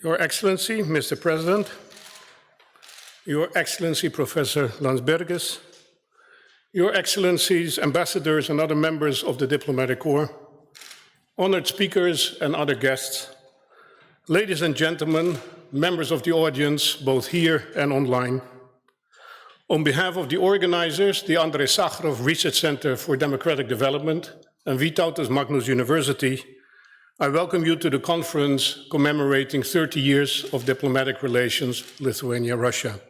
Your Excellency, Mr. President, Your Excellency, Professor Landsbergis, Your Excellencies, ambassadors and other members of the Diplomatic Corps, honored speakers and other guests, ladies and gentlemen, members of the audience, both here and online. On behalf of the organizers, the Andrei Sakharov Research Center for Democratic Development and Vytautas Magnus University, I welcome you to the conference commemorating 30 years of diplomatic relations Lithuania-Russia.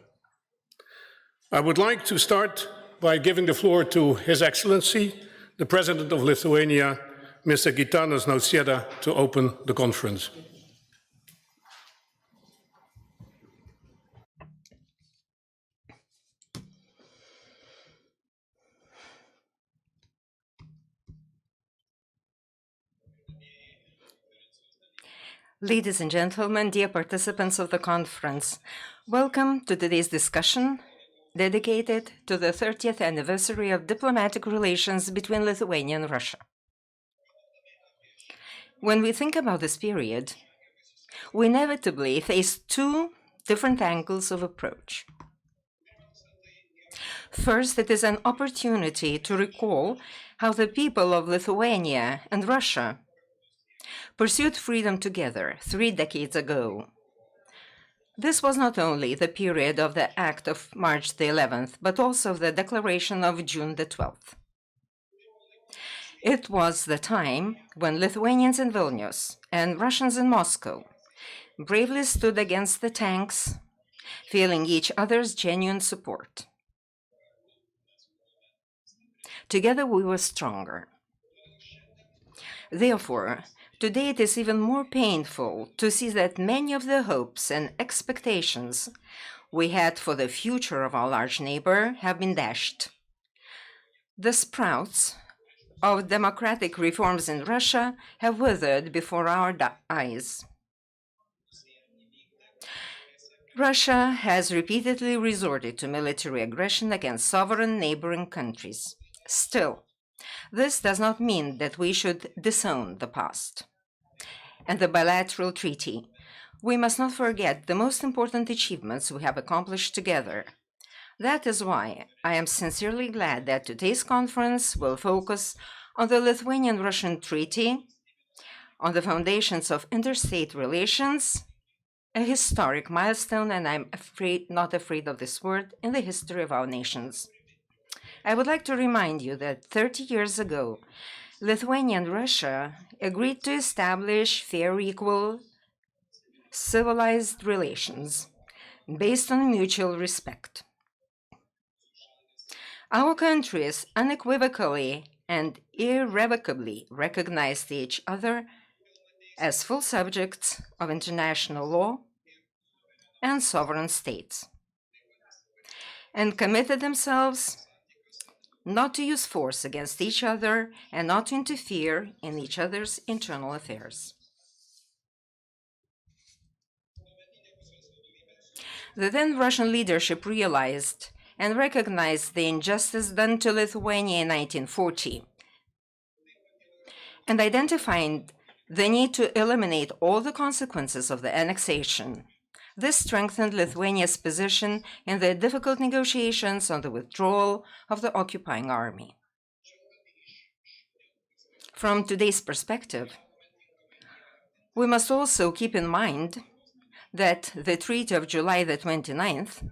I would like to start by giving the floor to His Excellency, the President of Lithuania, Mr. Gitanas Nausėda, to open the conference. Ladies and gentlemen, dear participants of the conference, welcome to today's discussion dedicated to the 30th anniversary of diplomatic relations between Lithuania and Russia. When we think about this period, we inevitably face two different angles of approach. First, it is an opportunity to recall how the people of Lithuania and Russia pursued freedom together 3 decades ago. This was not only the period of the Act of March the 11th, but also the Declaration of June the 12th. It was the time when Lithuanians in Vilnius and Russians in Moscow bravely stood against the tanks, feeling each other's genuine support. Together we were stronger. Therefore, today it is even more painful to see that many of the hopes and expectations we had for the future of our large neighbor have been dashed. The sprouts of democratic reforms in Russia have withered before our eyes. Russia has repeatedly resorted to military aggression against sovereign neighboring countries. Still, this does not mean that we should disown the past and the bilateral treaty. We must not forget the most important achievements we have accomplished together. That is why I am sincerely glad that today's conference will focus on the Lithuanian-Russian Treaty, on the foundations of interstate relations, a historic milestone, and I'm not afraid of this word, in the history of our nations. I would like to remind you that 30 years ago, Lithuania and Russia agreed to establish fair, equal, civilized relations based on mutual respect. Our countries unequivocally and irrevocably recognized each other as full subjects of international law and sovereign states, and committed themselves not to use force against each other and not to interfere in each other's internal affairs. The then Russian leadership realized and recognized the injustice done to Lithuania in 1940 and identified the need to eliminate all the consequences of the annexation. This strengthened Lithuania's position in the difficult negotiations on the withdrawal of the occupying army. From today's perspective, we must also keep in mind that the Treaty of July the 29th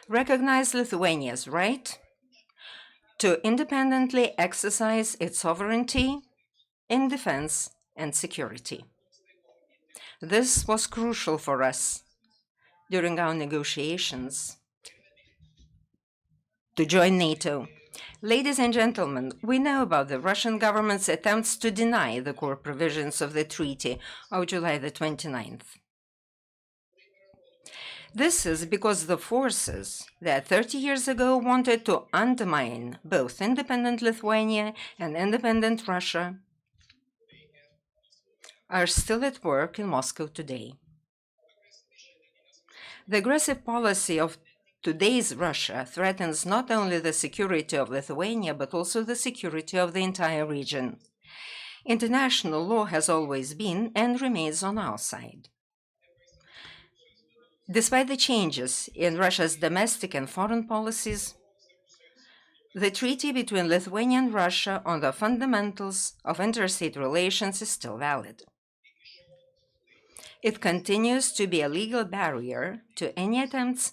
recognized Lithuania's right to independently exercise its sovereignty in defense and security. This was crucial for us during our negotiations to join NATO. Ladies and gentlemen, we know about the Russian government's attempts to deny the core provisions of the Treaty of July the 29th. This is because the forces that 30 years ago wanted to undermine both independent Lithuania and independent Russia are still at work in Moscow today. The aggressive policy of today's Russia threatens not only the security of Lithuania, but also the security of the entire region. International law has always been and remains on our side. Despite the changes in Russia's domestic and foreign policies, the treaty between Lithuania and Russia on the fundamentals of interstate relations is still valid. It continues to be a legal barrier to any attempts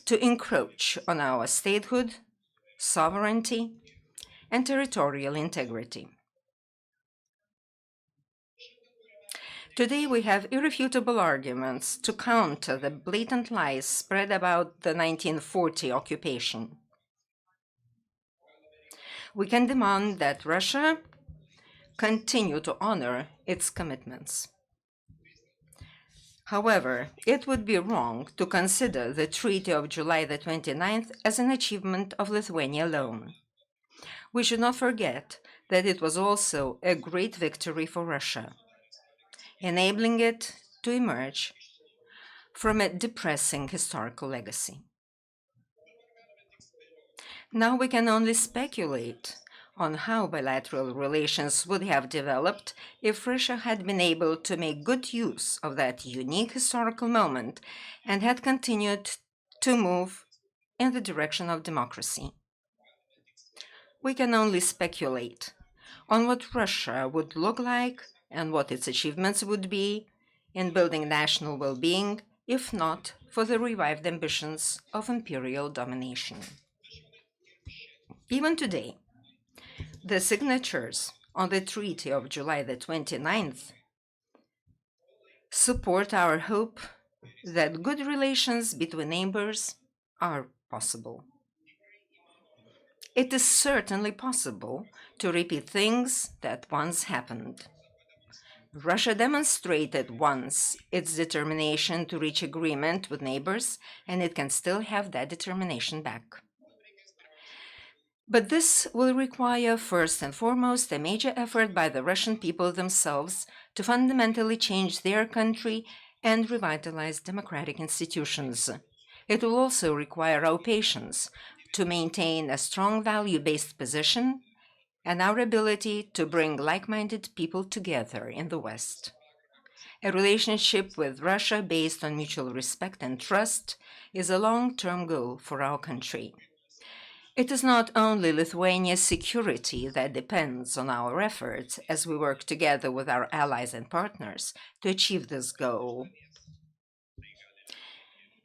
to encroach on our statehood, sovereignty, and territorial integrity. Today, we have irrefutable arguments to counter the blatant lies spread about the 1940 occupation. We can demand that Russia continue to honor its commitments. However, it would be wrong to consider the Treaty of July the 29th as an achievement of Lithuania alone. We should not forget that it was also a great victory for Russia, enabling it to emerge from a depressing historical legacy. Now we can only speculate on how bilateral relations would have developed if Russia had been able to make good use of that unique historical moment and had continued to move in the direction of democracy. We can only speculate on what Russia would look like and what its achievements would be in building national well-being, if not for the revived ambitions of imperial domination. Even today, the signatures on the Treaty of July the 29th support our hope that good relations between neighbors are possible. It is certainly possible to repeat things that once happened. Russia demonstrated once its determination to reach agreement with neighbors, and it can still have that determination back. But this will require, first and foremost, a major effort by the Russian people themselves to fundamentally change their country and revitalize democratic institutions. It will also require our patience to maintain a strong value-based position and our ability to bring like-minded people together in the West. A relationship with Russia based on mutual respect and trust is a long-term goal for our country. It is not only Lithuania's security that depends on our efforts as we work together with our allies and partners to achieve this goal.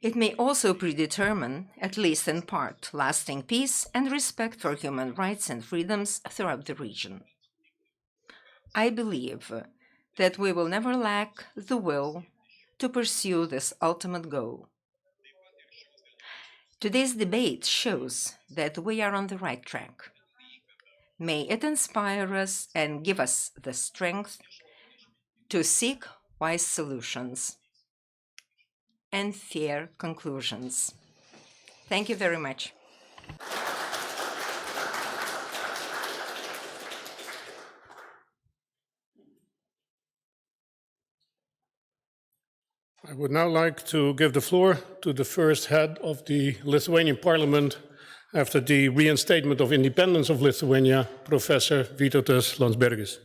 It may also predetermine, at least in part, lasting peace and respect for human rights and freedoms throughout the region. I believe that we will never lack the will to pursue this ultimate goal. Today's debate shows that we are on the right track. May it inspire us and give us the strength to seek wise solutions and fair conclusions. Thank you very much. I would now like to give the floor to the first head of the Lithuanian Parliament after the reinstatement of independence of Lithuania, Professor Vytautas Landsbergis.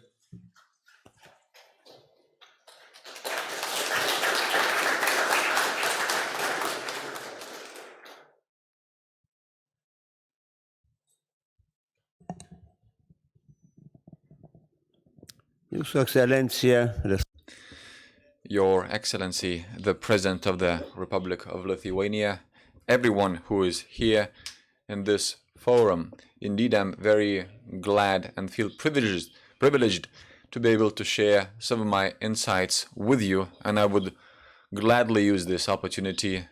Jūsų Ekscelencija, Your Excellency, the President of the Republic of Lithuania, everyone who is here in this forum. Indeed, I'm very glad and feel privileged to be able to share some of my insights with you, and I would gladly use this opportunity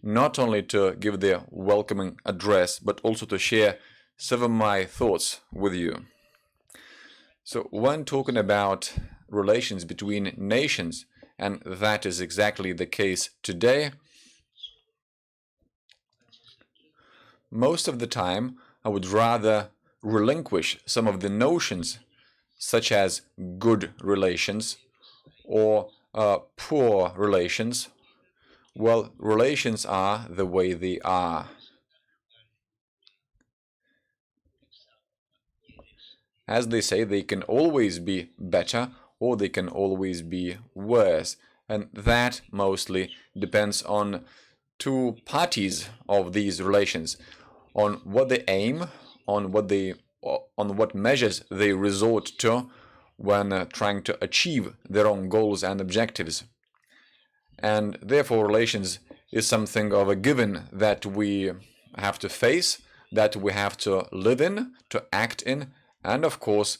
not only to give the welcoming address, but also to share some of my thoughts with you. So when talking about relations between nations, and that is exactly the case today, most of the time I would rather relinquish some of the notions such as good relations or poor relations. Well, relations are the way they are. As they say, they can always be better or they can always be worse. and that mostly depends on two parties of these relations, on what they aim, on what measures they resort to when trying to achieve their own goals and objectives. And therefore relations is something of a given that we have to face, that we have to live in, to act in, and of course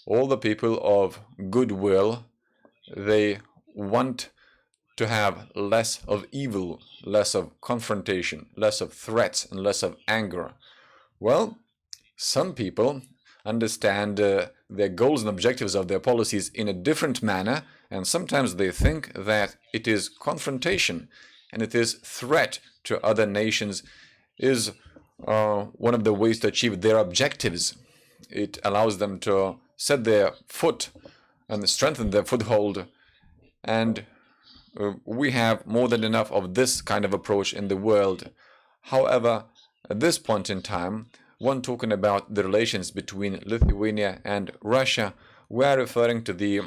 all the people of goodwill, they want to have less of evil, less of confrontation, less of threats, and less of anger. Well, some people understand their goals and objectives of their policies in a different manner, and sometimes they think that it is confrontation and it is threat to other nations is one of the ways to achieve their objectives. It allows them to set their foot and strengthen their foothold, and we have more than enough of this kind of approach in the world. However, at this point in time, when talking about the relations between Lithuania and Russia, we are referring to the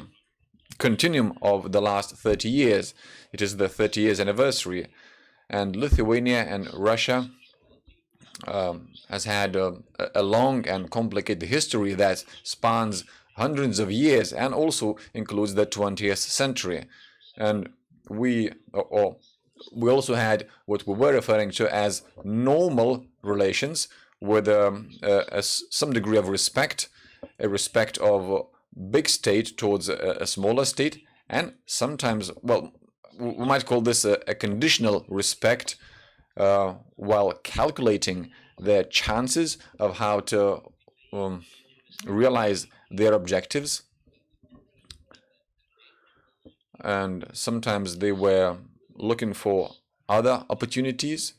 continuum of the last 30 years. It is the 30 years anniversary, and Lithuania and Russia has had a long and complicated history that spans hundreds of years and also includes the 20th century. And we also had what we were referring to as normal relations with some degree of respect, a respect of big state towards a smaller state, and sometimes, well, we might call this a conditional respect, while calculating their chances of how to realize their objectives. And sometimes they were looking for other opportunities.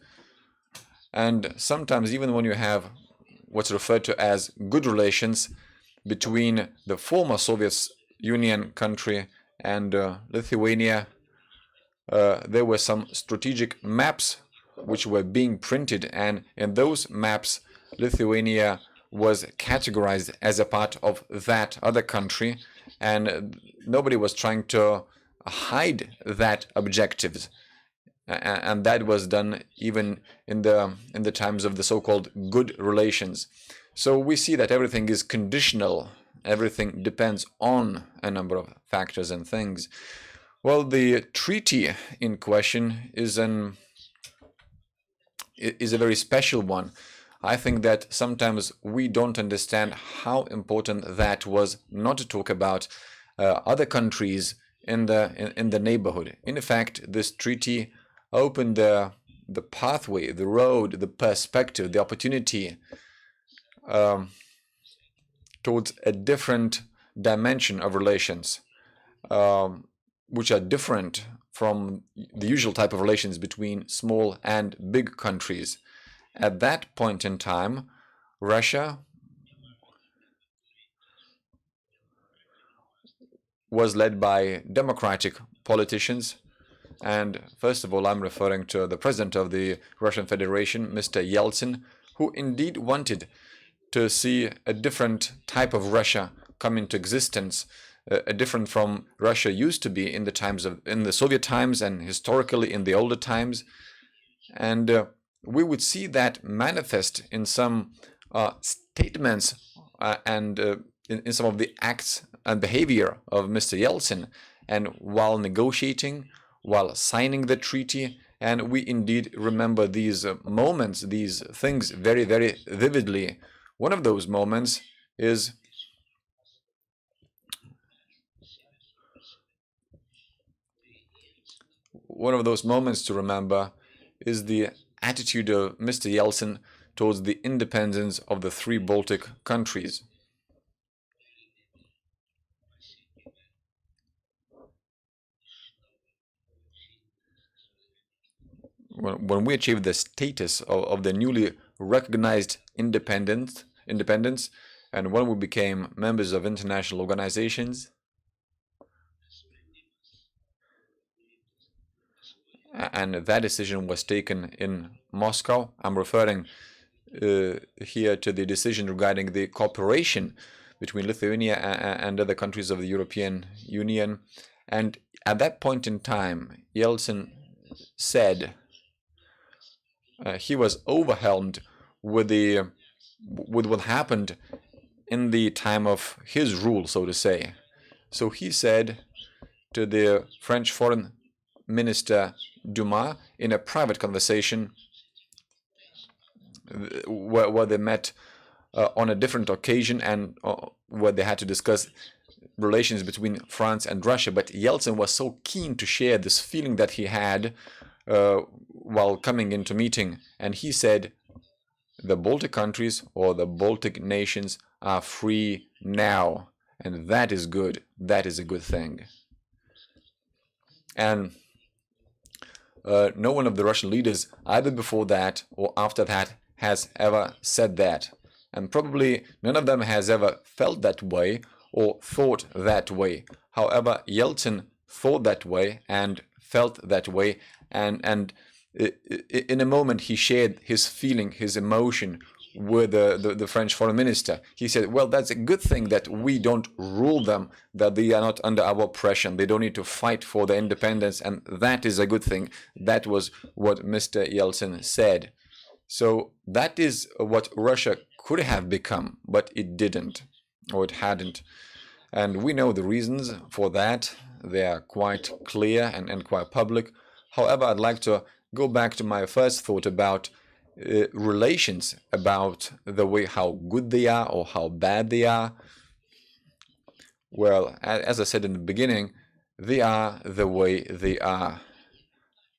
And sometimes even when you have what's referred to as good relations between the former Soviet Union country and Lithuania, there were some strategic maps which were being printed, and in those maps Lithuania was categorized as a part of that other country, and nobody was trying to hide that objectives, and that was done even in the times of the so-called good relations. So we see that everything is conditional, everything depends on a number of factors and things. Well, the treaty in question is a very special one. I think that sometimes we don't understand how important that was, not to talk about other countries in the neighborhood. In fact, this treaty opened the pathway, the road, the perspective, the opportunity towards a different dimension of relations, which are different from the usual type of relations between small and big countries. At that point in time, Russia was led by democratic politicians, and first of all I'm referring to the president of the Russian Federation, Mr. Yeltsin, who indeed wanted to see a different type of Russia come into existence, different from Russia used to be in the Soviet times and historically in the older times. And we would see that manifest in some statements and in some of the acts and behavior of Mr. Yeltsin, and while negotiating, while signing the treaty. And we indeed remember these moments, these things very, very vividly. One of those moments is to remember is the attitude of Mr. Yeltsin towards the independence of the three Baltic countries. When we achieved the status of the newly recognized independence, and when we became members of international organizations, and that decision was taken in Moscow. I'm referring here to the decision regarding the cooperation between Lithuania and other countries of the European Union. And at that point in time, Yeltsin said he was overwhelmed with what happened in the time of his rule, so to say. So he said to the French Foreign Minister Dumas in a private conversation where they met on a different occasion and where they had to discuss relations between France and Russia. But Yeltsin was so keen to share this feeling that he had while coming into meeting, and he said, the Baltic countries or the Baltic nations are free now, and that is good. That is a good thing. And no one of the Russian leaders, either before that or after that, has ever said that. And probably none of them has ever felt that way or thought that way. However, Yeltsin thought that way and felt that way, and in a moment he shared his feeling, his emotion with the French foreign minister. He said, well, that's a good thing that we don't rule them, that they are not under our oppression, they don't need to fight for their independence, and that is a good thing. That was what Mr. Yeltsin said. So that is what Russia could have become, but it didn't, or it hadn't. And we know the reasons for that. They are quite clear and quite public. However, I'd like to go back to my first thought about relations, about the way how good they are or how bad they are. Well, as I said in the beginning, they are the way they are.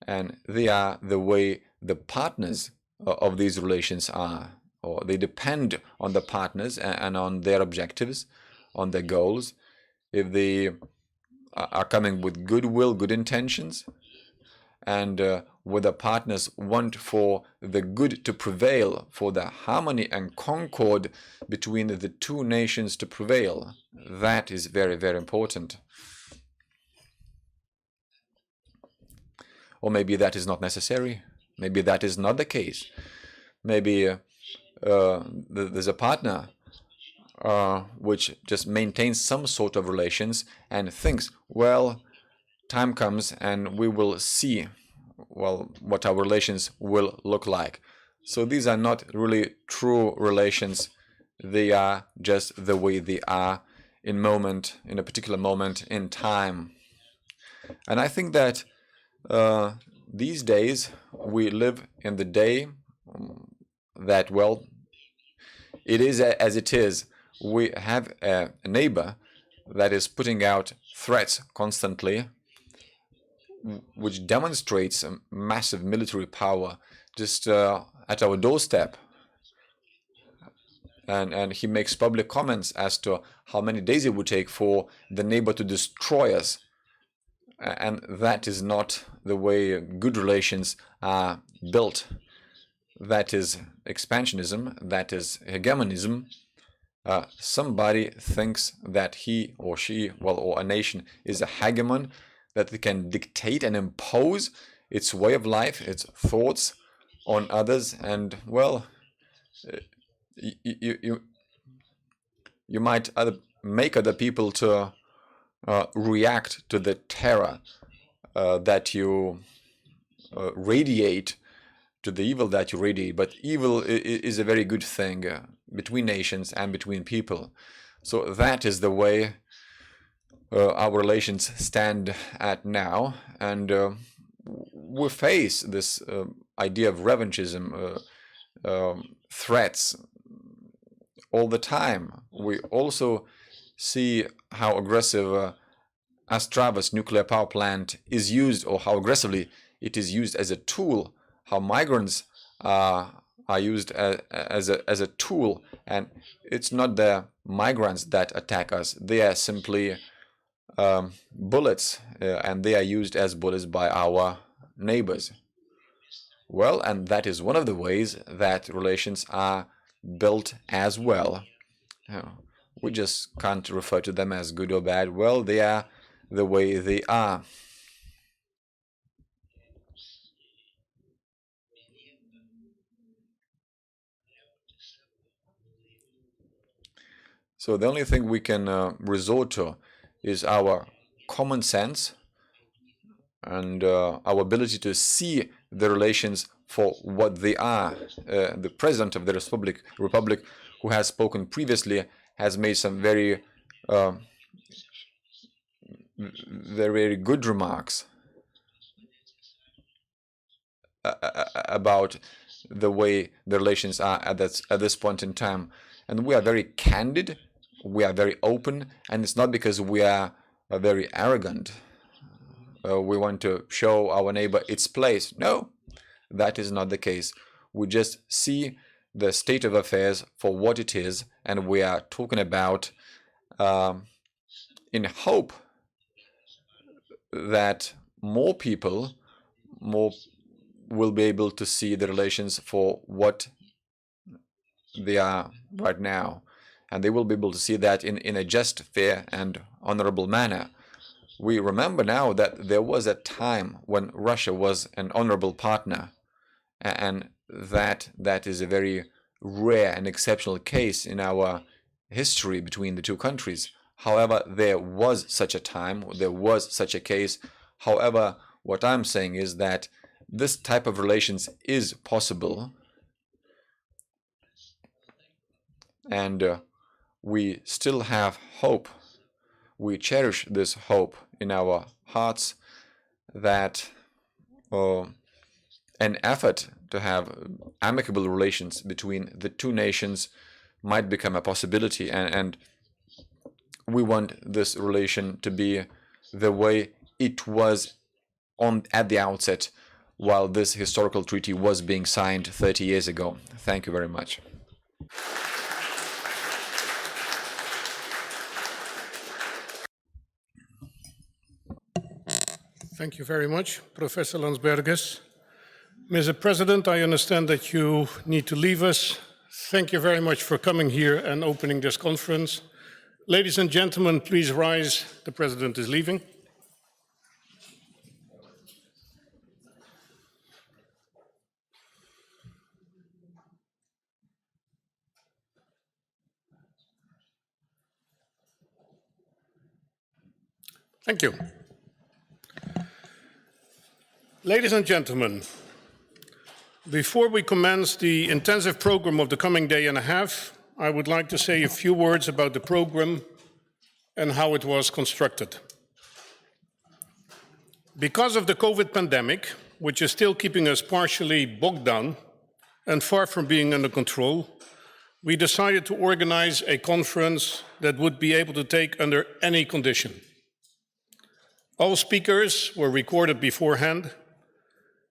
And they are the way the partners of these relations are, or they depend on the partners and on their objectives, on their goals. If they are coming with goodwill, good intentions, and where the partners want for the good to prevail, for the harmony and concord between the two nations to prevail, that is very, very important. Or maybe that is not necessary. Maybe that is not the case. Maybe there's a partner which just maintains some sort of relations and thinks, well, time comes and we will see, well, what our relations will look like. So these are not really true relations. They are just the way they are in a particular moment in time. And I think that these days we live in the day that, well, it is as it is. We have a neighbor that is putting out threats constantly, which demonstrates a massive military power just at our doorstep. And he makes public comments as to how many days it would take for the neighbor to destroy us. And that is not the way good relations are built. That is expansionism, that is hegemonism. Somebody thinks that he or she, well, or a nation is a hegemon, that it can dictate and impose its way of life, its thoughts on others, and, well, you might make other people to react to the terror that you radiate, to the evil that you radiate. But evil is a very good thing between nations and between people. So that is the way our relations stand at now. And we face this idea of revanchism, threats all the time. We also see how aggressive Astravas nuclear power plant is used, or how aggressively it is used as a tool, how migrants are used as a tool. And it's not the migrants that attack us, they are simply bullets, and they are used as bullets by our neighbors. Well, and that is one of the ways that relations are built as well. We just can't refer to them as good or bad. Well, they are the way they are. So the only thing we can resort to is our common sense, and our ability to see the relations for what they are. The president of the Republic, who has spoken previously, has made some very very good remarks about the way the relations are at this point in time. And we are very candid, we are very open, and it's not because we are very arrogant. We want to show our neighbor its place. No, that is not the case. We just see the state of affairs for what it is, and we are talking about in hope that more people will be able to see the relations for what they are right now, and they will be able to see that in a just, fair, and honorable manner. We remember now that there was a time when Russia was an honorable partner, and that is a very rare and exceptional case in our history between the two countries. However, there was such a time, there was such a case. However, what I'm saying is that this type of relations is possible, and we still have hope. We cherish this hope in our hearts that an effort to have amicable relations between the two nations might become a possibility, and we want this relation to be the way it was at the outset while this historical treaty was being signed 30 years ago. Thank you very much. Thank you very much, Professor Landsbergis. Mr. President, I understand that you need to leave us. Thank you very much for coming here and opening this conference. Ladies and gentlemen, please rise. The President is leaving. Thank you. Ladies and gentlemen, before we commence the intensive program of the coming day and a half, I would like to say a few words about the program and how it was constructed. Because of the COVID pandemic, which is still keeping us partially bogged down and far from being under control, we decided to organize a conference that would be able to take under any condition. All speakers were recorded beforehand,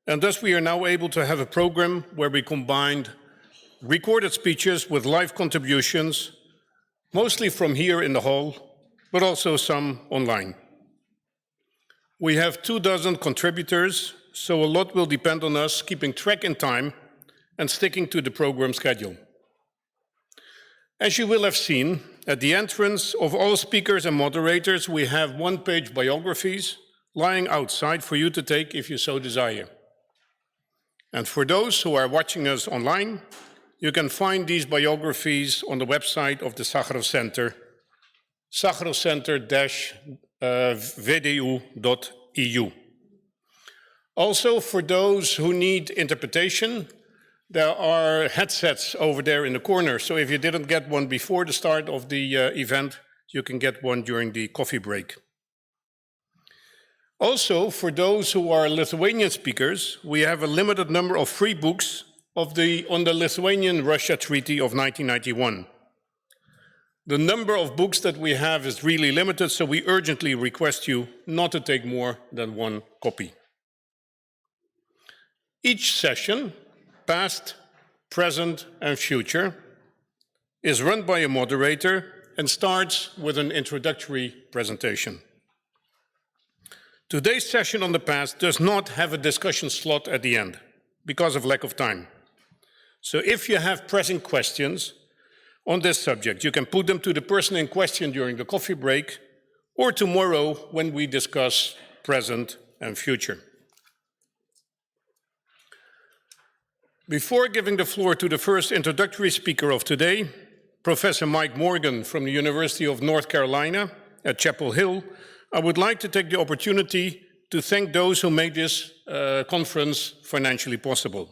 and thus we are now able to have a program where we combined recorded speeches with live contributions, mostly from here in the hall, but also some online. We have 24 contributors, so a lot will depend on us keeping track in time and sticking to the program schedule. As you will have seen, at the entrance of all speakers and moderators, we have one-page biographies lying outside for you to take if you so desire. And for those who are watching us online, you can find these biographies on the website of the Sakharov Center, sakharovcenter-vdu.eu. Also, for those who need interpretation, there are headsets over there in the corner. So if you didn't get one before the start of the event, you can get one during the coffee break. Also, for those who are Lithuanian speakers, we have a limited number of free books on the Lithuanian-Russia Treaty of 1991. The number of books that we have is really limited, so we urgently request you not to take more than one copy. Each session, past, present, and future, is run by a moderator and starts with an introductory presentation. Today's session on the past does not have a discussion slot at the end because of lack of time. So if you have pressing questions on this subject, you can put them to the person in question during the coffee break or tomorrow when we discuss present and future. Before giving the floor to the first introductory speaker of today, Professor Mike Morgan from the University of North Carolina at Chapel Hill, I would like to take the opportunity to thank those who made this conference financially possible.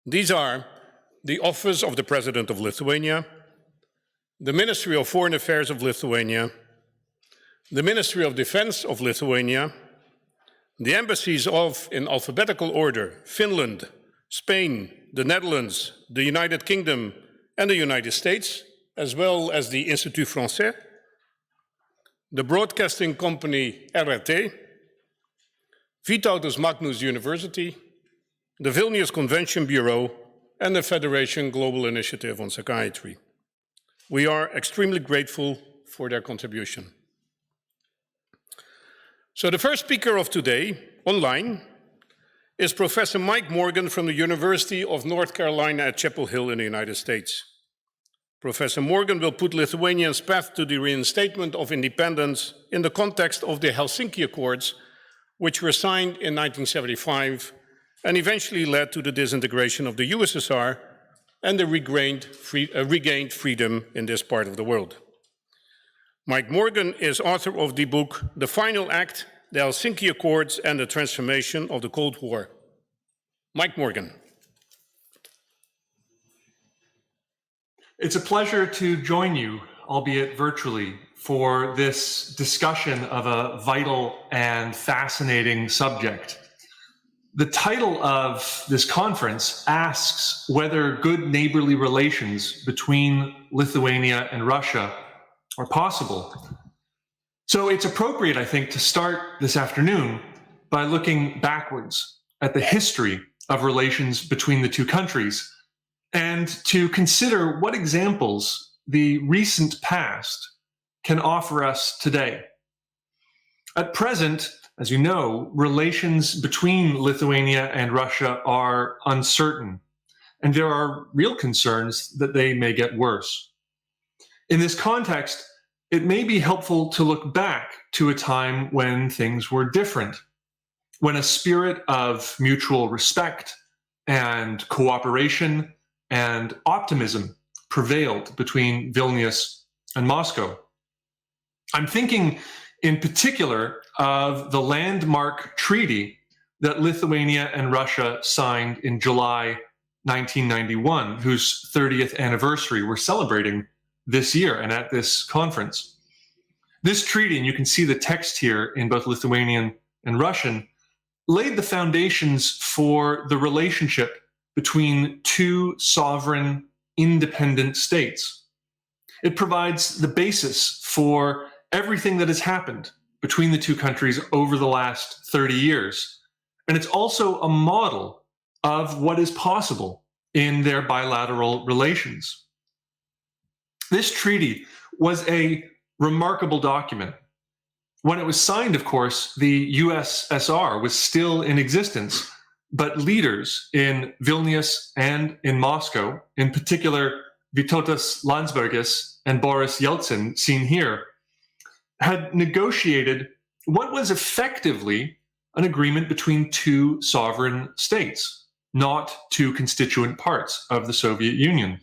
These are the Office of the President of Lithuania, the Ministry of Foreign Affairs of Lithuania, the Ministry of Defense of Lithuania, the embassies of, in alphabetical order, Finland, Spain, the Netherlands, the United Kingdom, and the United States, as well as the Institut Français, the broadcasting company RRT, Vytautas Magnus University, the Vilnius Convention Bureau, and the Federation Global Initiative on Psychiatry. We are extremely grateful for their contribution. So the first speaker of today, online, is Professor Mike Morgan from the University of North Carolina at Chapel Hill in the United States. Professor Morgan will put Lithuania's path to the reinstatement of independence in the context of the Helsinki Accords, which were signed in 1975 and eventually led to the disintegration of the USSR and the regained freedom in this part of the world. Mike Morgan is author of the book, The Final Act, the Helsinki Accords and the Transformation of the Cold War. Mike Morgan. It's a pleasure to join you, albeit virtually, for this discussion of a vital and fascinating subject. The title of this conference asks whether good neighborly relations between Lithuania and Russia are possible. So it's appropriate, I think, to start this afternoon by looking backwards at the history of relations between the two countries and to consider what examples the recent past can offer us today. At present, as you know, relations between Lithuania and Russia are uncertain, and there are real concerns that they may get worse. In this context, it may be helpful to look back to a time when things were different, when a spirit of mutual respect and cooperation and optimism prevailed between Vilnius and Moscow. I'm thinking in particular of the landmark treaty that Lithuania and Russia signed in July 1991, whose 30th anniversary we're celebrating this year and at this conference. This treaty, and you can see the text here in both Lithuanian and Russian, laid the foundations for the relationship between two sovereign, independent states. It provides the basis for everything that has happened between the two countries over the last 30 years. And it's also a model of what is possible in their bilateral relations. This treaty was a remarkable document. When it was signed, of course, the USSR was still in existence, but leaders in Vilnius and in Moscow, in particular Vytautas Landsbergis and Boris Yeltsin, seen here, had negotiated what was effectively an agreement between two sovereign states, not two constituent parts of the Soviet Union.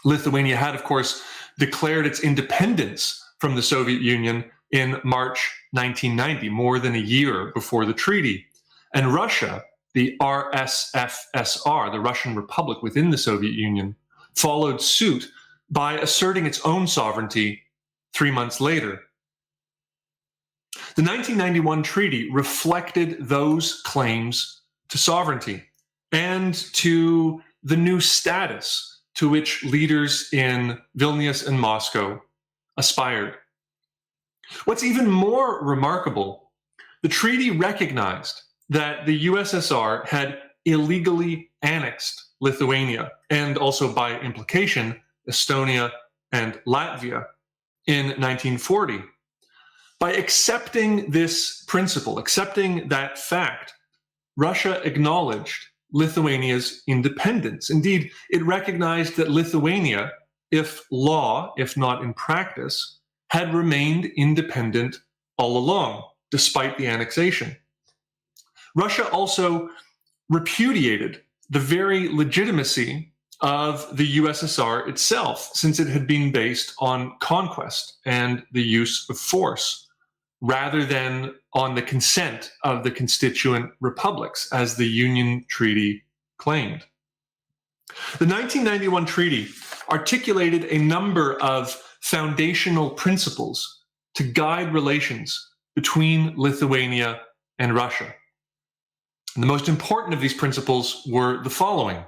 Lithuania had, of course, declared its independence from the Soviet Union in March 1990, more than a year before the treaty. And Russia, the RSFSR, the Russian Republic within the Soviet Union, followed suit by asserting its own sovereignty 3 months later. The 1991 treaty reflected those claims to sovereignty and to the new status to which leaders in Vilnius and Moscow aspired. What's even more remarkable, the treaty recognized that the USSR had illegally annexed Lithuania, and also by implication, Estonia and Latvia in 1940. By accepting this principle, accepting that fact, Russia acknowledged Lithuania's independence. Indeed, it recognized that Lithuania, if law, if not in practice, had remained independent all along, despite the annexation. Russia also repudiated the very legitimacy of the USSR itself, since it had been based on conquest and the use of force. rather than on the consent of the constituent republics, as the Union Treaty claimed. The 1991 treaty articulated a number of foundational principles to guide relations between Lithuania and Russia. And the most important of these principles were the following: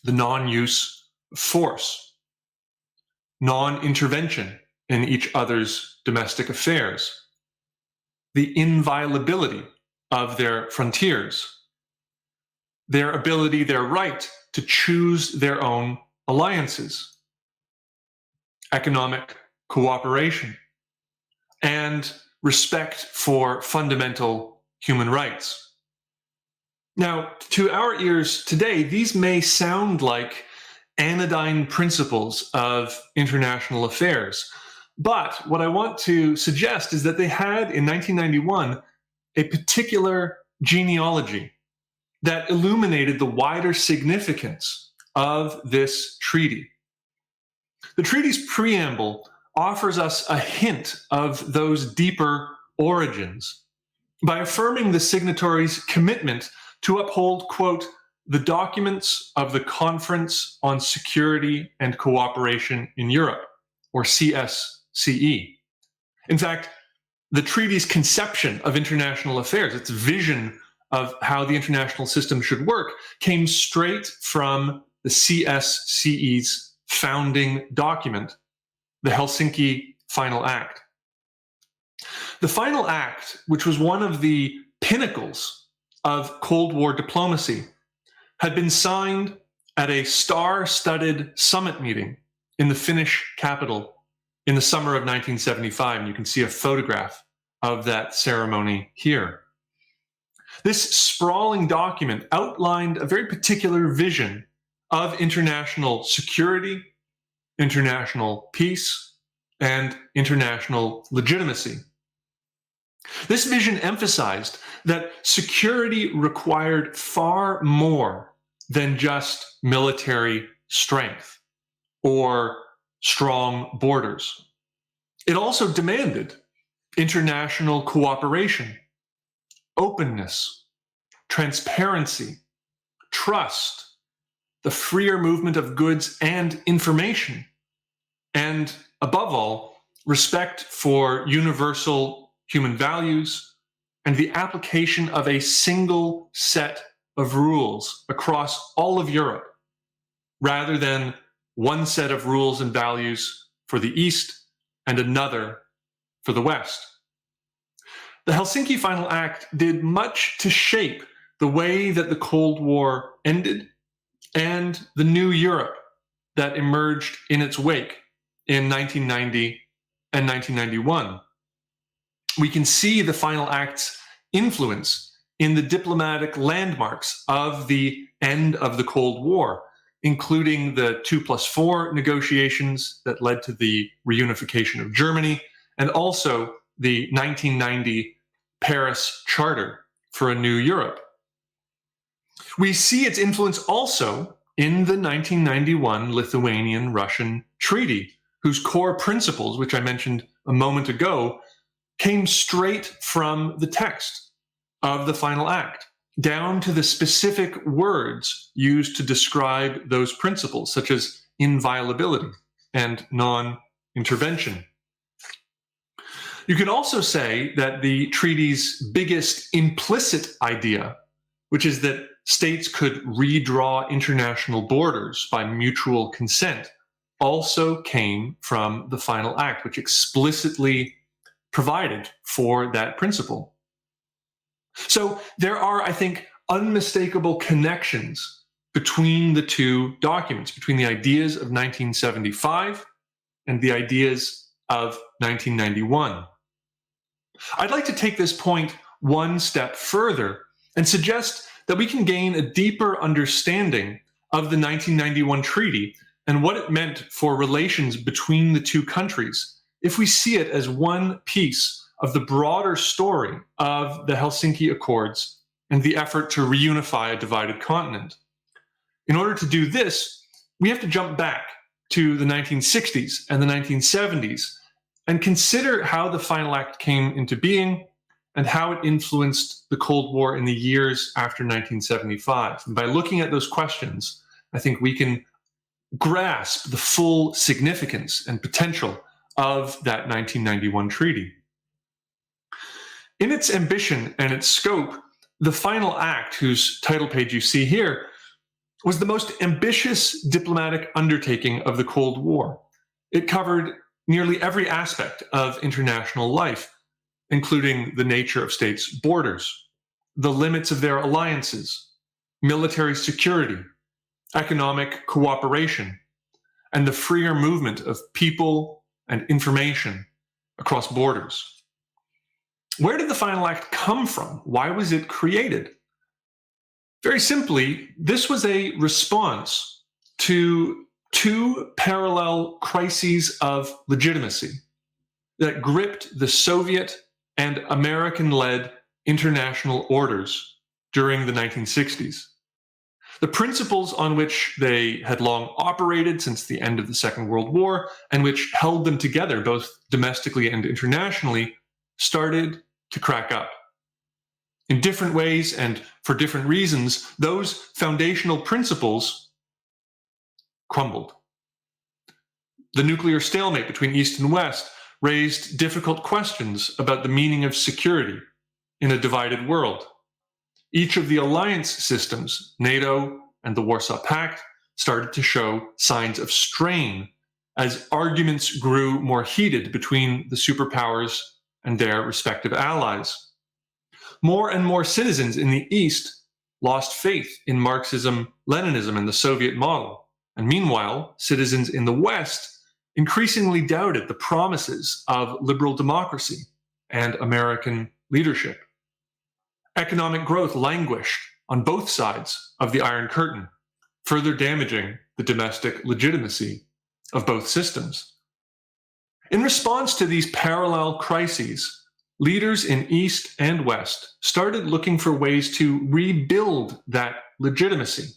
the non-use of force, non-intervention in each other's domestic affairs, the inviolability of their frontiers, their ability, their right to choose their own alliances, economic cooperation, and respect for fundamental human rights. Now, to our ears today, these may sound like anodyne principles of international affairs. But what I want to suggest is that they had, in 1991, a particular genealogy that illuminated the wider significance of this treaty. The treaty's preamble offers us a hint of those deeper origins by affirming the signatories' commitment to uphold, quote, the documents of the Conference on Security and Cooperation in Europe, or CSCE. In fact, the treaty's conception of international affairs, its vision of how the international system should work, came straight from the CSCE's founding document, the Helsinki Final Act. The Final Act, which was one of the pinnacles of Cold War diplomacy, had been signed at a star-studded summit meeting in the Finnish capital in the summer of 1975, and you can see a photograph of that ceremony here. This sprawling document outlined a very particular vision of international security, international peace, and international legitimacy. This vision emphasized that security required far more than just military strength or strong borders. It also demanded international cooperation, openness, transparency, trust, the freer movement of goods and information, and above all, respect for universal human values and the application of a single set of rules across all of Europe, rather than one set of rules and values for the East and another for the West. The Helsinki Final Act did much to shape the way that the Cold War ended and the new Europe that emerged in its wake in 1990 and 1991. We can see the Final Act's influence in the diplomatic landmarks of the end of the Cold War, including the 2+4 negotiations that led to the reunification of Germany, and also the 1990 Paris Charter for a new Europe. We see its influence also in the 1991 Lithuanian-Russian Treaty, whose core principles, which I mentioned a moment ago, came straight from the text of the Final Act, down to the specific words used to describe those principles, such as inviolability and non-intervention. You can also say that the treaty's biggest implicit idea, which is that states could redraw international borders by mutual consent, also came from the Final Act, which explicitly provided for that principle. So there are, I think, unmistakable connections between the two documents, between the ideas of 1975 and the ideas of 1991. I'd like to take this point one step further and suggest that we can gain a deeper understanding of the 1991 treaty and what it meant for relations between the two countries if we see it as one piece of the broader story of the Helsinki Accords and the effort to reunify a divided continent. In order to do this, we have to jump back to the 1960s and the 1970s and consider how the final act came into being and how it influenced the Cold War in the years after 1975. And by looking at those questions, I think we can grasp the full significance and potential of that 1991 treaty. In its ambition and its scope, the final act, whose title page you see here, was the most ambitious diplomatic undertaking of the Cold War. It covered nearly every aspect of international life, including the nature of states' borders, the limits of their alliances, military security, economic cooperation, and the freer movement of people and information across borders. Where did the final act come from? Why was it created? Very simply, this was a response to two parallel crises of legitimacy that gripped the Soviet and American-led international orders during the 1960s. The principles on which they had long operated since the end of the Second World War and which held them together both domestically and internationally started to crack up. In different ways and for different reasons, those foundational principles crumbled. The nuclear stalemate between East and West raised difficult questions about the meaning of security in a divided world. Each of the alliance systems, NATO and the Warsaw Pact, started to show signs of strain as arguments grew more heated between the superpowers and their respective allies. More and more citizens in the East lost faith in Marxism, Leninism, and the Soviet model. And meanwhile, citizens in the West increasingly doubted the promises of liberal democracy and American leadership. Economic growth languished on both sides of the Iron Curtain, further damaging the domestic legitimacy of both systems. In response to these parallel crises, leaders in East and West started looking for ways to rebuild that legitimacy.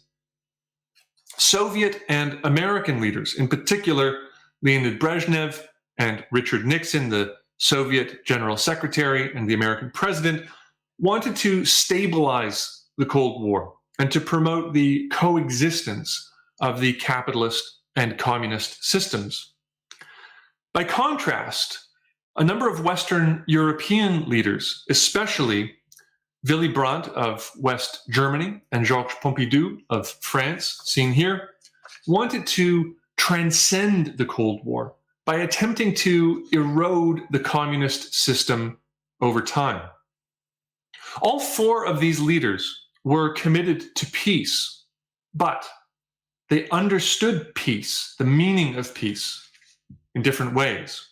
Soviet and American leaders, in particular, Leonid Brezhnev and Richard Nixon, the Soviet General Secretary and the American President, wanted to stabilize the Cold War and to promote the coexistence of the capitalist and communist systems. By contrast, a number of Western European leaders, especially Willy Brandt of West Germany and Georges Pompidou of France, seen here, wanted to transcend the Cold War by attempting to erode the communist system over time. All four of these leaders were committed to peace, but they understood peace, the meaning of peace, in different ways.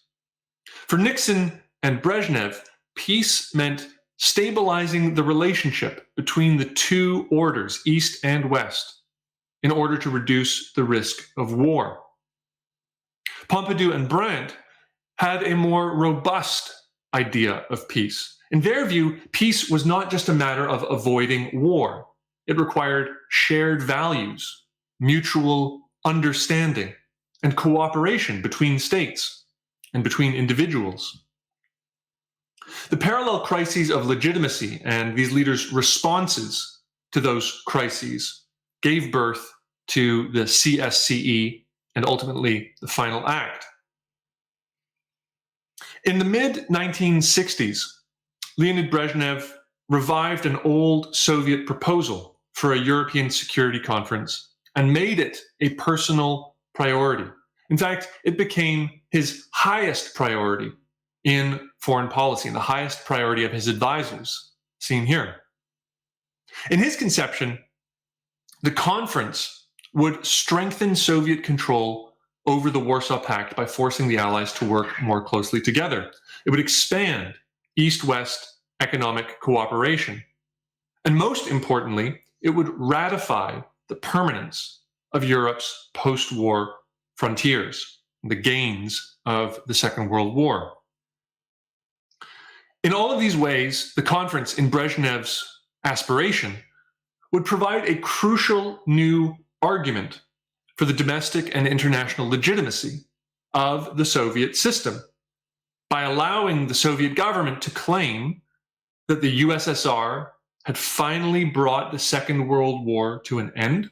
For Nixon and Brezhnev, peace meant stabilizing the relationship between the two orders, East and West, in order to reduce the risk of war. Pompidou and Brandt had a more robust idea of peace. In their view, peace was not just a matter of avoiding war. It required shared values, mutual understanding, and cooperation between states and between individuals. The parallel crises of legitimacy and these leaders' responses to those crises gave birth to the CSCE and ultimately the final act. In the mid-1960s, Leonid Brezhnev revived an old Soviet proposal for a European Security Conference and made it a personal priority. In fact, it became his highest priority in foreign policy and the highest priority of his advisors, seen here. In his conception, the conference would strengthen Soviet control over the Warsaw Pact by forcing the Allies to work more closely together. It would expand East-West economic cooperation. And most importantly, it would ratify the permanence of Europe's post-war frontiers, the gains of the Second World War. In all of these ways, the conference, in Brezhnev's aspiration, would provide a crucial new argument for the domestic and international legitimacy of the Soviet system. by allowing the Soviet government to claim that the USSR had finally brought the Second World War to an end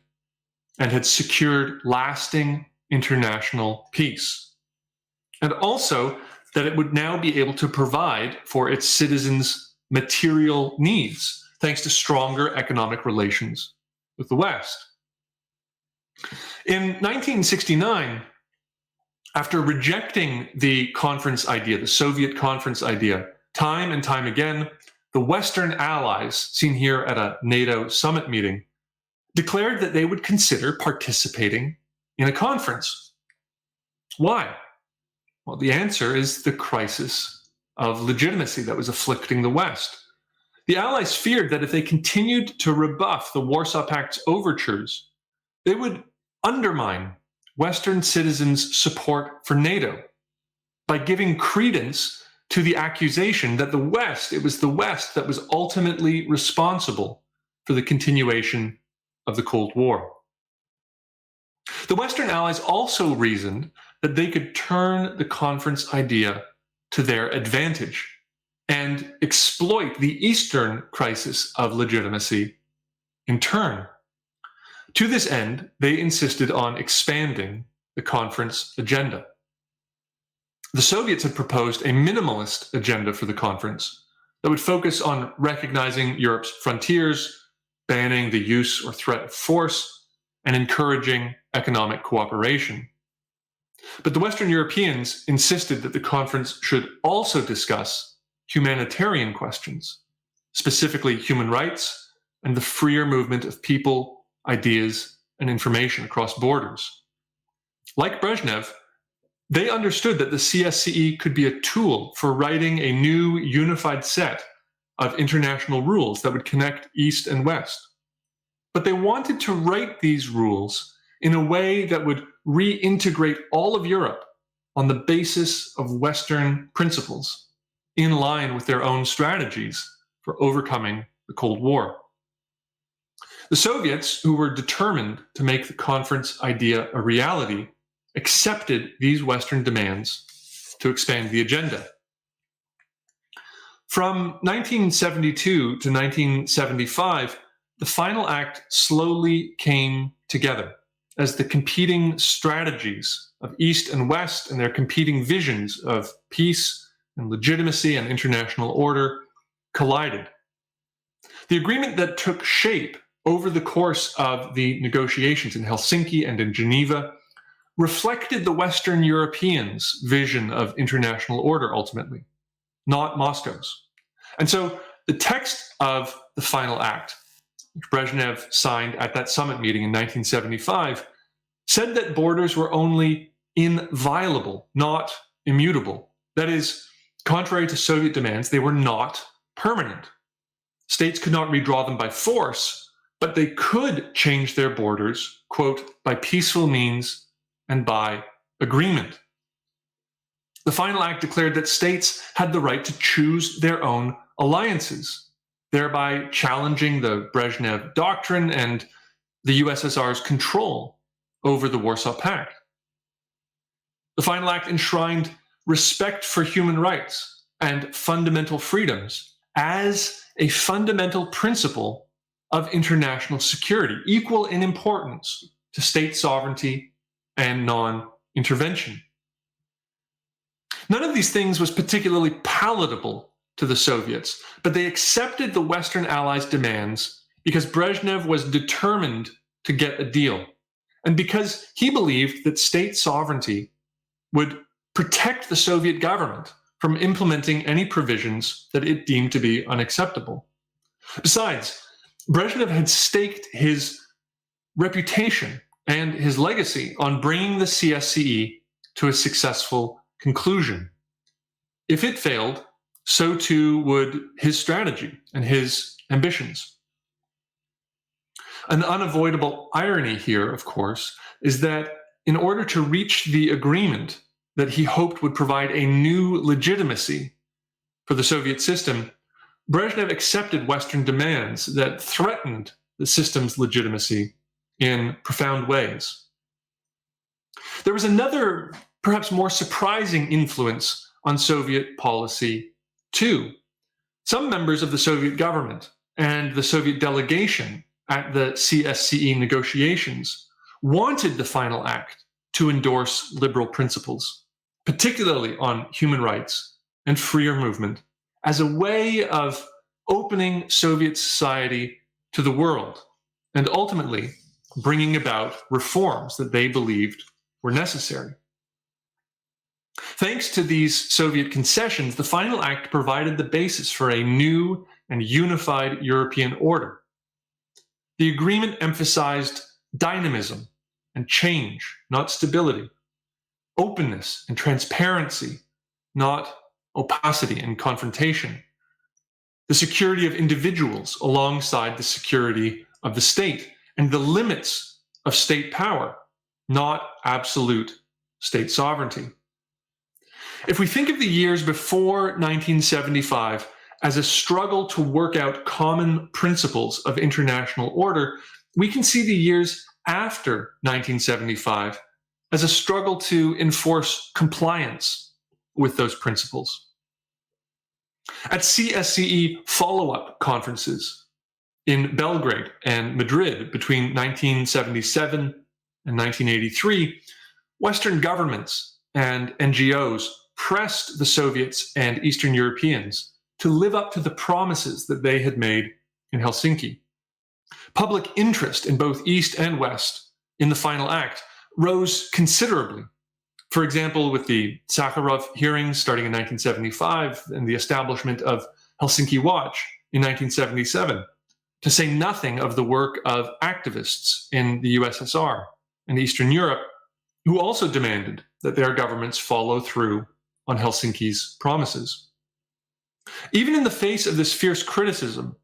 and had secured lasting international peace. And also that it would now be able to provide for its citizens' material needs, thanks to stronger economic relations with the West. In 1969, after rejecting the conference idea, the Soviet conference idea, time and time again, the Western allies, seen here at a NATO summit meeting, declared that they would consider participating in a conference. Why? Well, the answer is the crisis of legitimacy that was afflicting the West. The Allies feared that if they continued to rebuff the Warsaw Pact's overtures, they would undermine Western citizens' support for NATO by giving credence to the accusation that it was the West that was ultimately responsible for the continuation of the Cold War. The Western Allies also reasoned that they could turn the conference idea to their advantage and exploit the Eastern crisis of legitimacy in turn. To this end, they insisted on expanding the conference agenda. The Soviets had proposed a minimalist agenda for the conference that would focus on recognizing Europe's frontiers, banning the use or threat of force, and encouraging economic cooperation. But the Western Europeans insisted that the conference should also discuss humanitarian questions, specifically human rights and the freer movement of people, ideas, and information across borders. Like Brezhnev, they understood that the CSCE could be a tool for writing a new unified set of international rules that would connect East and West. But they wanted to write these rules in a way that would reintegrate all of Europe on the basis of Western principles, in line with their own strategies for overcoming the Cold War. The Soviets, who were determined to make the conference idea a reality, accepted these Western demands to expand the agenda. From 1972 to 1975, the final act slowly came together as the competing strategies of East and West and their competing visions of peace and legitimacy and international order collided. The agreement that took shape over the course of the negotiations in Helsinki and in Geneva reflected the Western Europeans' vision of international order ultimately, not Moscow's. And so the text of the final act, which Brezhnev signed at that summit meeting in 1975, said that borders were only inviolable, not immutable. That is, contrary to Soviet demands, they were not permanent. States could not redraw them by force, but they could change their borders, quote, by peaceful means and by agreement. The final act declared that states had the right to choose their own alliances, thereby challenging the Brezhnev doctrine and the USSR's control over the Warsaw Pact. The final act enshrined respect for human rights and fundamental freedoms as a fundamental principle of international security, equal in importance to state sovereignty and non-intervention. None of these things was particularly palatable to the Soviets, but they accepted the Western Allies' demands because Brezhnev was determined to get a deal, and because he believed that state sovereignty would protect the Soviet government from implementing any provisions that it deemed to be unacceptable. Besides, Brezhnev had staked his reputation and his legacy on bringing the CSCE to a successful conclusion. If it failed, so too would his strategy and his ambitions. An unavoidable irony here, of course, is that in order to reach the agreement that he hoped would provide a new legitimacy for the Soviet system, Brezhnev accepted Western demands that threatened the system's legitimacy in profound ways. There was another, perhaps more surprising influence on Soviet policy too. Some members of the Soviet government and the Soviet delegation at the CSCE negotiations wanted the final act to endorse liberal principles, particularly on human rights and freer movement, as a way of opening Soviet society to the world and ultimately bringing about reforms that they believed were necessary. Thanks to these Soviet concessions, the final act provided the basis for a new and unified European order. The agreement emphasized dynamism and change, not stability, openness and transparency, not opacity and confrontation, the security of individuals alongside the security of the state, and the limits of state power, not absolute state sovereignty. If we think of the years before 1975 as a struggle to work out common principles of international order, we can see the years after 1975 as a struggle to enforce compliance with those principles. At CSCE follow-up conferences in Belgrade and Madrid between 1977 and 1983, Western governments and NGOs pressed the Soviets and Eastern Europeans to live up to the promises that they had made in Helsinki. Public interest in both East and West in the final act rose considerably. For example, with the Sakharov hearings starting in 1975 and the establishment of Helsinki Watch in 1977, to say nothing of the work of activists in the USSR and Eastern Europe, who also demanded that their governments follow through on Helsinki's promises. Even in the face of this fierce criticism,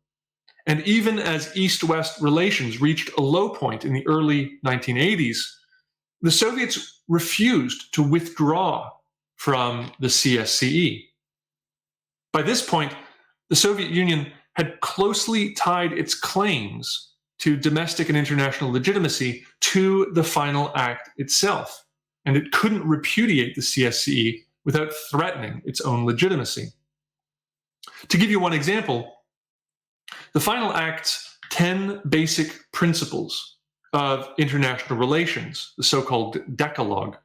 and even as East-West relations reached a low point in the early 1980s, the Soviets refused to withdraw from the CSCE. By this point, the Soviet Union had closely tied its claims to domestic and international legitimacy to the final act itself, and it couldn't repudiate the CSCE without threatening its own legitimacy. To give you one example, the final act's 10 basic principles of international relations, the so-called Decalogue,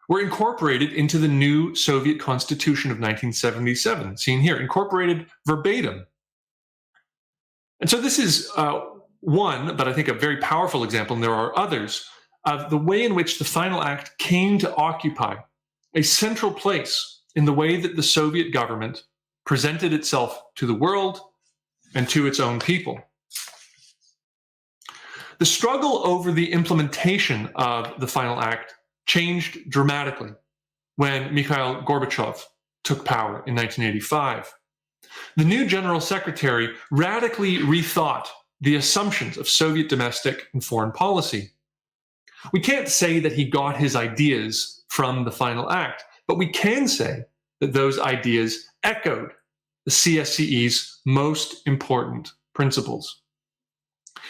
were incorporated into the new Soviet Constitution of 1977, seen here, incorporated verbatim. And so this is one, but I think a very powerful example, and there are others, of the way in which the final act came to occupy a central place in the way that the Soviet government presented itself to the world and to its own people. The struggle over the implementation of the final act changed dramatically when Mikhail Gorbachev took power in 1985. The new General Secretary radically rethought the assumptions of Soviet domestic and foreign policy. We can't say that he got his ideas from the final act, but we can say that those ideas echoed the CSCE's most important principles.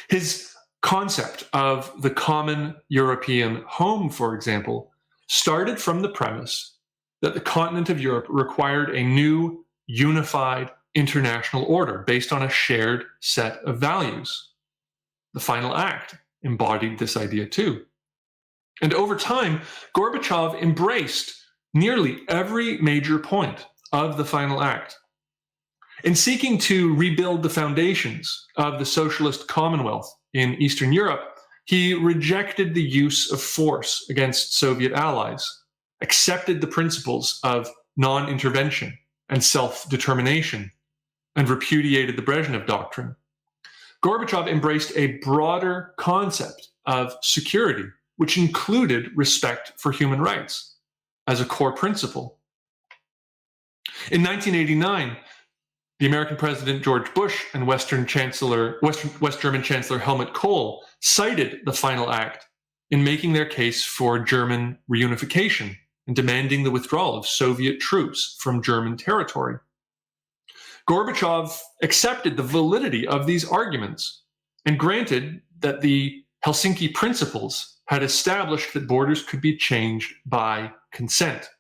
His concept of the common European home, for example, started from the premise that the continent of Europe required a new, unified international order based on a shared set of values. The final act embodied this idea too. And over time, Gorbachev embraced nearly every major point of the final act. In seeking to rebuild the foundations of the socialist Commonwealth in Eastern Europe, he rejected the use of force against Soviet allies, accepted the principles of non-intervention and self-determination, and repudiated the Brezhnev Doctrine. Gorbachev embraced a broader concept of security, which included respect for human rights as a core principle. In 1989, the American President George Bush and West German Chancellor Helmut Kohl cited the final act in making their case for German reunification and demanding the withdrawal of Soviet troops from German territory. Gorbachev accepted the validity of these arguments and granted that the Helsinki Principles had established that borders could be changed by consent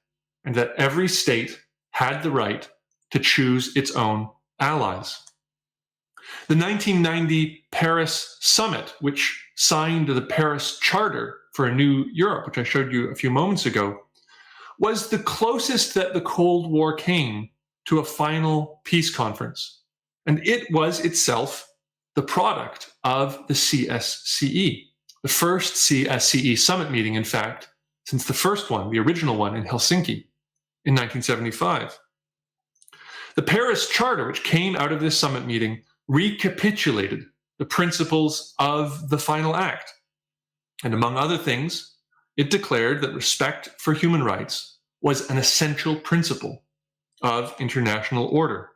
and that every state had the right to choose its own allies. The 1990 Paris summit, which signed the Paris Charter for a new Europe, which I showed you a few moments ago, was the closest that the Cold War came to a final peace conference. And it was itself the product of the CSCE, the first CSCE summit meeting, in fact, since the first one, the original one in Helsinki in 1975. The Paris Charter, which came out of this summit meeting, recapitulated the principles of the final act. And among other things, it declared that respect for human rights was an essential principle of international order.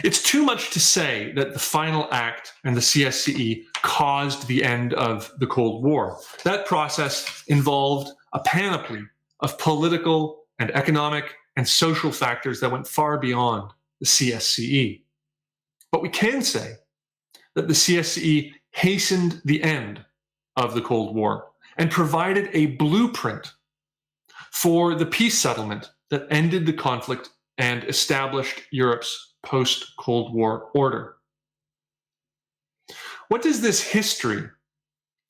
It's too much to say that the final act and the CSCE caused the end of the Cold War. That process involved a panoply of political and economic and social factors that went far beyond the CSCE. But we can say that the CSCE hastened the end of the Cold War and provided a blueprint for the peace settlement that ended the conflict and established Europe's post-Cold War order. What does this history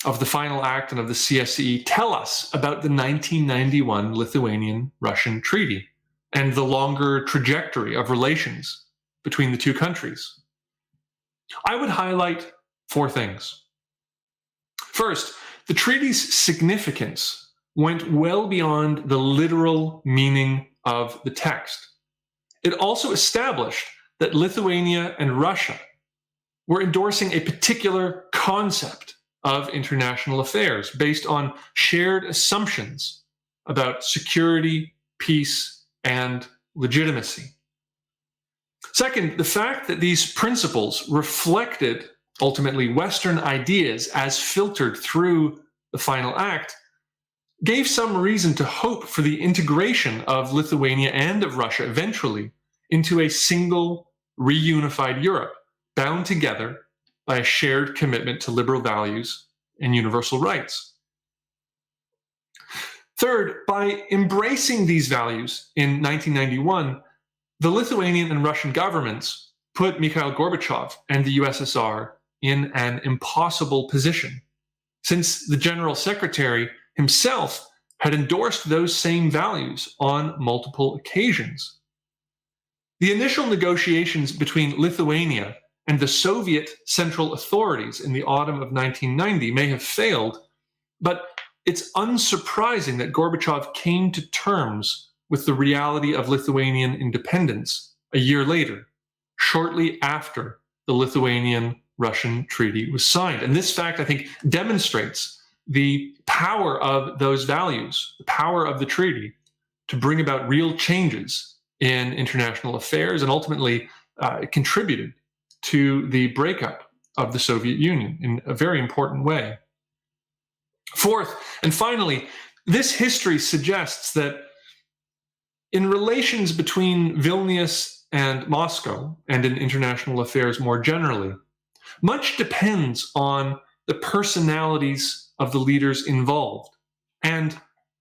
of the final act and of the CSCE tell us about the 1991 Lithuanian-Russian Treaty and the longer trajectory of relations between the two countries? I would highlight four things. First, the treaty's significance went well beyond the literal meaning of the text. It also established that Lithuania and Russia were endorsing a particular concept of international affairs based on shared assumptions about security, peace, and legitimacy. Second, the fact that these principles reflected ultimately Western ideas as filtered through the final act gave some reason to hope for the integration of Lithuania and of Russia eventually into a single reunified Europe, bound together by a shared commitment to liberal values and universal rights. Third, by embracing these values in 1991, the Lithuanian and Russian governments put Mikhail Gorbachev and the USSR in an impossible position, since the General Secretary himself had endorsed those same values on multiple occasions. The initial negotiations between Lithuania and the Soviet Central Authorities in the autumn of 1990 may have failed, but it's unsurprising that Gorbachev came to terms with the reality of Lithuanian independence a year later, shortly after the Lithuanian-Russian Treaty was signed. And this fact, I think, demonstrates the power of those values, the power of the treaty to bring about real changes in international affairs, and ultimately it contributed to the breakup of the Soviet Union in a very important way. Fourth, and finally, this history suggests that in relations between Vilnius and Moscow, and in international affairs more generally, much depends on the personalities of the leaders involved and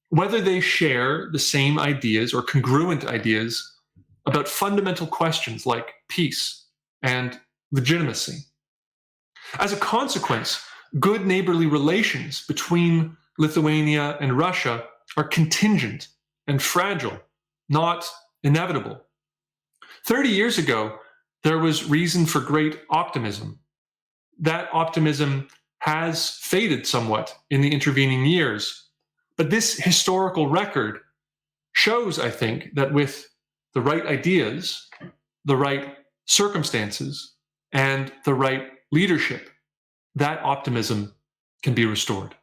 whether they share the same ideas or congruent ideas about fundamental questions like peace and legitimacy. As a consequence, good neighborly relations between Lithuania and Russia are contingent and fragile, not inevitable. 30 years ago, there was reason for great optimism. That optimism has faded somewhat in the intervening years, but this historical record shows, I think, that with the right ideas, the right circumstances, and the right leadership, that optimism can be restored.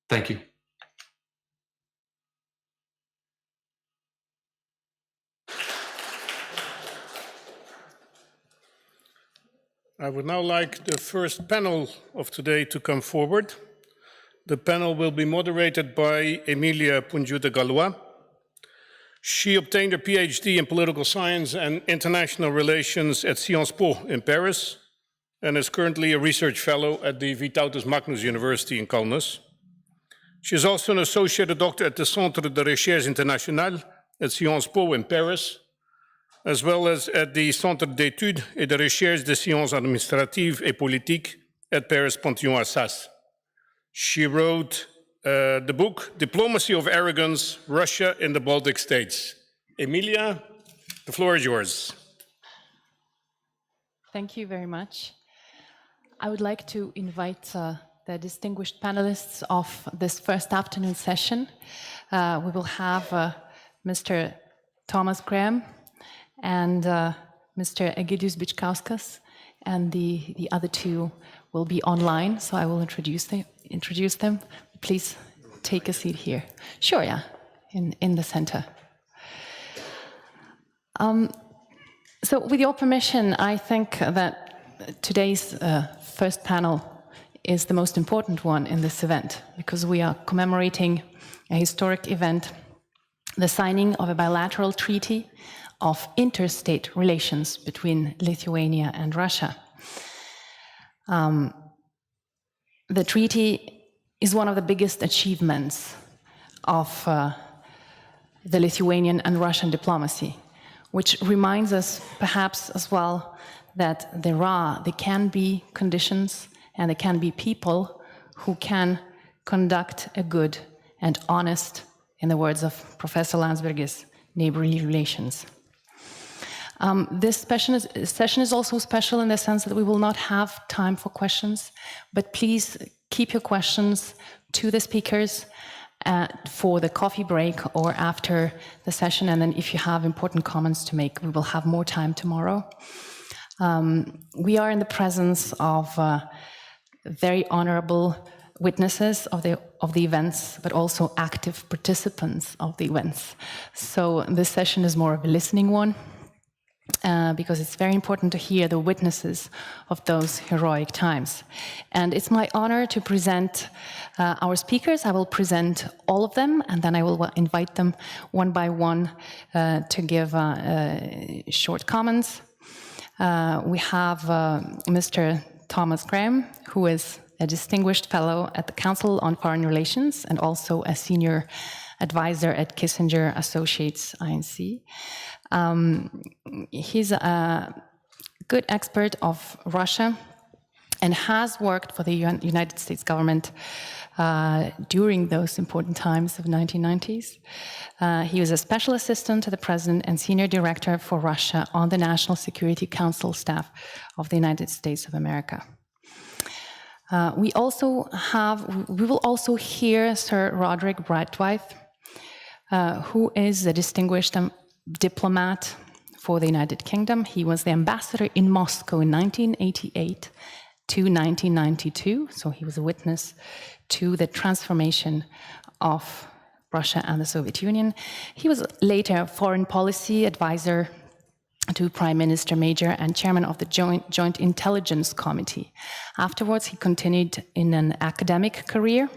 Thank you. I would now like the first panel of today to come forward. The panel will be moderated by Emilia Pungiu-de-Gallois. She obtained her PhD in political science and international relations at Sciences Po in Paris and is currently a research fellow at the Vytautas Magnus University in Kaunas. She is also an associate doctor at the Centre de Recherche Internationale at Sciences Po in Paris, as well as at the Centre d'études et de recherche des sciences administratives et politiques at Paris Panthéon-Assas. She wrote the book, Diplomacy of Arrogance, Russia in the Baltic States. Emilia, the floor is yours. Thank you very much. I would like to invite the distinguished panelists of this first afternoon session. We will have Mr. Thomas Graham and Mr. Egidijus Bičkauskas, and the other two will be online, so I will introduce them. Please take a seat here. Sure, yeah, in the center. So with your permission, I think that today's first panel is the most important one in this event, because we are commemorating a historic event, the signing of a bilateral treaty of interstate relations between Lithuania and Russia. The treaty is one of the biggest achievements of the Lithuanian and Russian diplomacy, which reminds us perhaps as well that there can be conditions and there can be people who can conduct a good and honest, in the words of Professor Landsbergis, neighborly relations. This session is also special in the sense that we will not have time for questions, but please keep your questions to the speakers for the coffee break or after the session, and then if you have important comments to make, we will have more time tomorrow. We are in the presence of very honorable witnesses of the events, but also active participants of the events. So this session is more of a listening one, because it's very important to hear the witnesses of those heroic times. And it's my honor to present our speakers. I will present all of them, and then I will invite them one by one to give short comments. We have Mr. Thomas Graham, who is a distinguished fellow at the Council on Foreign Relations and also a senior advisor at Kissinger Associates INC. He's a good expert of Russia and has worked for the United States government during those important times of the 1990s. He was a special assistant to the president and senior director for Russia on the National Security Council staff of the United States of America. We will also hear Sir Roderick Brightwyth, who is a distinguished diplomat for the United Kingdom. He was the ambassador in Moscow in 1988 to 1992, so he was a witness to the transformation of Russia and the Soviet Union. He was later foreign policy advisor to Prime Minister Major and chairman of the Joint Intelligence Committee. Afterwards, he continued in an academic career,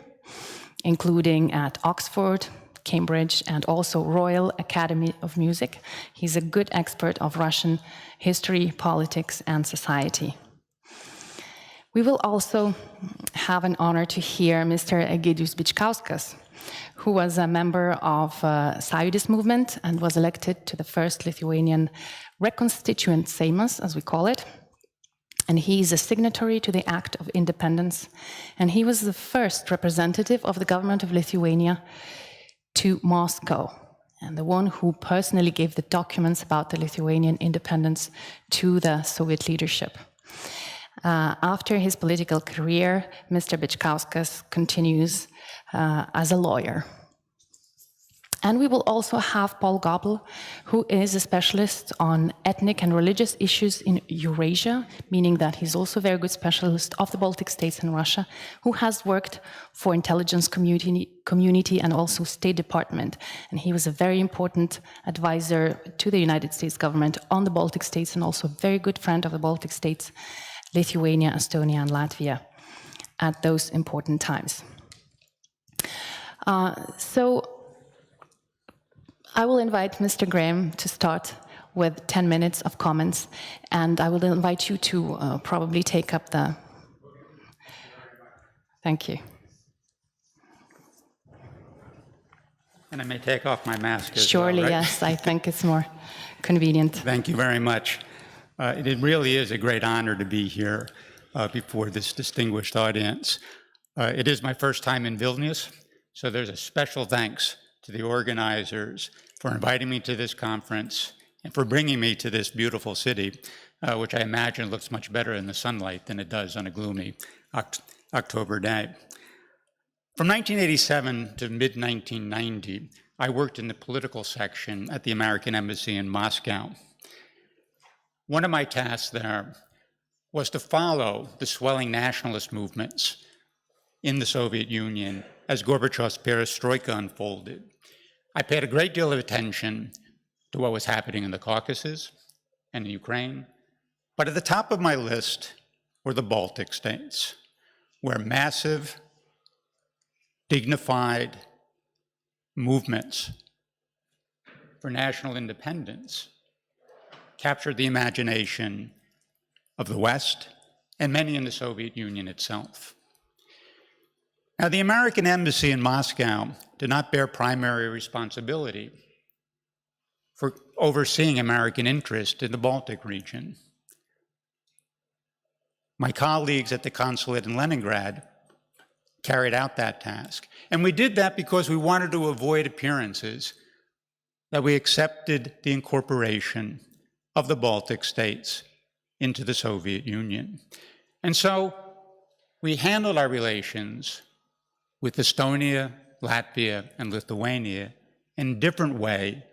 including at Oxford, Cambridge, and also Royal Academy of Music. He's a good expert of Russian history, politics, and society. We will also have an honor to hear Mr. Egidijus Bičkauskas, who was a member of Sąjūdis movement and was elected to the first Lithuanian Reconstituent Seimas, as we call it. And he is a signatory to the Act of Independence, and he was the first representative of the government of Lithuania to Moscow, and the one who personally gave the documents about the Lithuanian independence to the Soviet leadership. After his political career, Mr. Bičkauskas continues as a lawyer. And we will also have Paul Gobel, who is a specialist on ethnic and religious issues in Eurasia, meaning that he's also a very good specialist of the Baltic states and Russia, who has worked for intelligence community and also State Department. And he was a very important advisor to the United States government on the Baltic states and also a very good friend of the Baltic states, Lithuania, Estonia, and Latvia at those important times. So I will invite Mr. Graham to start with 10 minutes of comments, and I will invite you to probably take up the... Thank you. And I may take off my mask as Surely, well, right? yes. I think it's more convenient. Thank you very much. It really is a great honor to be here before this distinguished audience. It is my first time in Vilnius, so there's a special thanks to the organizers for inviting me to this conference and for bringing me to this beautiful city, which I imagine looks much better in the sunlight than it does on a gloomy October day. From 1987 to mid-1990, I worked in the political section at the American Embassy in Moscow. One of my tasks there was to follow the swelling nationalist movements in the Soviet Union as Gorbachev's perestroika unfolded. I paid a great deal of attention to what was happening in the Caucasus and in Ukraine, but at the top of my list were the Baltic states, where massive, dignified movements for national independence captured the imagination of the West and many in the Soviet Union itself. Now, the American Embassy in Moscow did not bear primary responsibility for overseeing American interest in the Baltic region. My colleagues at the consulate in Leningrad carried out that task. And we did that because we wanted to avoid appearances that we accepted the incorporation of the Baltic states into the Soviet Union. And so we handled our relations with Estonia, Latvia, and Lithuania in a different way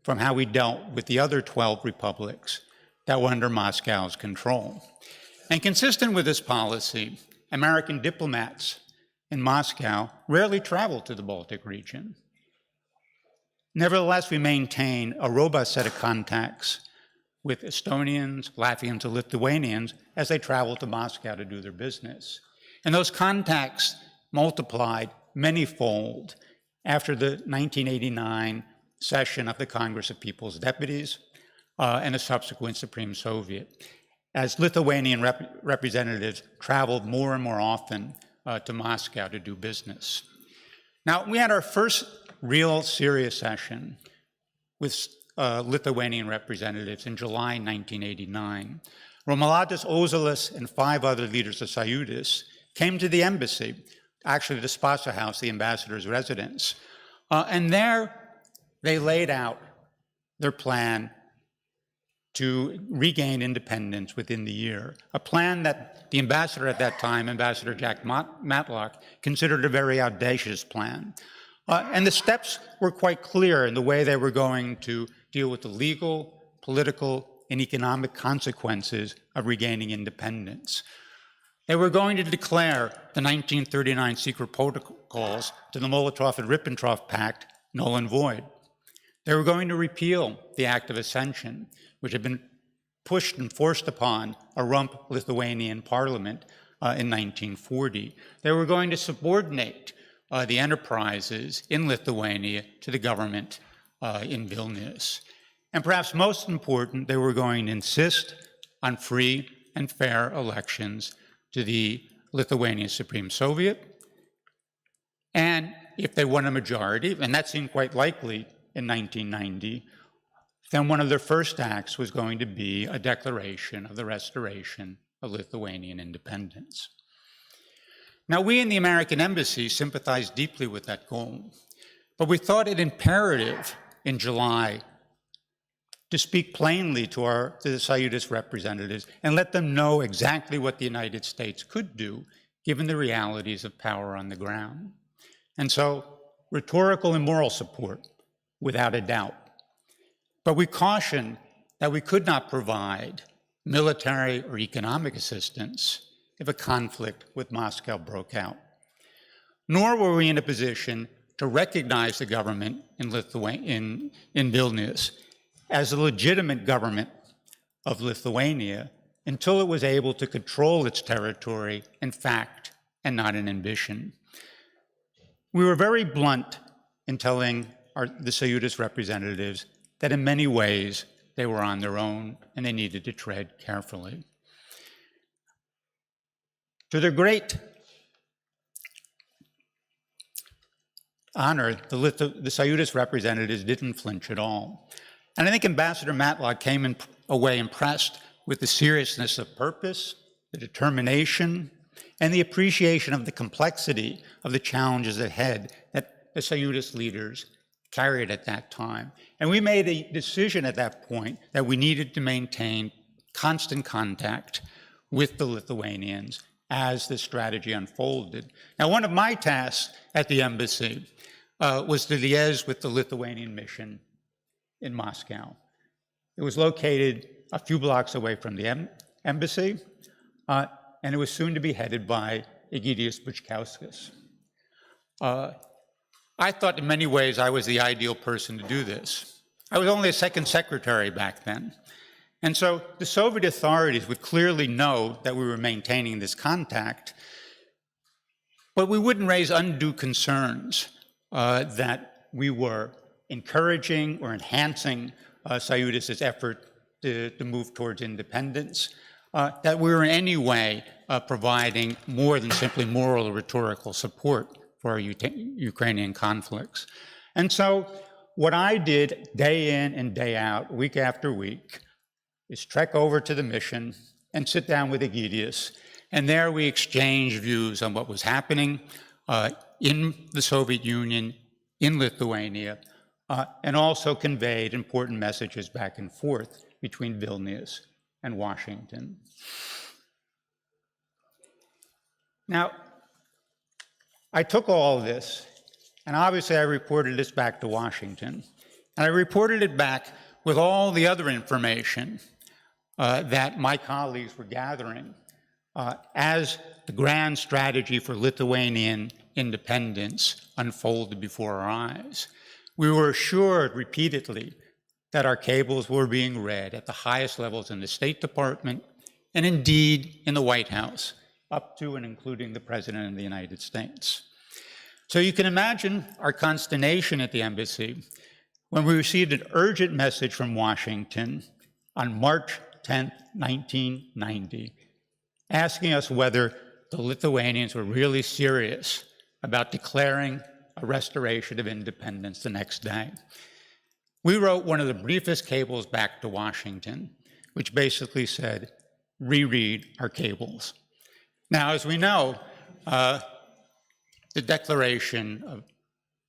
from how we dealt with the other 12 republics that were under Moscow's control. And consistent with this policy, American diplomats in Moscow rarely traveled to the Baltic region. Nevertheless, we maintain a robust set of contacts with Estonians, Latvians, and Lithuanians as they travel to Moscow to do their business. And those contacts multiplied manyfold after the 1989 session of the Congress of People's Deputies and a subsequent Supreme Soviet, as Lithuanian representatives traveled more and more often to Moscow to do business. Now, we had our first real serious session with Lithuanian representatives in July 1989. Romualdas Ozolas and 5 other leaders of Sąjūdis came to the embassy, actually the Spasa House, the ambassador's residence, and there they laid out their plan to regain independence within the year, a plan that the ambassador at that time, Ambassador Jack Matlock, considered a very audacious plan. And the steps were quite clear in the way they were going to deal with the legal, political, and economic consequences of regaining independence. They were going to declare the 1939 secret protocols to the Molotov and Ribbentrop Pact null and void. They were going to repeal the Act of Accession, which had been pushed and forced upon a rump Lithuanian parliament in 1940. They were going to subordinate the enterprises in Lithuania to the government in Vilnius. And perhaps most important, they were going to insist on free and fair elections to the Lithuanian Supreme Soviet. And if they won a majority, and that seemed quite likely in 1990, then one of their first acts was going to be a declaration of the restoration of Lithuanian independence. Now, we in the American Embassy sympathized deeply with that goal, but we thought it imperative in July to speak plainly to the Sąjūdis representatives and let them know exactly what the United States could do, given the realities of power on the ground. And so, rhetorical and moral support, without a doubt. But we cautioned that we could not provide military or economic assistance if a conflict with Moscow broke out. Nor were we in a position to recognize the government in Vilnius as a legitimate government of Lithuania until it was able to control its territory in fact and not in ambition. We were very blunt in telling the Sąjūdis representatives that in many ways they were on their own and they needed to tread carefully. To their great honor, the Sojudis representatives didn't flinch at all. And I think Ambassador Matlock came away impressed with the seriousness of purpose, the determination, and the appreciation of the complexity of the challenges ahead that the Sojudis leaders carried at that time. And we made a decision at that point that we needed to maintain constant contact with the Lithuanians as the strategy unfolded. Now, one of my tasks at the embassy was to liaise with the Lithuanian mission in Moscow. It was located a few blocks away from the embassy, and it was soon to be headed by Egidijus Bučkauskas. I thought in many ways I was the ideal person to do this. I was only a second secretary back then. And so the Soviet authorities would clearly know that we were maintaining this contact, but we wouldn't raise undue concerns that we were encouraging or enhancing Sojudis' effort to move towards independence, that we were in any way providing more than simply moral or rhetorical support for our Ukrainian conflicts. And so what I did day in and day out, week after week, is trek over to the mission and sit down with Egidijus. And there we exchanged views on what was happening in the Soviet Union, in Lithuania, and also conveyed important messages back and forth between Vilnius and Washington. Now, I took all of this, and obviously I reported this back to Washington. And I reported it back with all the other information that my colleagues were gathering as the grand strategy for Lithuanian independence unfolded before our eyes. We were assured repeatedly that our cables were being read at the highest levels in the State Department and indeed in the White House, up to and including the President of the United States. So you can imagine our consternation at the embassy when we received an urgent message from Washington on March 10, 1990, asking us whether the Lithuanians were really serious about declaring a restoration of independence the next day. We wrote one of the briefest cables back to Washington, which basically said, reread our cables. Now, as we know, the Declaration of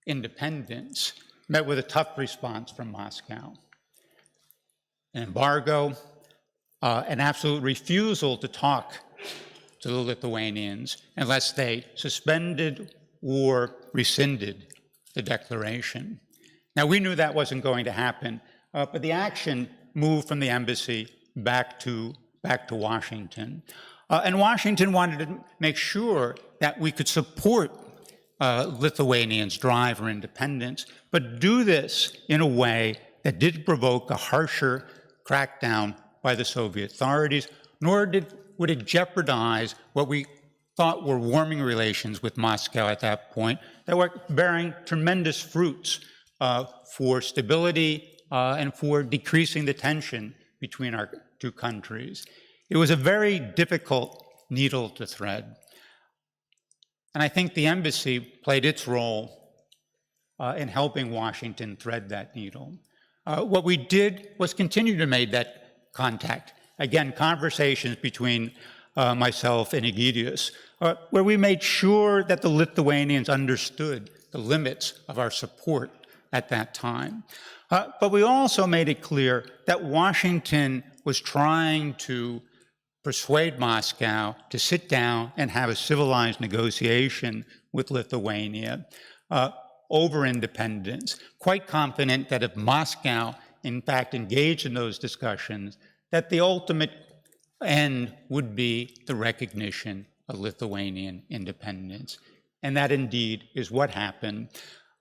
Independence met with a tough response from Moscow. An embargo, an absolute refusal to talk to the Lithuanians unless they suspended or rescinded the declaration. Now, we knew that wasn't going to happen, but the action moved from the embassy back to Washington. And Washington wanted to make sure that we could support Lithuanians' drive for independence, but do this in a way that didn't provoke a harsher crackdown by the Soviet authorities, nor would it jeopardize what we thought were warming relations with Moscow at that point that were bearing tremendous fruits for stability and for decreasing the tension between our two countries. It was a very difficult needle to thread. And I think the embassy played its role in helping Washington thread that needle. What we did was continue to make that contact. Again, conversations between myself and Egidijus, where we made sure that the Lithuanians understood the limits of our support at that time. But we also made it clear that Washington was trying to persuade Moscow to sit down and have a civilized negotiation with Lithuania over independence, quite confident that if Moscow, in fact, engaged in those discussions, that the ultimate end would be the recognition of Lithuanian independence. And that indeed is what happened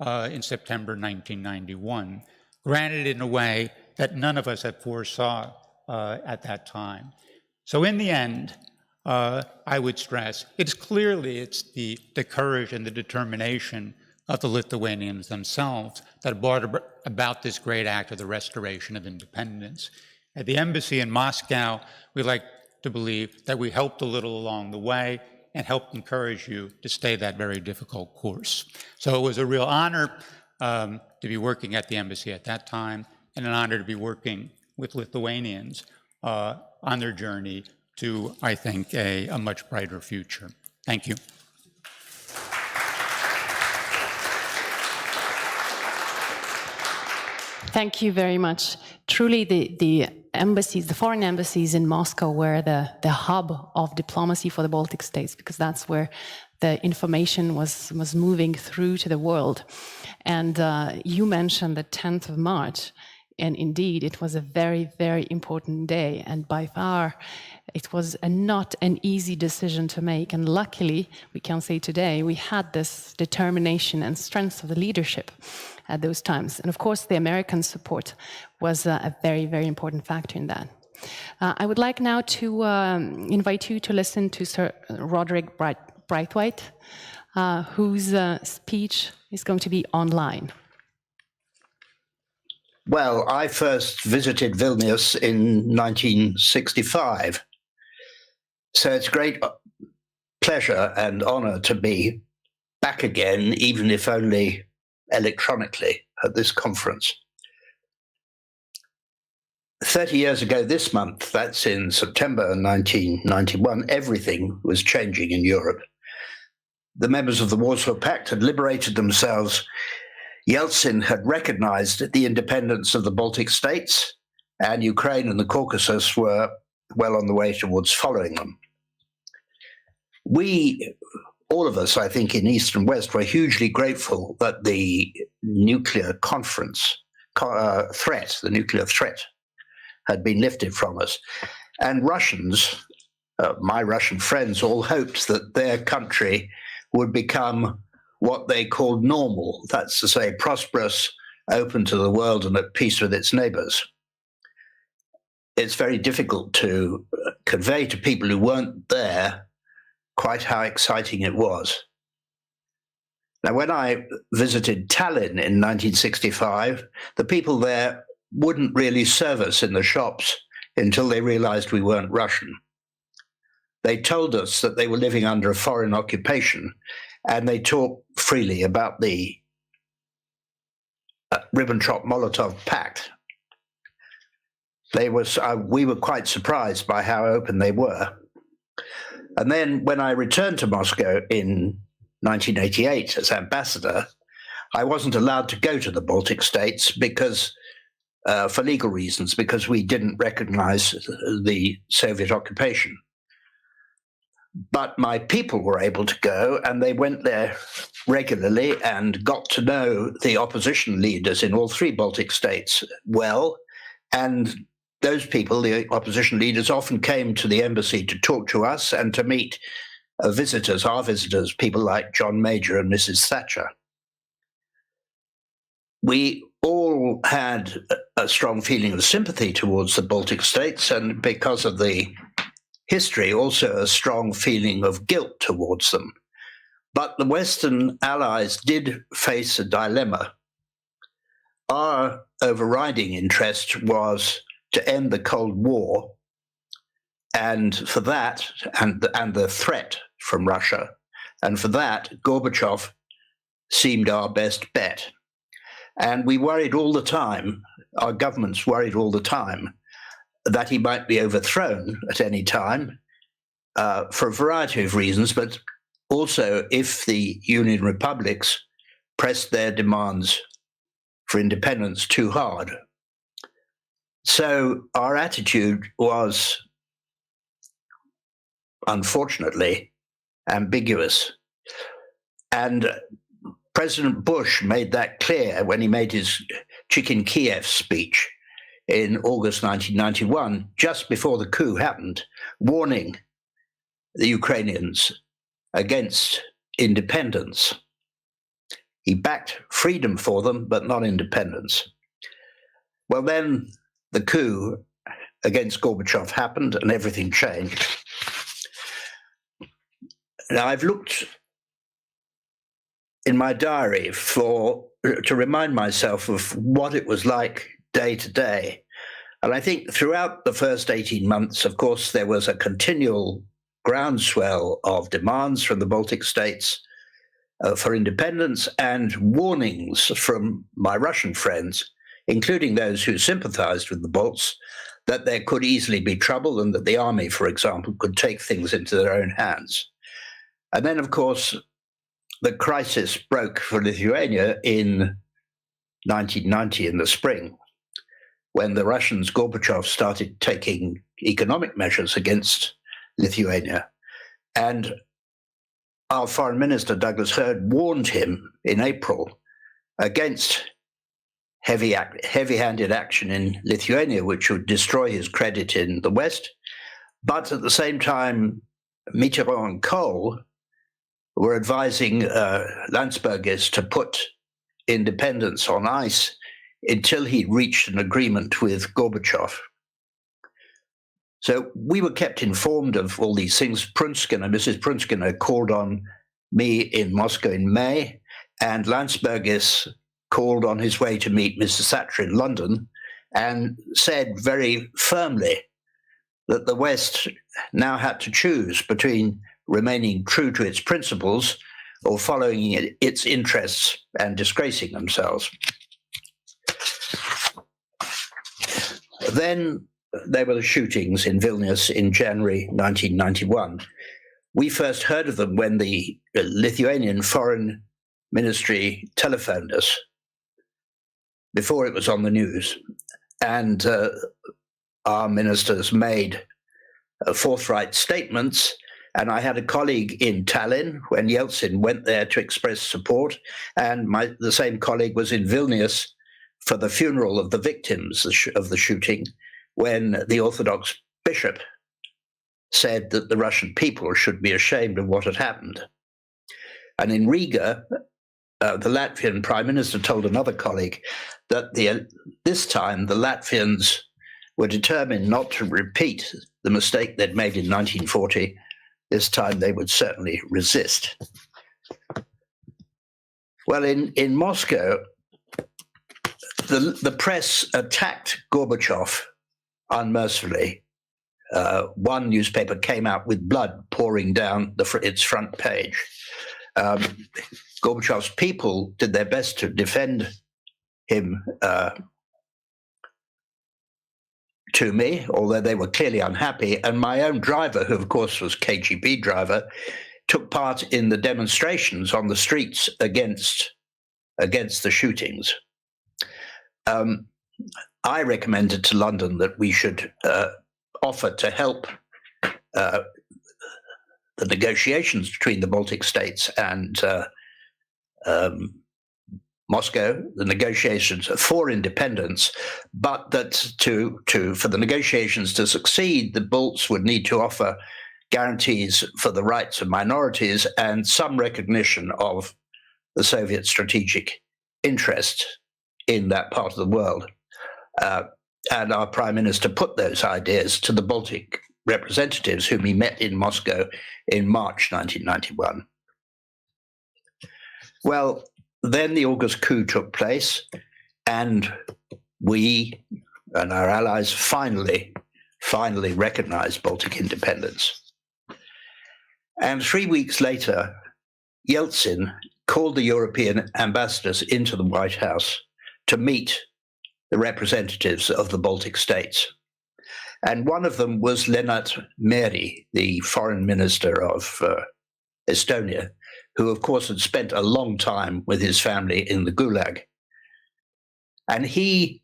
in September 1991, granted in a way that none of us had foresaw at that time. So in the end, I would stress, it's the courage and the determination of the Lithuanians themselves that brought about this great act of the restoration of independence. At the embassy in Moscow, we like to believe that we helped a little along the way, and helped encourage you to stay that very difficult course. So it was a real honor to be working at the embassy at that time, and an honor to be working with Lithuanians on their journey to, I think, a much brighter future. Thank you. Thank you very much. Truly, the embassies, the foreign embassies in Moscow were the hub of diplomacy for the Baltic states, because that's where the information was moving through to the world. And you mentioned the 10th of March, and indeed, it was a very, very important day. And by far, it was not an easy decision to make. And luckily, we can say today, we had this determination and strength of the leadership at those times. And of course, the American support was a very, very important factor in that. I would like now to invite you to listen to Sir Roderick Brightwhite, whose speech is going to be online. Well, I first visited Vilnius in 1965. So it's a great pleasure and honor to be back again, even if only electronically, at this conference. 30 years ago this month, that's in September 1991, everything was changing in Europe. The members of the Warsaw Pact had liberated themselves. Yeltsin had recognized the independence of the Baltic states, and Ukraine and the Caucasus were well on the way towards following them. We, all of us, I think, in East and West, were hugely grateful that the nuclear threat, the nuclear threat, had been lifted from us. And Russians, my Russian friends, all hoped that their country would become what they called normal, that's to say, prosperous, open to the world, and at peace with its neighbors. It's very difficult to convey to people who weren't there quite how exciting it was. Now, when I visited Tallinn in 1965, the people there wouldn't really serve us in the shops until they realized we weren't Russian. They told us that they were living under a foreign occupation, and they talked freely about the Ribbentrop-Molotov Pact. We were quite surprised by how open they were. And then when I returned to Moscow in 1988 as ambassador, I wasn't allowed to go to the Baltic states because, for legal reasons, because we didn't recognize the Soviet occupation. But my people were able to go, and they went there regularly and got to know the opposition leaders in all three Baltic states well. And those people, the opposition leaders, often came to the embassy to talk to us and to meet visitors, our visitors, people like John Major and Mrs. Thatcher. We all had a strong feeling of sympathy towards the Baltic states, and because of the history, also a strong feeling of guilt towards them. But the Western allies did face a dilemma. Our overriding interest was to end the Cold War, and for that, and the threat from Russia, and for that, Gorbachev seemed our best bet. And we worried all the time, our governments worried all the time, that he might be overthrown at any time for a variety of reasons, but also if the Union republics pressed their demands for independence too hard. So our attitude was, unfortunately, ambiguous. And President Bush made that clear when he made his Chicken Kiev speech in August 1991, just before the coup happened, warning the Ukrainians against independence. He backed freedom for them, but not independence. Well, then the coup against Gorbachev happened and everything changed. Now, I've looked in my diary to remind myself of what it was like day to day. And I think throughout the first 18 months, of course, there was a continual groundswell of demands from the Baltic states for independence and warnings from my Russian friends, including those who sympathized with the Balts, that there could easily be trouble and that the army, for example, could take things into their own hands. And then, of course, the crisis broke for Lithuania in 1990 in the spring, when the Russians, Gorbachev, started taking economic measures against Lithuania. And our foreign minister, Douglas Hurd, warned him in April against heavy-handed action in Lithuania, which would destroy his credit in the West. But at the same time, Mitterrand and Kohl were advising Landsbergis to put independence on ice until he reached an agreement with Gorbachev. So we were kept informed of all these things. Mrs. Prunskina called on me in Moscow in May, and Landsbergis called on his way to meet Mrs. Thatcher in London and said very firmly that the West now had to choose between remaining true to its principles or following its interests and disgracing themselves. Then there were the shootings in Vilnius in January 1991. We first heard of them when the Lithuanian Foreign Ministry telephoned us, before it was on the news. And our ministers made forthright statements. And I had a colleague in Tallinn when Yeltsin went there to express support. And the same colleague was in Vilnius for the funeral of the victims of the shooting, when the Orthodox bishop said that the Russian people should be ashamed of what had happened. And in Riga, the Latvian prime minister told another colleague that this time the Latvians were determined not to repeat the mistake they'd made in 1940. This time they would certainly resist. Well, in Moscow, the press attacked Gorbachev unmercifully. One newspaper came out with blood pouring down its front page. Gorbachev's people did their best to defend him to me, although they were clearly unhappy. And my own driver, who of course was KGB driver, took part in the demonstrations on the streets against the shootings. I recommended to London that we should offer to help the negotiations between the Baltic states and Moscow, the negotiations for independence, but that for the negotiations to succeed, the Balts would need to offer guarantees for the rights of minorities and some recognition of the Soviet strategic interest in that part of the world. And our prime minister put those ideas to the Baltic representatives whom he met in Moscow in March 1991. Well, then the August coup took place, and we and our allies finally recognized Baltic independence. And 3 weeks later, Yeltsin called the European ambassadors into the White House to meet the representatives of the Baltic states. And one of them was Lennart Meri, the foreign minister of Estonia, who of course had spent a long time with his family in the Gulag. And he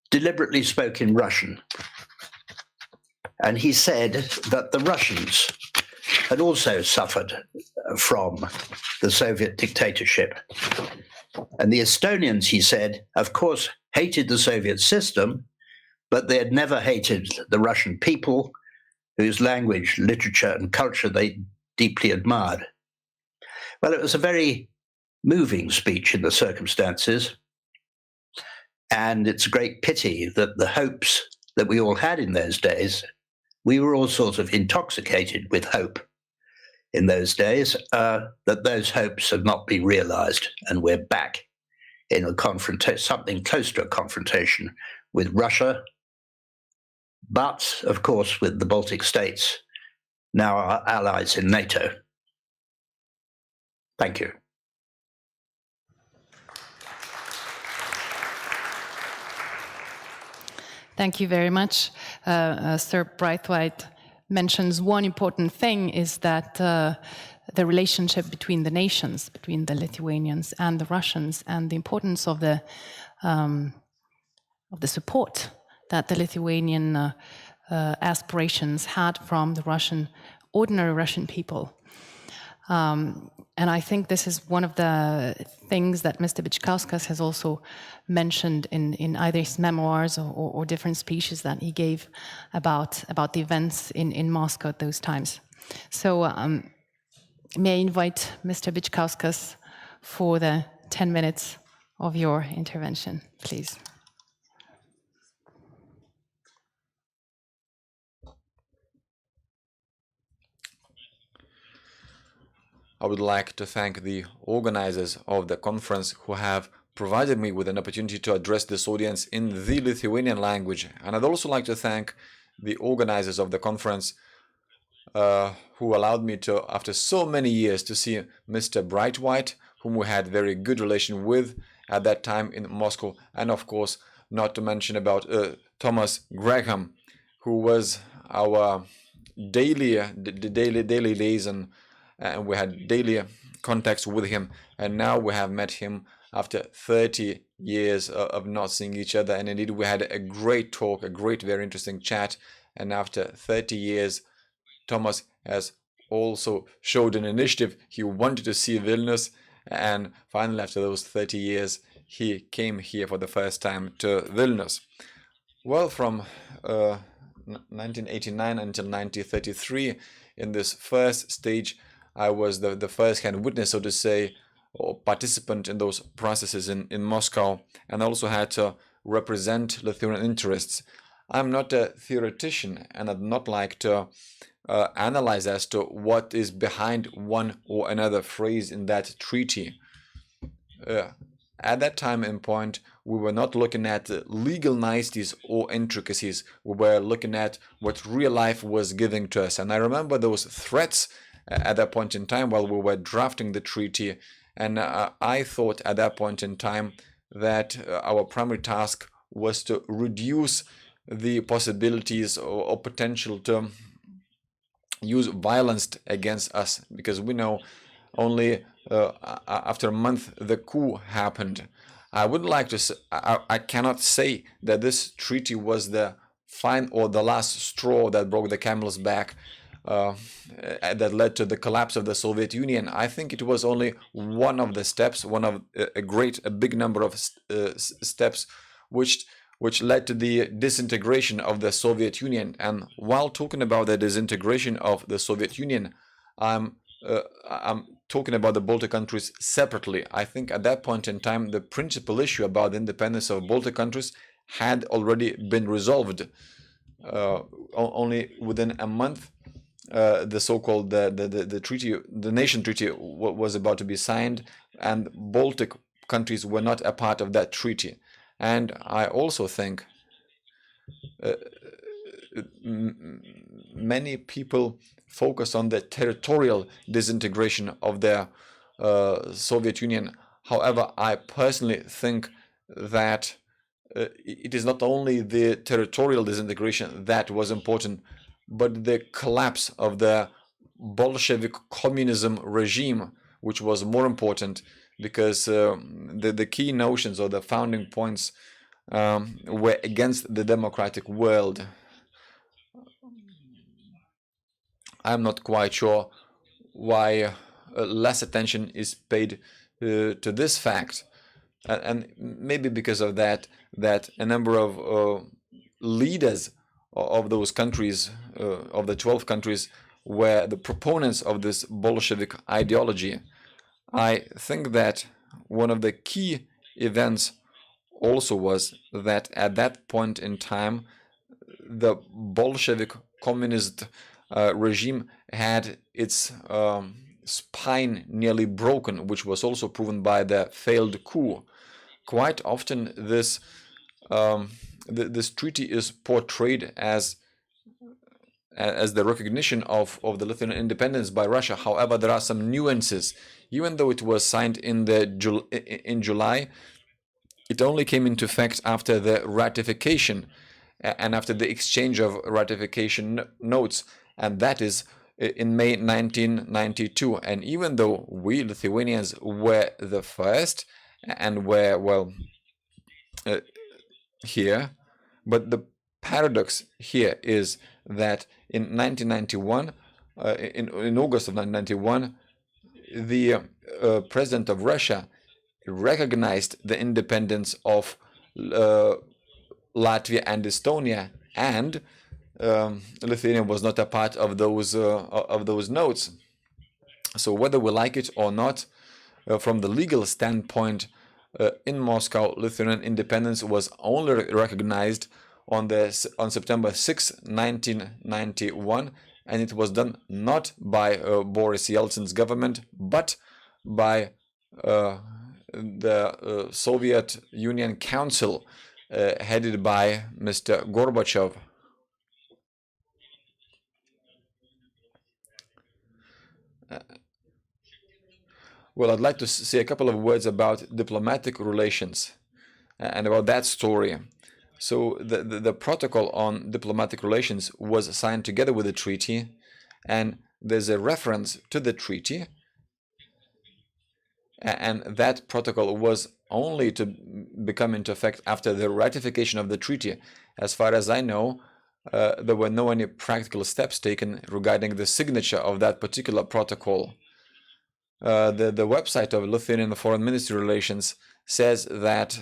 deliberately spoke in Russian. And he said that the Russians had also suffered from the Soviet dictatorship. And the Estonians, he said, of course, hated the Soviet system, but they had never hated the Russian people, whose language, literature, and culture they deeply admired. Well, it was a very moving speech in the circumstances, and it's a great pity that the hopes that we all had in those days, we were all sort of intoxicated with hope in those days, that those hopes have not been realized, and we're back in a something close to a confrontation with Russia, but of course with the Baltic states now our allies in NATO. Thank you. Thank you very much. Sir Braithwaite mentions one important thing is that the relationship between the nations, between the Lithuanians and the Russians, and the importance of the support that the Lithuanian aspirations had from the ordinary Russian people. And I think this is one of the things that Mr. Bičkauskas has also mentioned in either his memoirs or different speeches that he gave about the events in Moscow at those times. So may I invite Mr. Bičkauskas for the 10 minutes of your intervention, please. I would like to thank the organizers of the conference who have provided me with an opportunity to address this audience in the Lithuanian language. And I'd also like to thank the organizers of the conference who allowed me to, after so many years, to see Mr. Braithwaite, whom we had very good relation with at that time in Moscow, and of course, not to mention about Thomas Graham, who was our daily liaison, and we had daily contacts with him, and now we have met him after 30 years of not seeing each other, and indeed we had a great talk, a great, very interesting chat, and after 30 years, Thomas has also showed an initiative. He wanted to see Vilnius, and finally after those 30 years, he came here for the first time to Vilnius. Well, from 1989 until 1933, in this first stage, I was the first-hand witness, so to say, or participant in those processes in Moscow, and I also had to represent Lithuanian interests. I'm not a theoretician, and I'd not like to analyze as to what is behind one or another phrase in that treaty. At that time and point, we were not looking at legal niceties or intricacies. We were looking at what real life was giving to us. And I remember those threats at that point in time while we were drafting the treaty. And I thought at that point in time that our primary task was to reduce the possibilities or potential to use violence against us, because we know only after a month the coup happened. I would like to say, I cannot say that this treaty was the last straw that broke the camel's back, that led to the collapse of the Soviet Union. I think it was only one of the steps, one of a big number of steps which led to the disintegration of the Soviet Union. And while talking about the disintegration of the Soviet Union, I'm talking about the Baltic countries separately. I think at that point in time, the principal issue about the independence of Baltic countries had already been resolved. Only within a month, the so-called the treaty, the nation treaty, was about to be signed, and Baltic countries were not a part of that treaty. And I also think many people focus on the territorial disintegration of the Soviet Union. However, I personally think that it is not only the territorial disintegration that was important, but the collapse of the Bolshevik communism regime, which was more important, because the key notions or the founding points were against the democratic world. I'm not quite sure why less attention is paid to this fact, and maybe because of that a number of leaders of those countries, of the 12 countries, were the proponents of this Bolshevik ideology. I think that one of the key events also was that at that point in time, the Bolshevik communist regime had its spine nearly broken, which was also proven by the failed coup. Quite often, this treaty is portrayed as as the recognition of the Lithuanian independence by Russia. However, there are some nuances. Even though it was signed in July, it only came into effect after the ratification and after the exchange of ratification notes, and that is in May 1992. And even though we Lithuanians were the first and were, well, here, but the paradox here is that in 1991, in August of 1991, the president of Russia recognized the independence of Latvia and Estonia, and Lithuania was not a part of those notes. So whether we like it or not, from the legal standpoint, in Moscow, Lithuanian independence was only recognized on September 6, 1991, and it was done not by Boris Yeltsin's government, but by the Soviet Union Council, headed by Mr. Gorbachev. Well, I'd like to say a couple of words about diplomatic relations and about that story. So the protocol on diplomatic relations was signed together with the treaty, and there's a reference to the treaty, and that protocol was only to become into effect after the ratification of the treaty. As far as I know, there were no any practical steps taken regarding the signature of that particular protocol. The website of Lithuanian Foreign Ministry Relations says that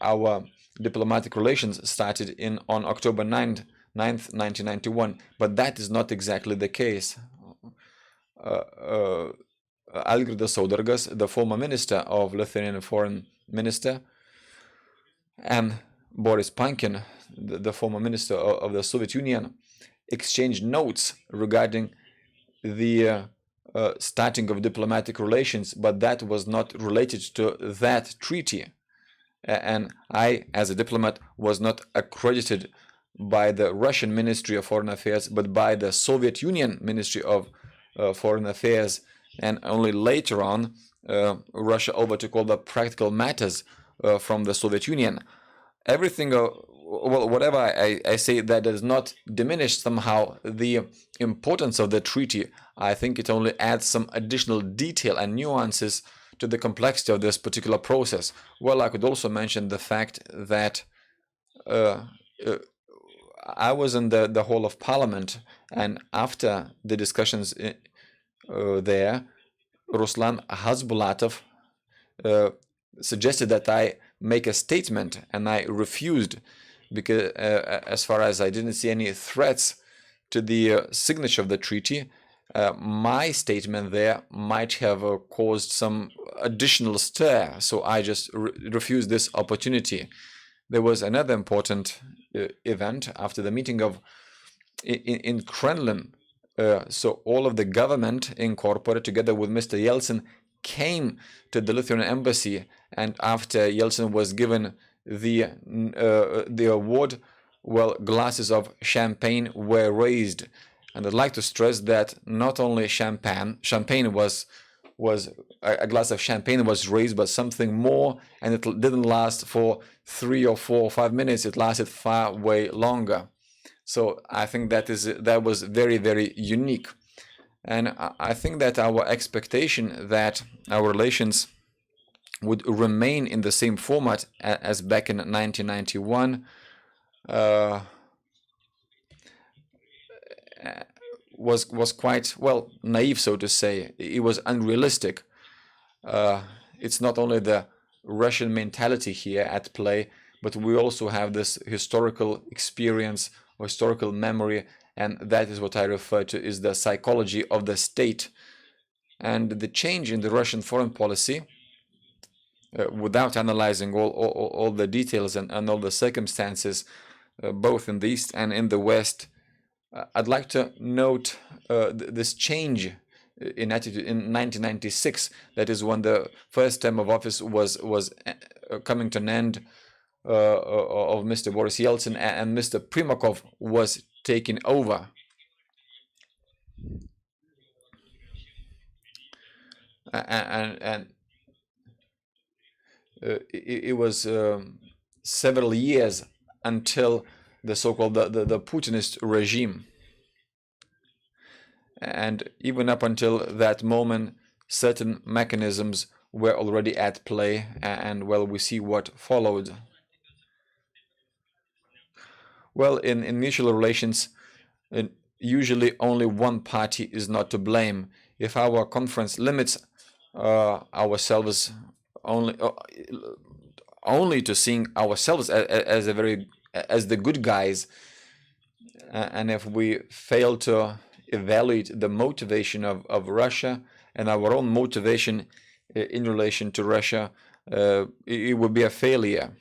our diplomatic relations started on October 9th, 1991, but that is not exactly the case. Algirdas Saudargas, the former minister of Lithuanian Foreign Minister, and Boris Pankin, the former minister of the Soviet Union, exchanged notes regarding the starting of diplomatic relations, but that was not related to that treaty. And I, as a diplomat, was not accredited by the Russian Ministry of Foreign Affairs, but by the Soviet Union Ministry of Foreign Affairs. And only later on, Russia overtook all the practical matters from the Soviet Union. Everything, well, whatever I say, that does not diminish somehow the importance of the treaty. I think it only adds some additional detail and nuances to the complexity of this particular process. Well, I could also mention the fact that I was in the Hall of Parliament, and after the discussions there, Ruslan Hasbulatov suggested that I make a statement, and I refused because as far as I didn't see any threats to the signature of the treaty, my statement there might have caused some additional stir, so I just refused this opportunity. There was another important event after the meeting in Kremlin. So all of the government incorporated together with Mr. Yeltsin came to the Lithuanian embassy, and after Yeltsin was given the award, well, glasses of champagne were raised. And I'd like to stress that not only champagne was a glass of champagne was raised, but something more, and it didn't last for 3 or 4 or 5 minutes. It lasted far way longer. So I think that was very, very unique. And I think that our expectation that our relations would remain in the same format as back in 1991 was quite, well, naive, so to say. It was unrealistic. It's not only the Russian mentality here at play, but we also have this historical experience or historical memory, and that is what I refer to is the psychology of the state. And the change in the Russian foreign policy, without analyzing all the details and all the circumstances, both in the East and in the West, I'd like to note this change in attitude in 1996. That is when the first term of office was coming to an end of Mr. Boris Yeltsin, and Mr. Primakov was taking over. and it was several years until the so-called the Putinist regime. And even up until that moment, certain mechanisms were already at play, and well, we see what followed. Well, in initial relations, usually only one party is not to blame. If our conference limits ourselves only to seeing ourselves as the good guys, and if we fail to evaluate the motivation of Russia and our own motivation in relation to Russia, it would be a failure.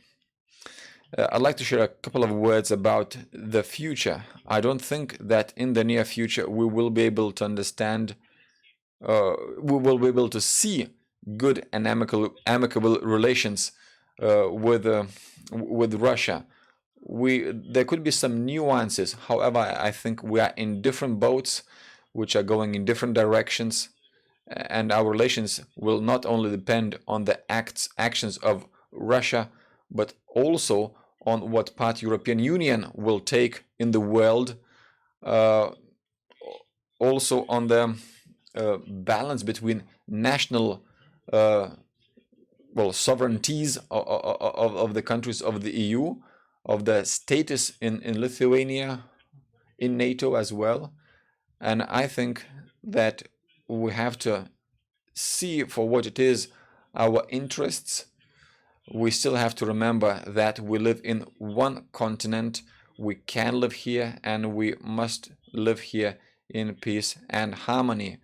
I'd like to share a couple of words about the future. I don't think that in the near future we will be able to understand, we will be able to see good and amicable relations with Russia. There could be some nuances. However, I think we are in different boats, which are going in different directions, and our relations will not only depend on the actions of Russia, but also on what part European Union will take in the world, also on the balance between national sovereignties of the countries of the EU, of the status in Lithuania, in NATO as well. And I think that we have to see for what it is our interests. We still have to remember that we live in one continent. We can live here, and we must live here in peace and harmony.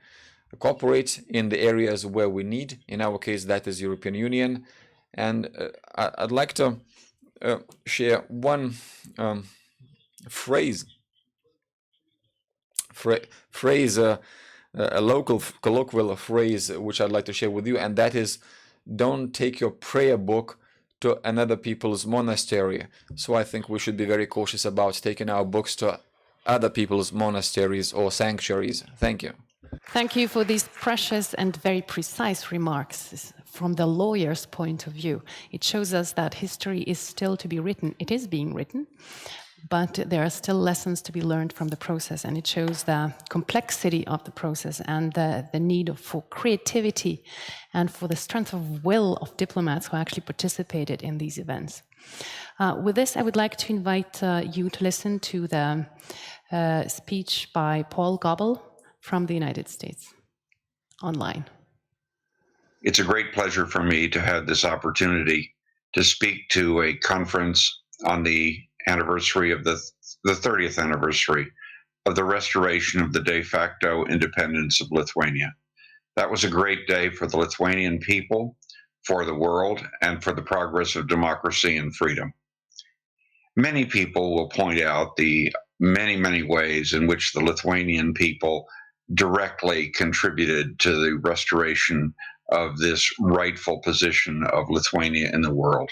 Cooperate in the areas where we need. In our case, that is European Union. And I'd like to share one phrase, a local colloquial phrase, which I'd like to share with you, and that is, don't take your prayer book to another people's monastery. So I think we should be very cautious about taking our books to other people's monasteries or sanctuaries. Thank you. Thank you for these precious and very precise remarks from the lawyer's point of view. It shows us that history is still to be written. It is being written, but there are still lessons to be learned from the process, and it shows the complexity of the process and the need for creativity and for the strength of will of diplomats who actually participated in these events. With this, I would like to invite you to listen to the speech by Paul Goebel from the United States online. It's a great pleasure for me to have this opportunity to speak to a conference on the anniversary of the 30th anniversary of the restoration of the de facto independence of Lithuania. That was a great day for the Lithuanian people, for the world, and for the progress of democracy and freedom. Many people will point out the many ways in which the Lithuanian people directly contributed to the restoration of this rightful position of Lithuania in the world.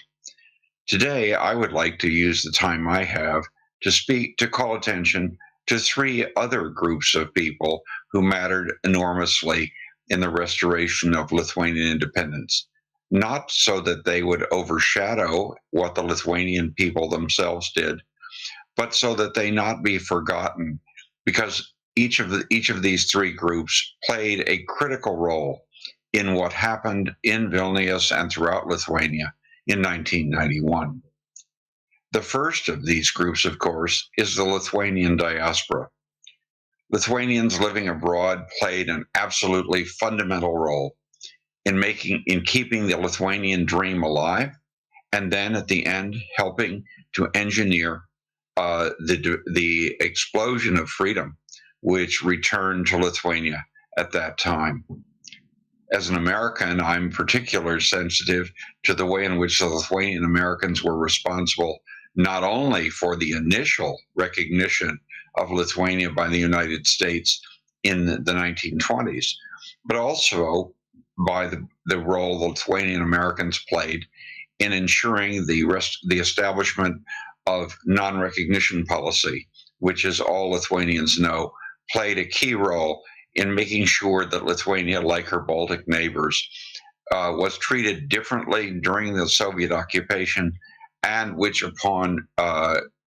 Today, I would like to use the time I have to call attention to three other groups of people who mattered enormously in the restoration of Lithuanian independence, not so that they would overshadow what the Lithuanian people themselves did, but so that they not be forgotten, because each of these three groups played a critical role in what happened in Vilnius and throughout Lithuania in 1991. The first of these groups, of course, is the Lithuanian diaspora. Lithuanians living abroad played an absolutely fundamental role in keeping the Lithuanian dream alive, and then at the end helping to engineer the explosion of freedom which returned to Lithuania at that time. As an American, I'm particularly sensitive to the way in which the Lithuanian Americans were responsible not only for the initial recognition of Lithuania by the United States in the 1920s, but also by the role the Lithuanian Americans played in ensuring the establishment of non-recognition policy, which, as all Lithuanians know, played a key role in making sure that Lithuania, like her Baltic neighbors, was treated differently during the Soviet occupation, and which, upon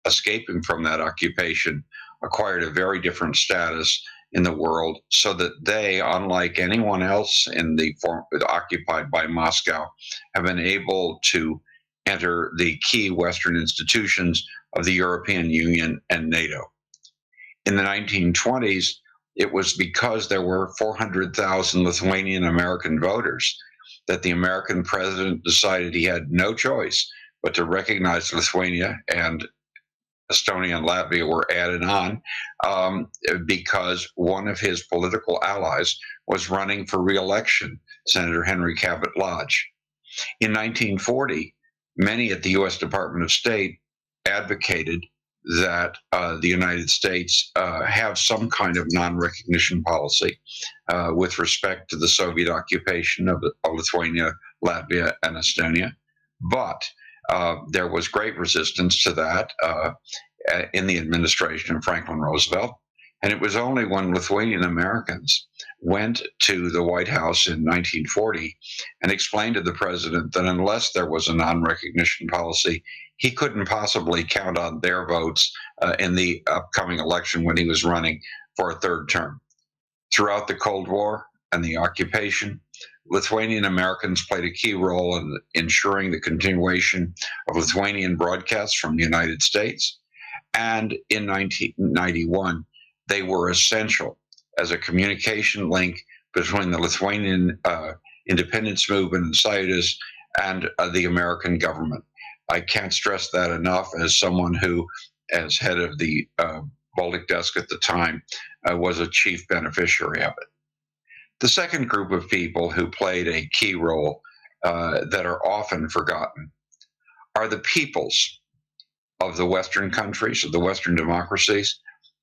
escaping from that occupation, acquired a very different status in the world, so that they, unlike anyone else in the form occupied by Moscow, have been able to enter the key Western institutions of the European Union and NATO. In the 1920s, it was because there were 400,000 Lithuanian American voters that the American president decided he had no choice but to recognize Lithuania, and Estonia and Latvia were added on because one of his political allies was running for re-election, Senator Henry Cabot Lodge. In 1940, many at the U.S. Department of State advocated that the United States have some kind of non-recognition policy with respect to the Soviet occupation of Lithuania, Latvia, and Estonia. But there was great resistance to that in the administration of Franklin Roosevelt. And it was only when Lithuanian Americans went to the White House in 1940 and explained to the president that unless there was a non-recognition policy, he couldn't possibly count on their votes in the upcoming election when he was running for a third term. Throughout the Cold War and the occupation, Lithuanian Americans played a key role in ensuring the continuation of Lithuanian broadcasts from the United States. And in 1991, they were essential as a communication link between the Lithuanian independence movement and Sąjūdis and the American government. I can't stress that enough as someone who, as head of the Baltic desk at the time, was a chief beneficiary of it. The second group of people who played a key role that are often forgotten are the peoples of the Western countries, of the Western democracies,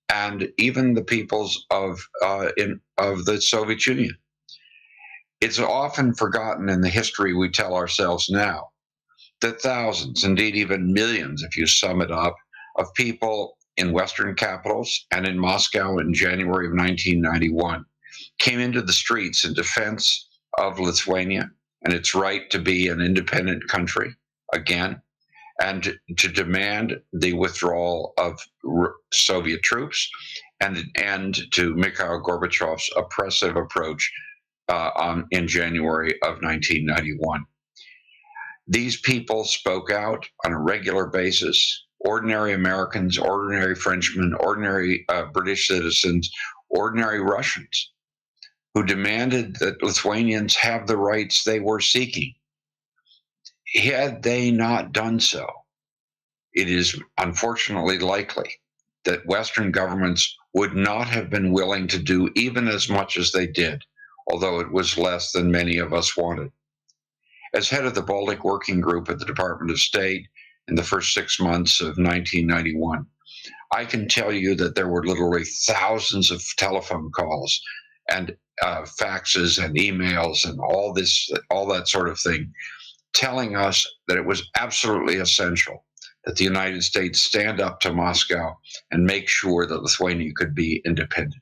and even the peoples of the Soviet Union. It's often forgotten in the history we tell ourselves now that thousands, indeed even millions, if you sum it up, of people in Western capitals and in Moscow in January of 1991 came into the streets in defense of Lithuania and its right to be an independent country again, and to demand the withdrawal of Soviet troops and an end to Mikhail Gorbachev's oppressive approach in January of 1991. These people spoke out on a regular basis. Ordinary Americans, ordinary Frenchmen, ordinary British citizens, ordinary Russians, who demanded that Lithuanians have the rights they were seeking. Had they not done so, it is unfortunately likely that Western governments would not have been willing to do even as much as they did, although it was less than many of us wanted. As head of the Baltic Working Group at the Department of State in the first 6 months of 1991, I can tell you that there were literally thousands of telephone calls and faxes and emails and all that sort of thing, telling us that it was absolutely essential that the United States stand up to Moscow and make sure that Lithuania could be independent.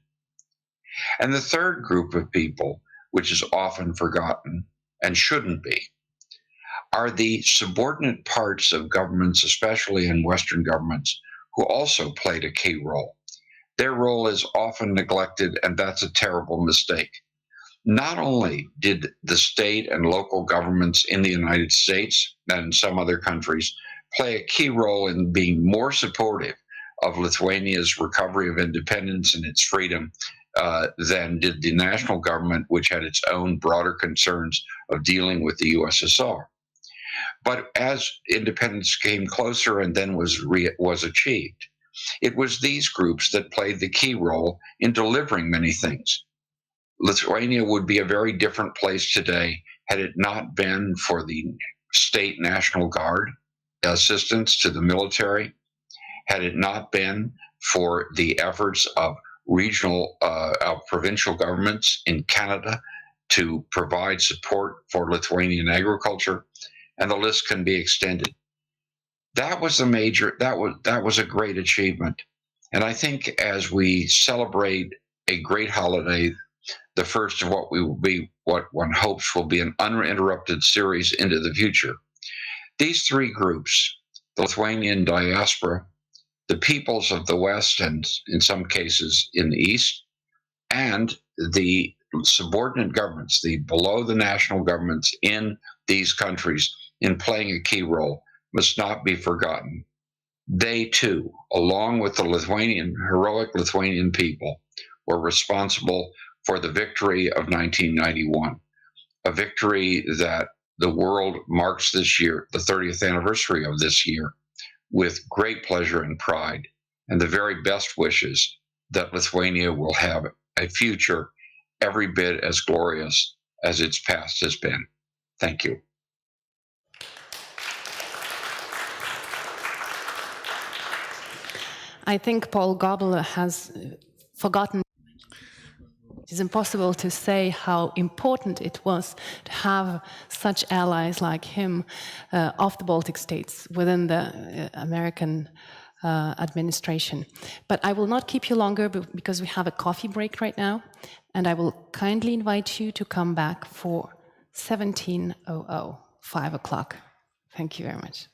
And the third group of people, which is often forgotten and shouldn't be, are the subordinate parts of governments, especially in Western governments, who also played a key role. Their role is often neglected, and that's a terrible mistake. Not only did the state and local governments in the United States and in some other countries play a key role in being more supportive of Lithuania's recovery of independence and its freedom than did the national government, which had its own broader concerns of dealing with the USSR. But as independence came closer and then was achieved, it was these groups that played the key role in delivering many things. Lithuania would be a very different place today had it not been for the state National Guard assistance to the military, had it not been for the efforts of regional, provincial governments in Canada to provide support for Lithuanian agriculture, and the list can be extended. That was a great achievement. And I think as we celebrate a great holiday the first of what one hopes will be an uninterrupted series into the future. These three groups, the Lithuanian diaspora, the peoples of the West, and in some cases in the East, and the subordinate governments, the below the national governments in these countries in playing a key role, must not be forgotten. They too, along with the heroic Lithuanian people, were responsible for the victory of 1991, a victory that the world marks this year, the 30th anniversary of this year, with great pleasure and pride, and the very best wishes that Lithuania will have a future every bit as glorious as its past has been. Thank you. I think Paul Gobler has forgotten. It is impossible to say how important it was to have such allies like him of the Baltic states within the American administration. But I will not keep you longer because we have a coffee break right now, and I will kindly invite you to come back for 17:00, 5 o'clock. Thank you very much.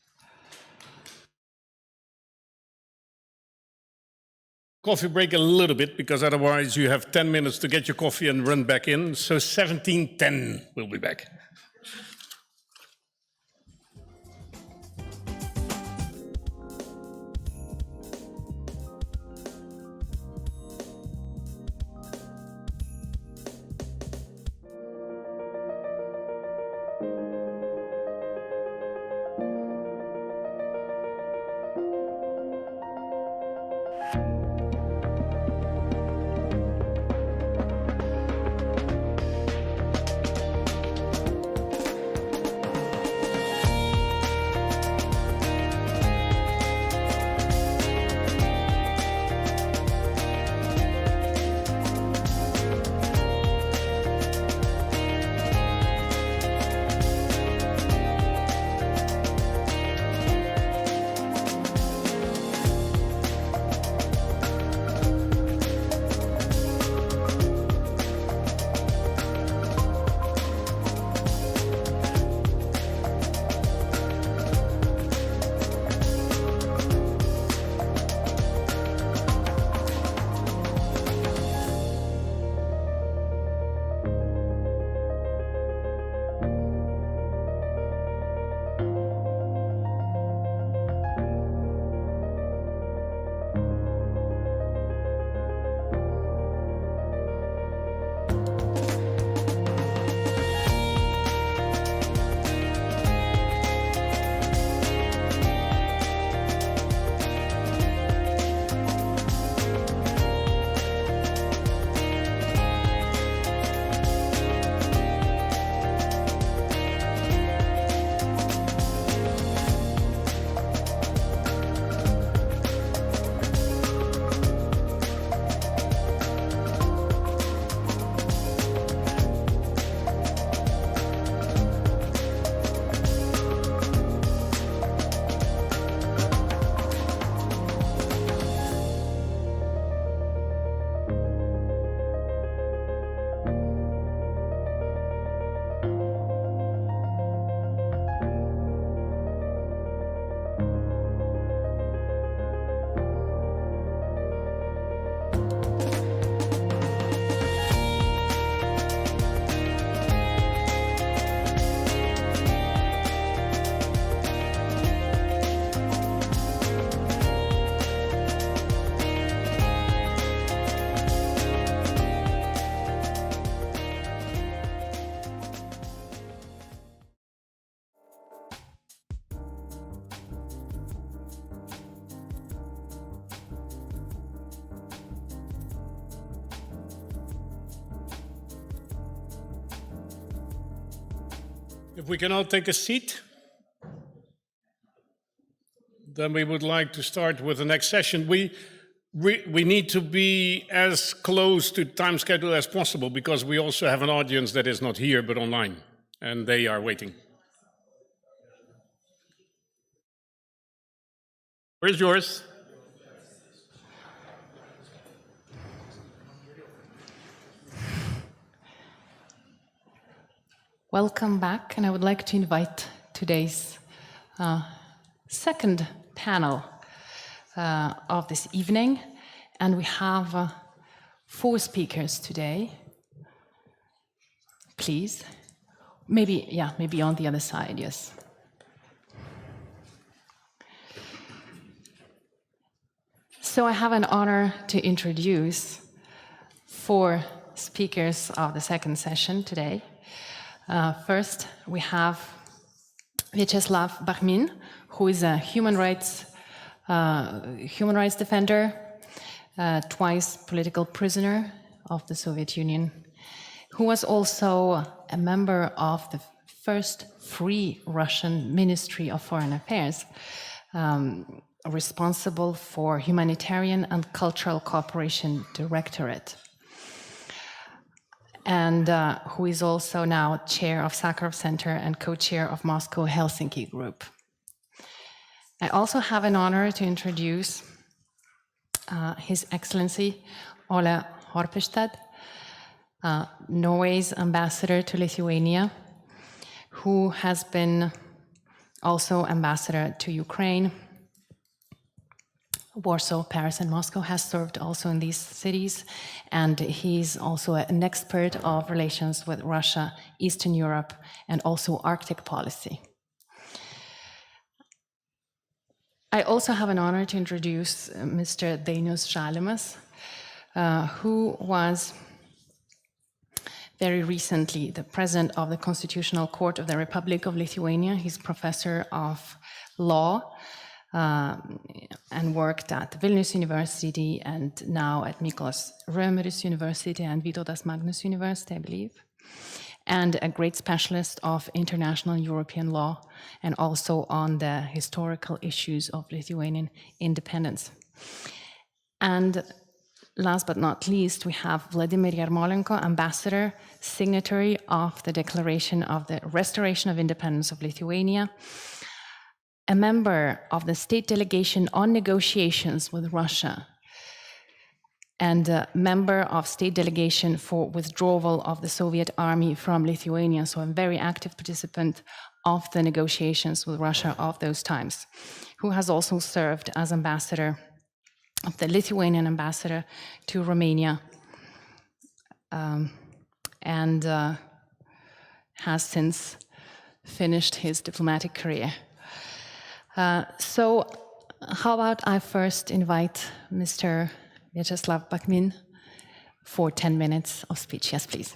Coffee break a little bit, because otherwise you have 10 minutes to get your coffee and run back in. So 17:10 we'll be back. If we can all take a seat, then we would like to start with the next session. We need to be as close to time schedule as possible, because we also have an audience that is not here but online, and they are waiting. Where's yours? Welcome back, and I would like to invite today's second panel of this evening. And we have 4 speakers today. Please. Maybe on the other side, yes. So I have an honor to introduce 4 speakers of the second session today. First, we have Vyacheslav Bakhmin, who is a human rights defender, twice political prisoner of the Soviet Union, who was also a member of the first free Russian Ministry of Foreign Affairs, responsible for Humanitarian and Cultural Cooperation Directorate, and who is also now chair of Sakharov Center and co-chair of Moscow-Helsinki Group. I also have an honor to introduce His Excellency Ole Horpestad, Norway's ambassador to Lithuania, who has been also ambassador to Ukraine. Warsaw, Paris, and Moscow has served also in these cities, and he's also an expert of relations with Russia, Eastern Europe, and also Arctic policy. I also have an honor to introduce Mr. Dainius Žalimas, who was very recently the president of the Constitutional Court of the Republic of Lithuania. He's professor of law and worked at Vilnius University and now at Mykolas Romeris University and Vytautas Magnus University, I believe, and a great specialist of international European law and also on the historical issues of Lithuanian independence. And last but not least, we have Vladimir Yarmolenko, ambassador, signatory of the Declaration of the Restoration of Independence of Lithuania, a member of the state delegation on negotiations with Russia, and a member of state delegation for withdrawal of the Soviet army from Lithuania, so a very active participant of the negotiations with Russia of those times, who has also served as ambassador of the Lithuanian ambassador to Romania, and has since finished his diplomatic career. So how about I first invite Mr. Vyacheslav Bakhmin for 10 minutes of speech. Yes, please.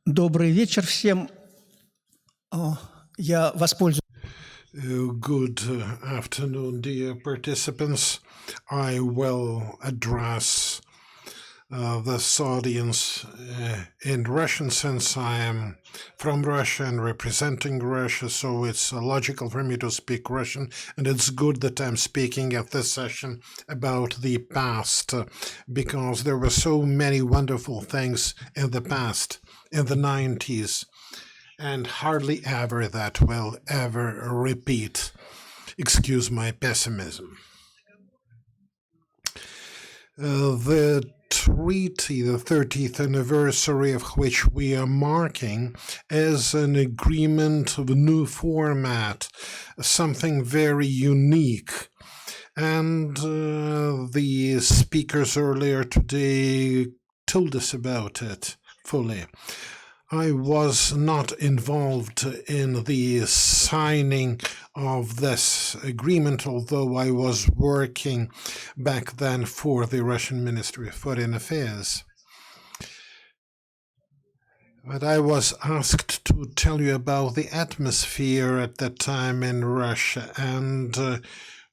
Добрый вечер всем. Я воспользуюсь. Good afternoon, dear participants. I will address this audience in Russian, since I am from Russia and representing Russia, so it's logical for me to speak Russian, and it's good that I'm speaking at this session about the past, because there were so many wonderful things in the past, in the 90s, and hardly ever that will ever repeat. Excuse my pessimism. The treaty, the 30th anniversary of which we are marking, is an agreement of a new format, something very unique. And the speakers earlier today told us about it fully. I was not involved in the signing of this agreement, although I was working back then for the Russian Ministry of Foreign Affairs. But I was asked to tell you about the atmosphere at that time in Russia and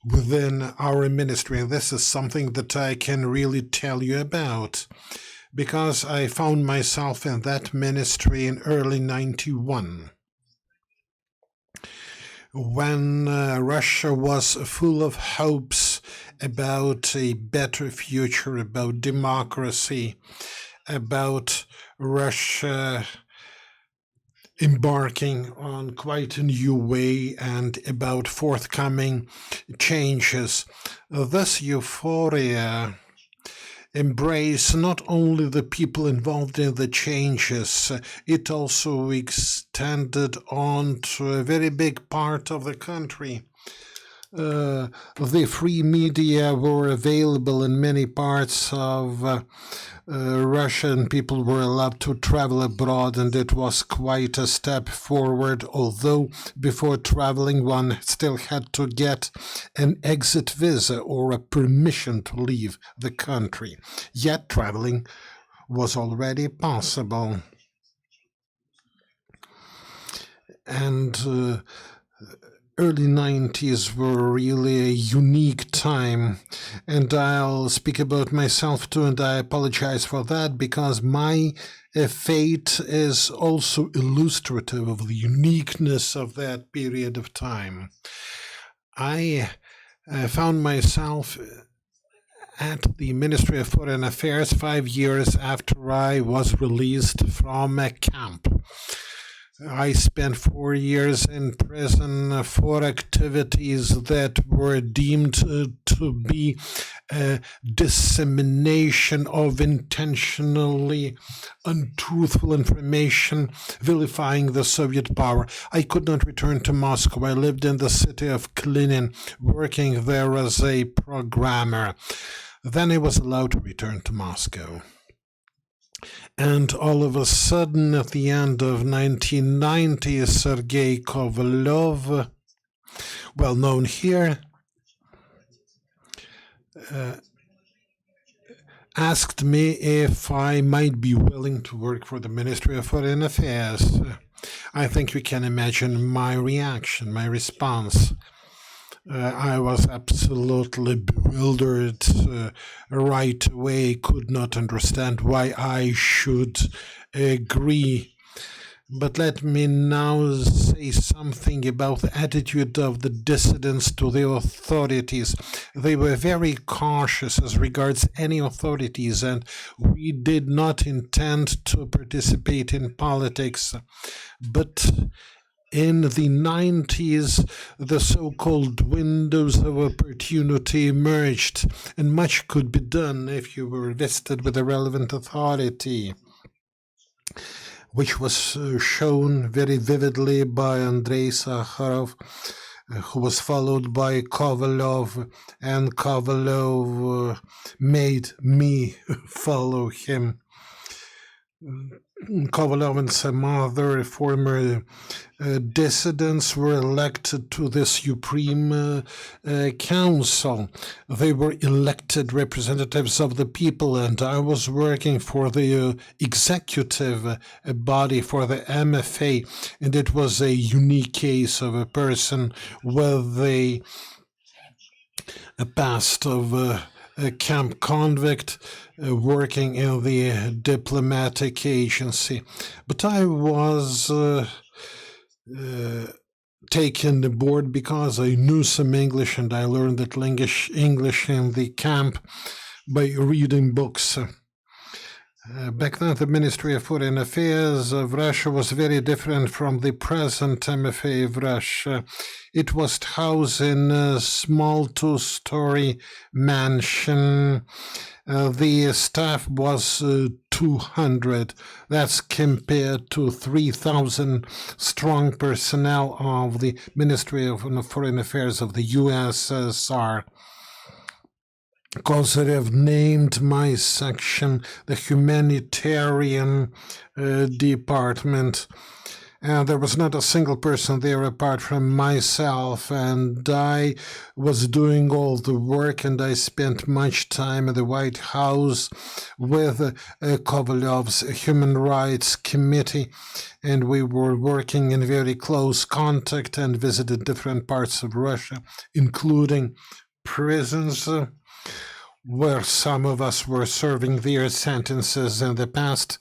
within our ministry. And this is something that I can really tell you about, because I found myself in that ministry in early 91, when Russia was full of hopes about a better future, about democracy, about Russia embarking on quite a new way and about forthcoming changes. This euphoria embraced not only the people involved in the changes, it also extended on to a very big part of the country. The free media were available in many parts of Russia, and people were allowed to travel abroad, and it was quite a step forward, although before traveling one still had to get an exit visa or a permission to leave the country. Yet traveling was already possible. And early 90s were really a unique time, and I'll speak about myself too, and I apologize for that because my fate is also illustrative of the uniqueness of that period of time. I found myself at the Ministry of Foreign Affairs 5 years after I was released from a camp. I spent 4 years in prison for activities that were deemed to be a dissemination of intentionally untruthful information, vilifying the Soviet power. I could not return to Moscow. I lived in the city of Kalinin, working there as a programmer. Then I was allowed to return to Moscow. And all of a sudden, at the end of 1990, Sergei Kovalov, well known here, asked me if I might be willing to work for the Ministry of Foreign Affairs. I think you can imagine my reaction, my response. I was absolutely bewildered right away, could not understand why I should agree. But let me now say something about the attitude of the dissidents to the authorities. They were very cautious as regards any authorities, and we did not intend to participate in politics. But in the 90s, the so-called windows of opportunity emerged, and much could be done if you were vested with a relevant authority, which was shown very vividly by Andrei Sakharov, who was followed by Kovalov, and Kovalov made me follow him. Kovalov and some other former dissidents were elected to the Supreme Council. They were elected representatives of the people, and I was working for the executive body, for the MFA, and it was a unique case of a person with a past of a camp convict working in the diplomatic agency. But I was taken aboard because I knew some English, and I learned that English in the camp by reading books. Back then, the Ministry of Foreign Affairs of Russia was very different from the present MFA of Russia. It was housed in a small two-story mansion. The staff was 200. That's compared to 3,000 strong personnel of the Ministry of Foreign Affairs of the USSR. Kozyrev named my section the Humanitarian Department. And there was not a single person there apart from myself, and I was doing all the work, and I spent much time at the White House with Kovalov's Human Rights Committee, and we were working in very close contact and visited different parts of Russia, including prisons, where some of us were serving their sentences in the past,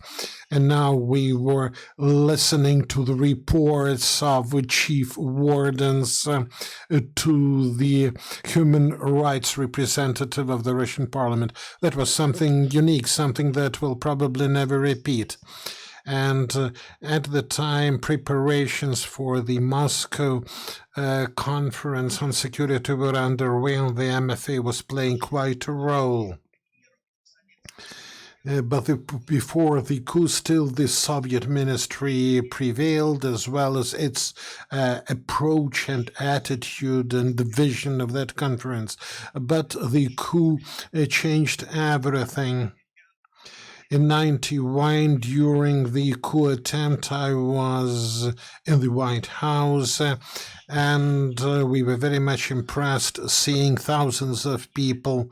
and now we were listening to the reports of chief wardens, to the human rights representative of the Russian parliament. That was something unique, something that will probably never repeat. And at the time, preparations for the Moscow conference on security were underway, and the MFA was playing quite a role. But before the coup, still the Soviet ministry prevailed, as well as its approach and attitude and the vision of that conference. But the coup changed everything. In 91, during the coup attempt, I was in the White House, and we were very much impressed seeing thousands of people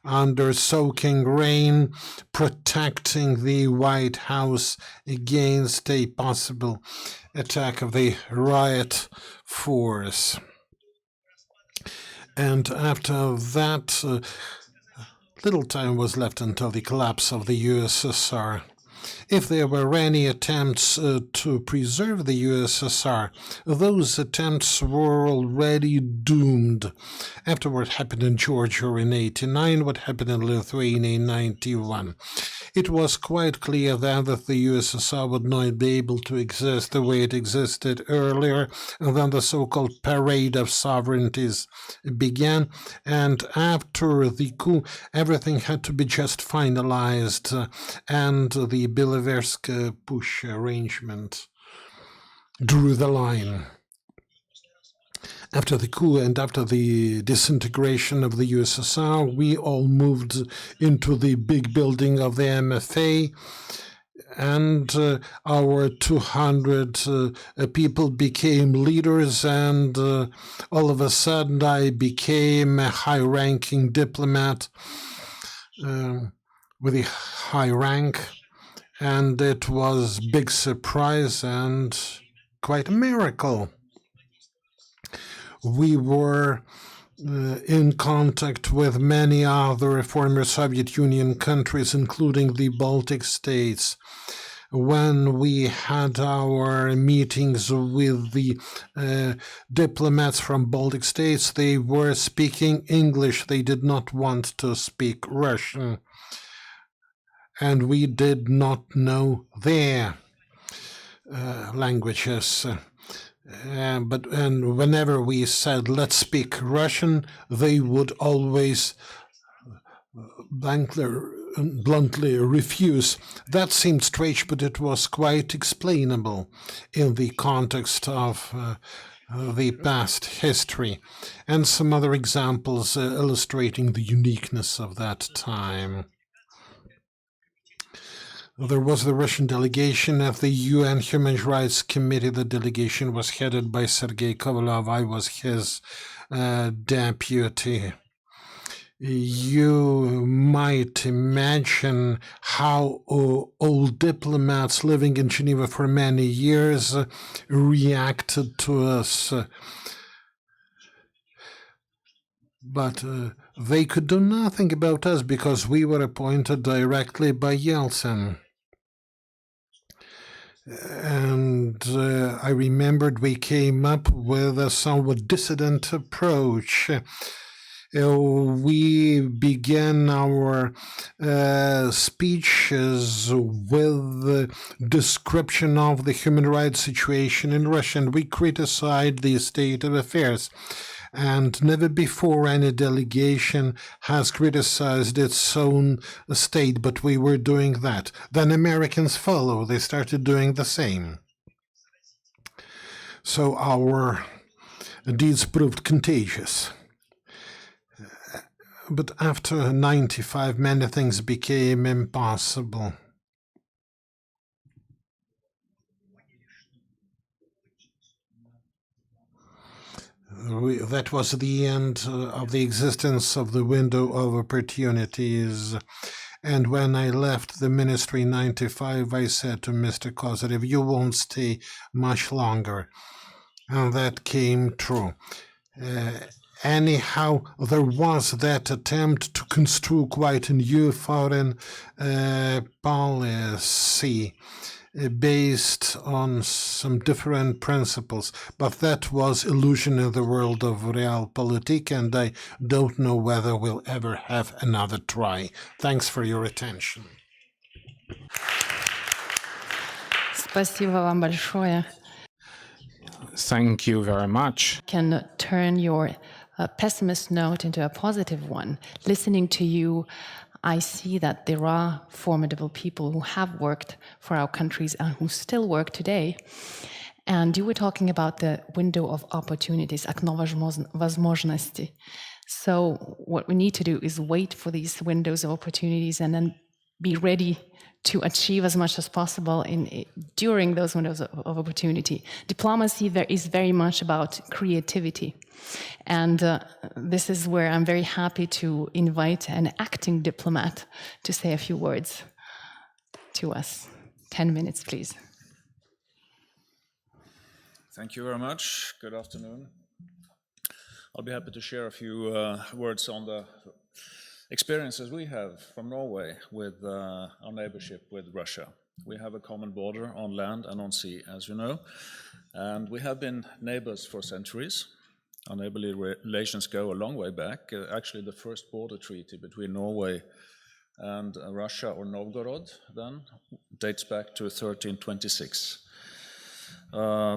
under soaking rain protecting the White House against a possible attack of the riot force. And after that, little time was left until the collapse of the USSR. If there were any attempts to preserve the USSR, those attempts were already doomed. After what happened in Georgia in 89, what happened in Lithuania in 91. It was quite clear then that the USSR would not be able to exist the way it existed earlier, and then the so-called parade of sovereignties began, and after the coup, everything had to be just finalized, and the Belaversk-Push arrangement drew the line. After the coup and after the disintegration of the USSR, we all moved into the big building of the MFA, and our 200 people became leaders, and all of a sudden I became a high-ranking diplomat with a high rank, and it was a big surprise and quite a miracle. We were in contact with many other former Soviet Union countries, including the Baltic states. When we had our meetings with the diplomats from Baltic states, they were speaking English. They did not want to speak Russian. And we did not know their languages. But whenever we said, let's speak Russian, they would always bluntly refuse. That seemed strange, but it was quite explainable in the context of the past history. And some other examples illustrating the uniqueness of that time. There was the Russian delegation at the UN Human Rights Committee. The delegation was headed by Sergei Kovalov. I was his deputy. You might imagine how old diplomats living in Geneva for many years reacted to us. But they could do nothing about us because we were appointed directly by Yeltsin. And I remembered we came up with a somewhat dissident approach. We began our speeches with the description of the human rights situation in Russia, and we criticized the state of affairs. And never before any delegation has criticized its own state, but we were doing that. Then Americans follow. They started doing the same. So our deeds proved contagious. But after 95, many things became impossible. That was the end of the existence of the window of opportunities. And when I left the ministry in 95, I said to Mr. Kozyrev, you won't stay much longer. And that came true. Anyhow, there was that attempt to construe quite a new foreign policy based on some different principles, but that was illusion in the world of realpolitik, and I don't know whether we'll ever have another try. Thanks for your attention. Спасибо вам большое. Thank you very much. Can turn your pessimist note into a positive one. Listening to you, I see that there are formidable people who have worked for our countries and who still work today. And you were talking about the window of opportunities, окно возможностей. So what we need to do is wait for these windows of opportunities and then be ready to achieve as much as possible during those windows of opportunity. Diplomacy is very much about creativity. And this is where I'm very happy to invite an acting diplomat to say a few words to us. 10 minutes, please. Thank you very much. Good afternoon. I'll be happy to share a few words on the experiences we have from Norway with our neighborship with Russia. We have a common border on land and on sea, as you know, and we have been neighbors for centuries. Our neighborly relations go a long way back. Actually, the first border treaty between Norway and Russia, or Novgorod then, dates back to 1326.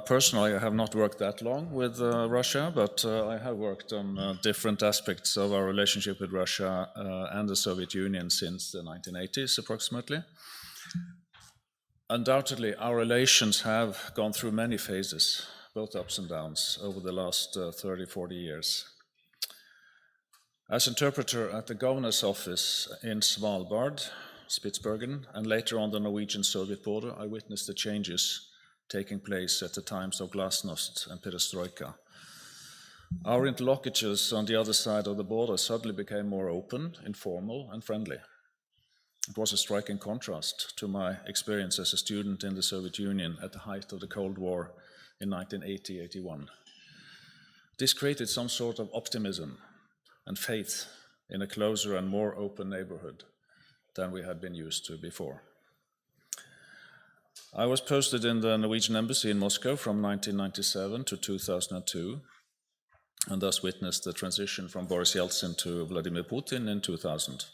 Personally, I have not worked that long with Russia, but I have worked on different aspects of our relationship with Russia and the Soviet Union since the 1980s, approximately. Undoubtedly, our relations have gone through many phases, both ups and downs, over the last 30, 40 years. As interpreter at the governor's office in Svalbard, Spitsbergen, and later on the Norwegian-Soviet border, I witnessed the changes taking place at the times of glasnost and perestroika. Our interlocutors on the other side of the border suddenly became more open, informal, and friendly. It was a striking contrast to my experience as a student in the Soviet Union at the height of the Cold War in 1980-81. This created some sort of optimism and faith in a closer and more open neighborhood than we had been used to before. I was posted in the Norwegian embassy in Moscow from 1997 to 2002, and thus witnessed the transition from Boris Yeltsin to Vladimir Putin in 2000.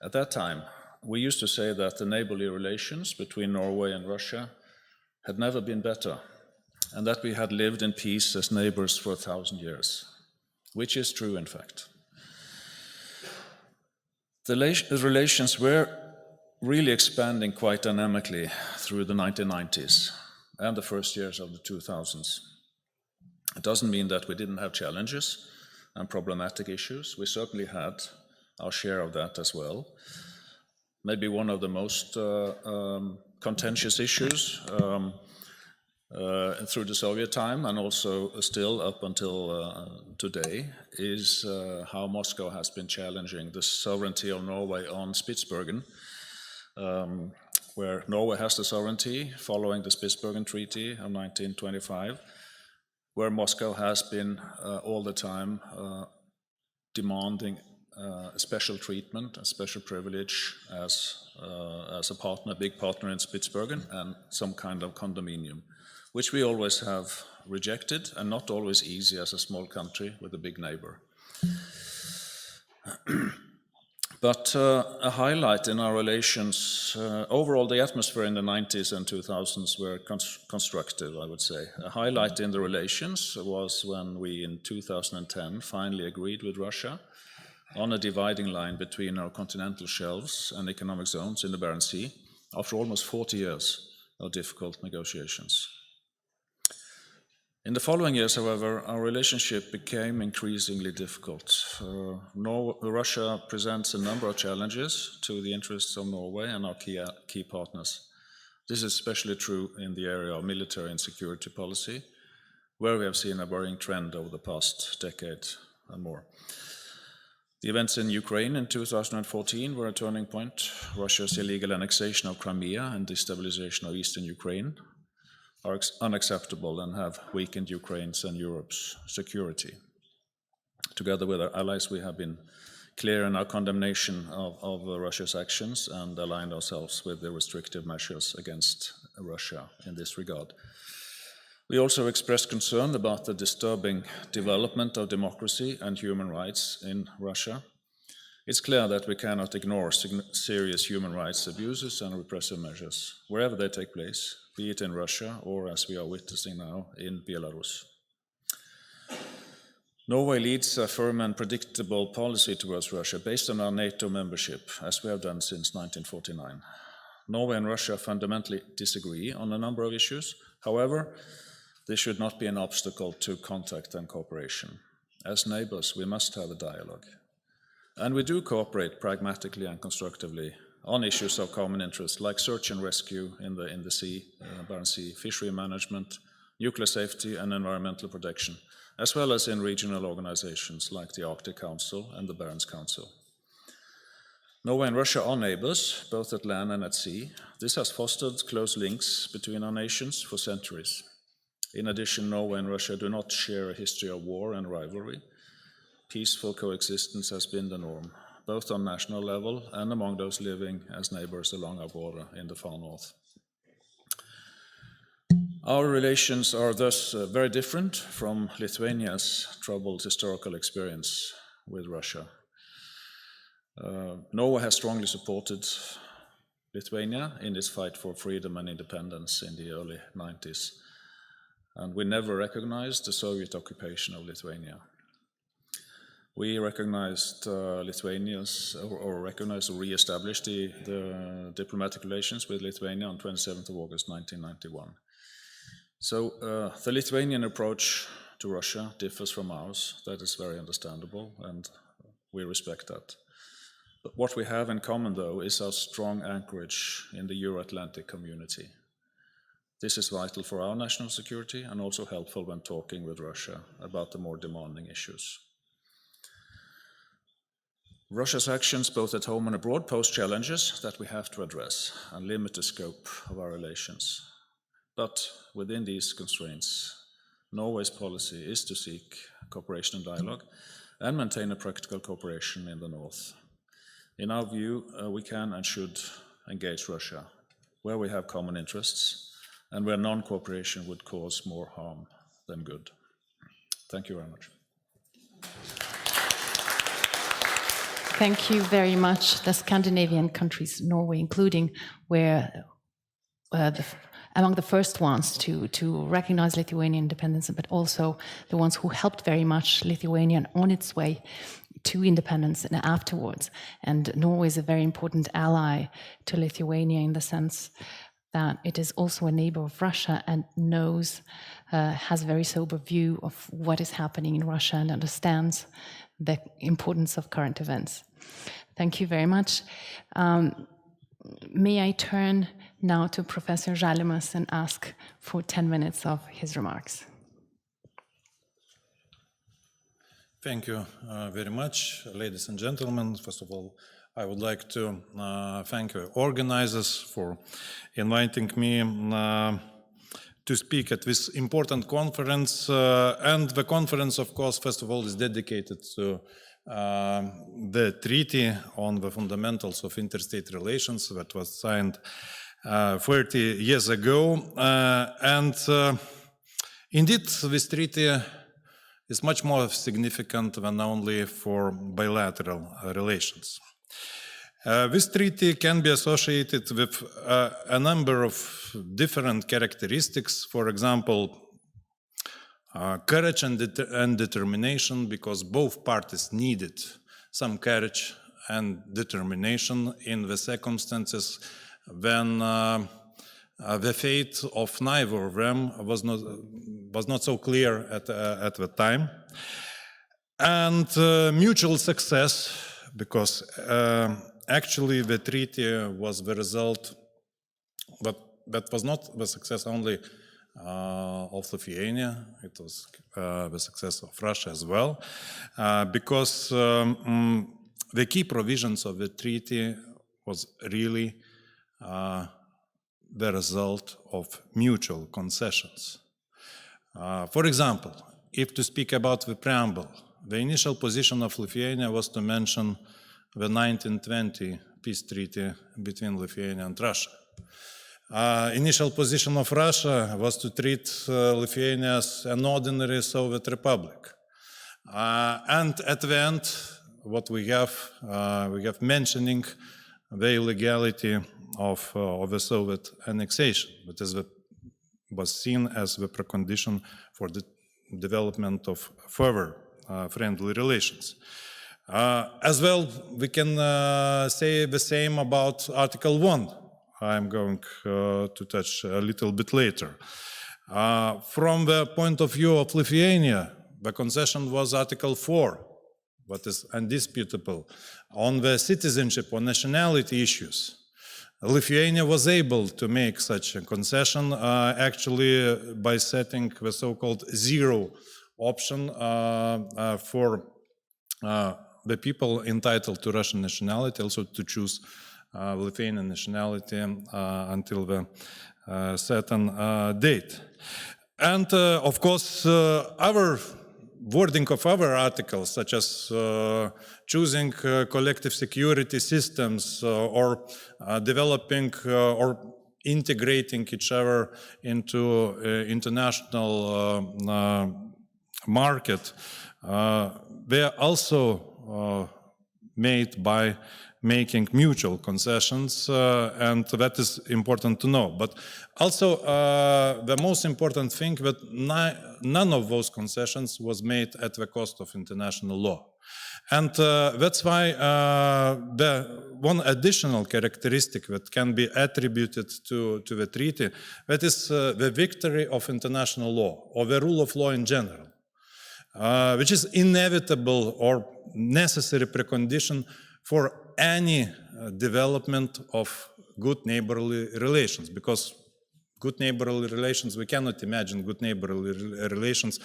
At that time, we used to say that the neighborly relations between Norway and Russia had never been better, and that we had lived in peace as neighbors for 1,000 years, which is true, in fact. The relations were really expanding quite dynamically through the 1990s and the first years of the 2000s. It doesn't mean that we didn't have challenges and problematic issues. We certainly had our share of that as well. Maybe one of the most contentious issues through the Soviet time, and also still up until today, is how Moscow has been challenging the sovereignty of Norway on Spitsbergen, where Norway has the sovereignty following the Spitsbergen Treaty of 1925, where Moscow has been all the time demanding special treatment, a special privilege as a partner, a big partner in Spitsbergen, and some kind of condominium, which we always have rejected, and not always easy as a small country with a big neighbor. But a highlight in our relations, overall the atmosphere in the 90s and 2000s were constructive, I would say. A highlight in the relations was when we in 2010 finally agreed with Russia on a dividing line between our continental shelves and economic zones in the Barents Sea, after almost 40 years of difficult negotiations. In the following years, however, our relationship became increasingly difficult. Russia presents a number of challenges to the interests of Norway and our key partners. This is especially true in the area of military and security policy, where we have seen a worrying trend over the past decade and more. The events in Ukraine in 2014 were a turning point. Russia's illegal annexation of Crimea and destabilization of eastern Ukraine are unacceptable and have weakened Ukraine's and Europe's security. Together with our allies, we have been clear in our condemnation of Russia's actions and aligned ourselves with the restrictive measures against Russia in this regard. We also expressed concern about the disturbing development of democracy and human rights in Russia. It's clear that we cannot ignore serious human rights abuses and repressive measures, wherever they take place, be it in Russia or, as we are witnessing now, in Belarus. Norway leads a firm and predictable policy towards Russia based on our NATO membership, as we have done since 1949. Norway and Russia fundamentally disagree on a number of issues. However, this should not be an obstacle to contact and cooperation. As neighbors, we must have a dialogue. And we do cooperate pragmatically and constructively on issues of common interest, like search and rescue in the sea, Barents Sea, fishery management, nuclear safety and environmental protection, as well as in regional organizations like the Arctic Council and the Barents Council. Norway and Russia are neighbors, both at land and at sea. This has fostered close links between our nations for centuries. In addition, Norway and Russia do not share a history of war and rivalry. Peaceful coexistence has been the norm, both on national level and among those living as neighbors along our border in the far north. Our relations are thus very different from Lithuania's troubled historical experience with Russia. Norway has strongly supported Lithuania in its fight for freedom and independence in the early 90s, and we never recognized the Soviet occupation of Lithuania. We recognized Lithuania's, or recognized or re-established the diplomatic relations with Lithuania on 27th of August 1991. So the Lithuanian approach to Russia differs from ours. That is very understandable, and we respect that. But what we have in common, though, is our strong anchorage in the Euro-Atlantic community. This is vital for our national security and also helpful when talking with Russia about the more demanding issues. Russia's actions, both at home and abroad, pose challenges that we have to address and limit the scope of our relations. But within these constraints, Norway's policy is to seek cooperation and dialogue and maintain a practical cooperation in the north. In our view, we can and should engage Russia where we have common interests and where non-cooperation would cause more harm than good. Thank you very much. Thank you very much. The Scandinavian countries, Norway including, were among the first ones to recognize Lithuanian independence, but also the ones who helped very much Lithuania on its way to independence and afterwards. And Norway is a very important ally to Lithuania in the sense that it is also a neighbor of Russia and knows, has a very sober view of what is happening in Russia and understands the importance of current events. Thank you very much. May I turn now to Professor Žalimas and ask for 10 minutes of his remarks. Thank you very much, ladies and gentlemen. First of all, I would like to thank the organizers for inviting me to speak at this important conference. And the conference, of course, first of all, is dedicated to the Treaty on the Fundamentals of Interstate Relations that was signed 30 years ago. Indeed, this treaty is much more significant than only for bilateral relations. This treaty can be associated with a number of different characteristics. For example, courage and determination, because both parties needed some courage and determination in the circumstances when the fate of neither of them was not so clear at the time. And mutual success, because actually the treaty was the result, but that was not the success only of Lithuania, it was the success of Russia as well, because the key provisions of the treaty was really the result of mutual concessions. For example, if to speak about the preamble, the initial position of Lithuania was to mention the 1920 peace treaty between Lithuania and Russia. Initial position of Russia was to treat Lithuania as an ordinary Soviet republic. And at the end, what we have mentioning the illegality of the Soviet annexation. That is was seen as the precondition for the development of further friendly relations. As well, we can say the same about Article 1. I'm going to touch a little bit later. From the point of view of Lithuania, the concession was Article 4, what is undisputable. On the citizenship or nationality issues, Lithuania was able to make such a concession actually by setting the so-called zero option for the people entitled to Russian nationality also to choose Lithuanian nationality until the certain date. And of course, our wording of other articles, such as choosing collective security systems or developing or integrating each other into international market, they are also made by making mutual concessions, and that is important to know. But also, the most important thing that none of those concessions was made at the cost of international law. And that's why the one additional characteristic that can be attributed to the treaty, that is the victory of international law, or the rule of law in general, which is inevitable or necessary precondition for any development of good neighborly relations, because good neighborly relations, we cannot imagine good neighborly relations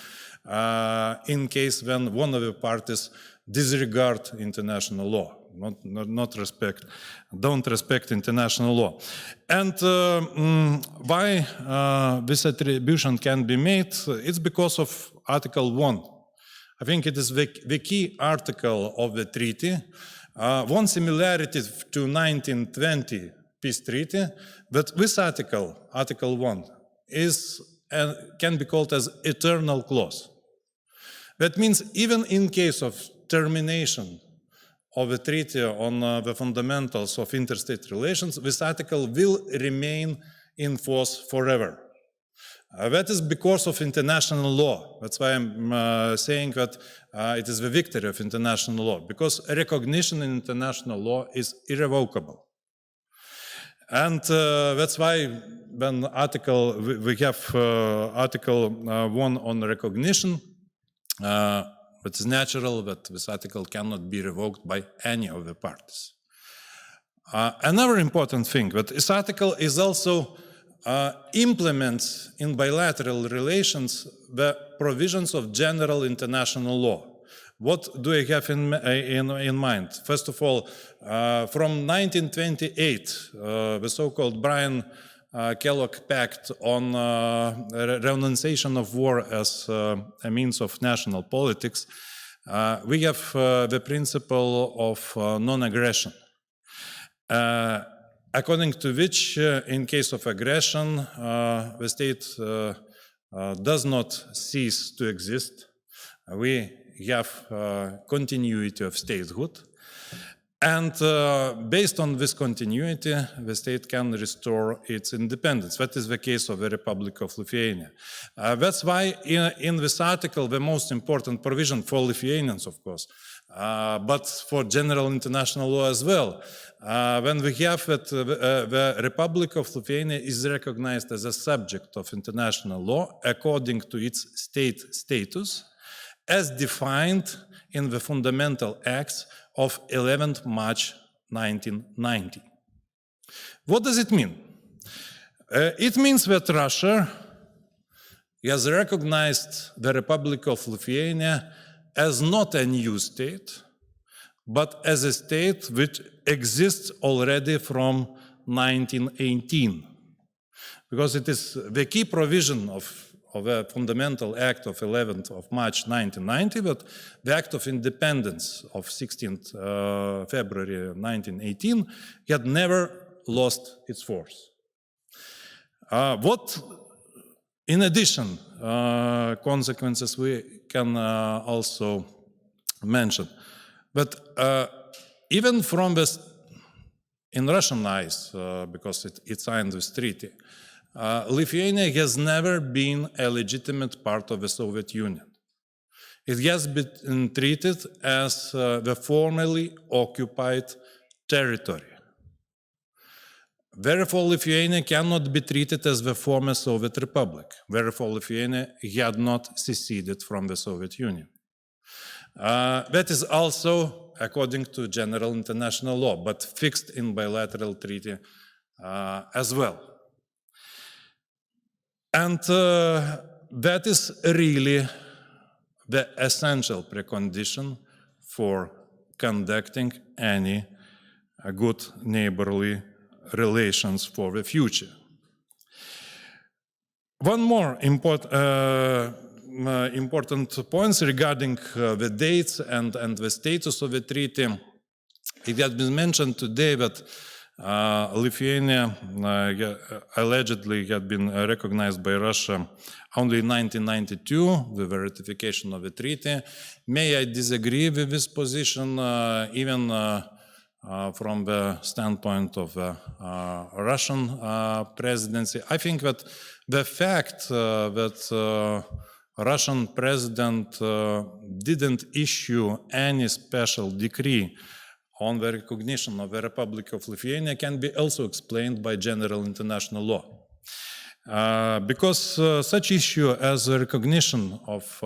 in case when one of the parties disregard international law, don't respect international law. And why this attribution can be made? It's because of Article 1. I think it is the key article of the treaty. One similarity to 1920 peace treaty, that this article, Article 1, is can be called as eternal clause. That means even in case of termination of the treaty on the fundamentals of interstate relations, this article will remain in force forever. That is because of international law. That's why I'm saying that it is the victory of international law, because recognition in international law is irrevocable. And that's why when we have Article 1 on recognition, it is natural that this article cannot be revoked by any of the parties. Another important thing, that this article is also implements in bilateral relations the provisions of general international law. What do I have in mind? First of all, from 1928, the so-called Bryan-Kellogg Pact on renunciation of war as a means of national politics, we have the principle of non-aggression. According to which, in case of aggression, the state does not cease to exist. We have continuity of statehood. And based on this continuity, the state can restore its independence. That is the case of the Republic of Lithuania. That's why in this article, the most important provision for Lithuanians, of course, but for general international law as well, when we have that the Republic of Lithuania is recognized as a subject of international law according to its state status, as defined in the Fundamental Acts of 11th March 1990. What does it mean? It means that Russia has recognized the Republic of Lithuania as not a new state, but as a state which exists already from 1918. Because it is the key provision of the Fundamental Act of 11th of March 1990, but the Act of Independence of 16th February 1918 had never lost its force. What, in addition, consequences we can also mention? But even from this, in Russian eyes, because it signed this treaty, Lithuania has never been a legitimate part of the Soviet Union. It has been treated as the formerly occupied territory. Therefore, Lithuania cannot be treated as the former Soviet Republic. Therefore, Lithuania had not seceded from the Soviet Union. That is also according to general international law, but fixed in bilateral treaty as well. And that is really the essential precondition for conducting any good neighborly relations for the future. One more important point regarding the dates and the status of the treaty. It has been mentioned today that Lithuania allegedly had been recognized by Russia only in 1992 with the ratification of the treaty. May I disagree with this position, even from the standpoint of the Russian presidency? I think that the fact that Russian president didn't issue any special decree on the recognition of the Republic of Lithuania can be also explained by general international law. Because such issue as a recognition of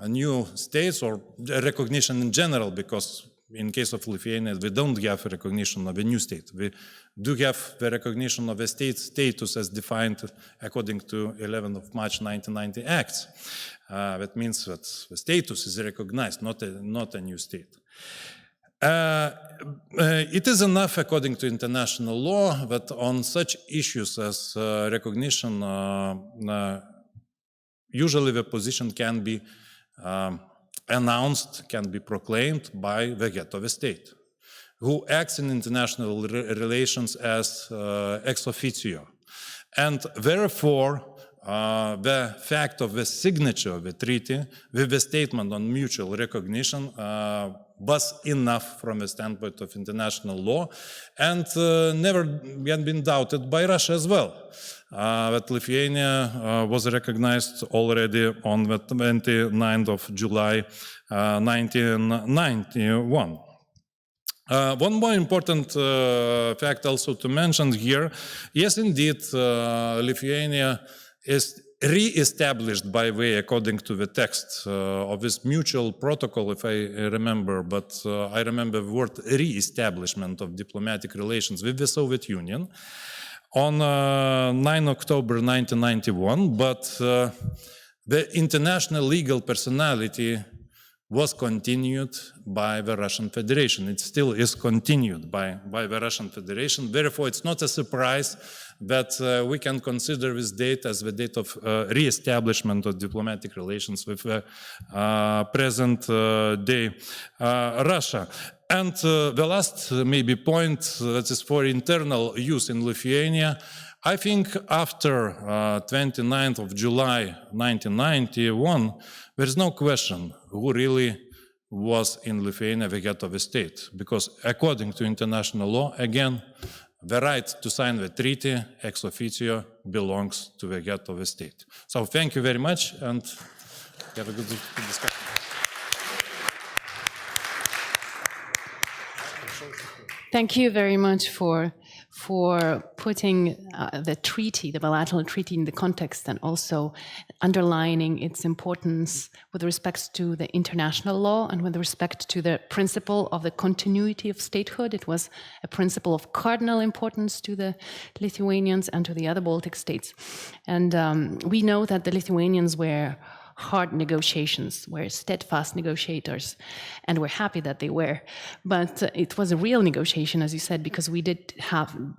new states, or recognition in general, because in case of Lithuania, we don't have a recognition of a new state. We do have the recognition of a state status as defined according to 11th of March 1990 Acts. That means that the status is recognized, not a new state. It is enough, according to international law, that on such issues as recognition, usually the position can be announced, can be proclaimed by the head of a state, who acts in international relations as ex officio. And therefore, the fact of the signature of the treaty with the statement on mutual recognition was enough from the standpoint of international law, and never had been doubted by Russia as well. That Lithuania was recognized already on the 29th of July 1991. One more important fact also to mention here, yes, indeed, Lithuania is re-established by way, according to the text of this mutual protocol, if I remember, but I remember the word re-establishment of diplomatic relations with the Soviet Union on 9 October 1991, but the international legal personality was continued by the Russian Federation. It still is continued by the Russian Federation. Therefore, it's not a surprise that we can consider this date as the date of re-establishment of diplomatic relations with the present day Russia. And the last maybe point that is for internal use in Lithuania, I think after 29th of July 1991, there is no question who really was in Lithuania the head of the state, because according to international law, again, the right to sign the treaty ex officio belongs to the head of the state. So thank you very much, and have a good discussion. Thank you very much for putting the treaty, the bilateral treaty, in the context, and also underlining its importance with respect to the international law and with respect to the principle of the continuity of statehood. It was a principle of cardinal importance to the Lithuanians and to the other Baltic states. And we know that the Lithuanians were hard negotiations, were steadfast negotiators, and we're happy that they were. But it was a real negotiation, as you said, because we did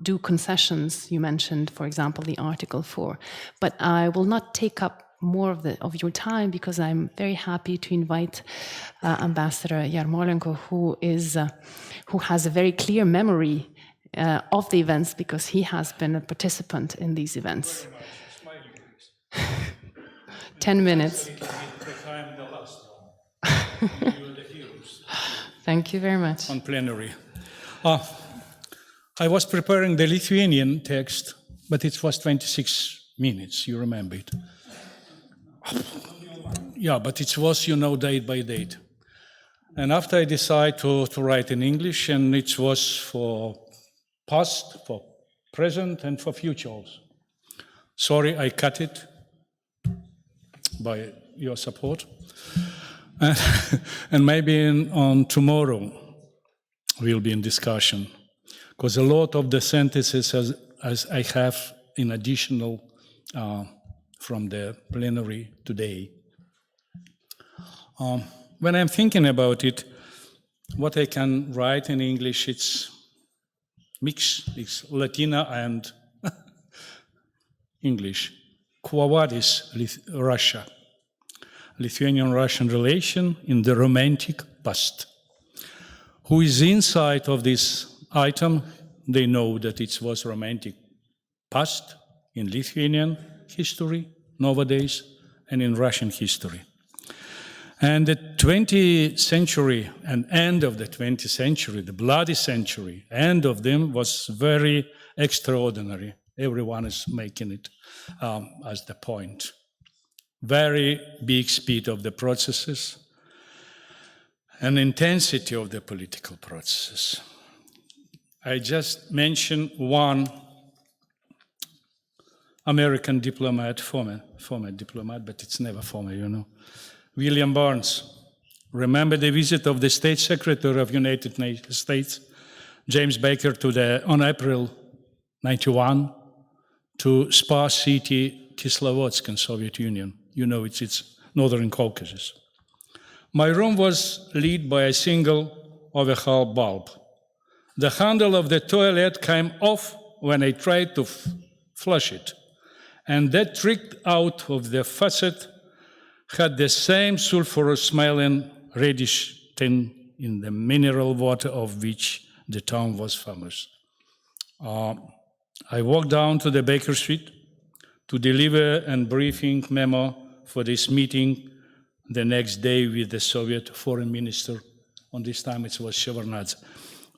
do concessions. You mentioned, for example, the Article 4. But I will not take up more of your time, because I'm very happy to invite Ambassador Yarmolenko, who has a very clear memory of the events, because he has been a participant in these events. 10 minutes. Thank you very much. On plenary. I was preparing the Lithuanian text, but it was 26 minutes, you remember it. Yeah, but it was, date by date. And after I decided to write in English, and it was for past, for present, and for future also. Sorry, I cut it by your support. And maybe on tomorrow we'll be in discussion, because a lot of the sentences as I have in additional from the plenary today. When I'm thinking about it, what I can write in English, it's mix, it's Latina and English. Quo vadis Russia? Lithuanian-Russian relation in the romantic past. Who is inside of this item, they know that it was romantic past in Lithuanian history, nowadays, and in Russian history. And the 20th century and end of the 20th century, the bloody century, end of them was very extraordinary. Everyone is making it as the point. Very big speed of the processes and intensity of the political processes. I just mentioned one American diplomat, former diplomat, but it's never former, William Barnes. Remember the visit of the State Secretary of United States, James Baker, on April 91 to sparse city Kislovodsk in Soviet Union. It's Northern Caucasus. My room was lit by a single overhead bulb. The handle of the toilet came off when I tried to flush it, and that tricked out of the faucet had the same sulfurous-smelling reddish tin in the mineral water of which the town was famous. I walked down to the Baker Street to deliver a briefing memo for this meeting the next day with the Soviet foreign minister. On this time it was Shevardnadze.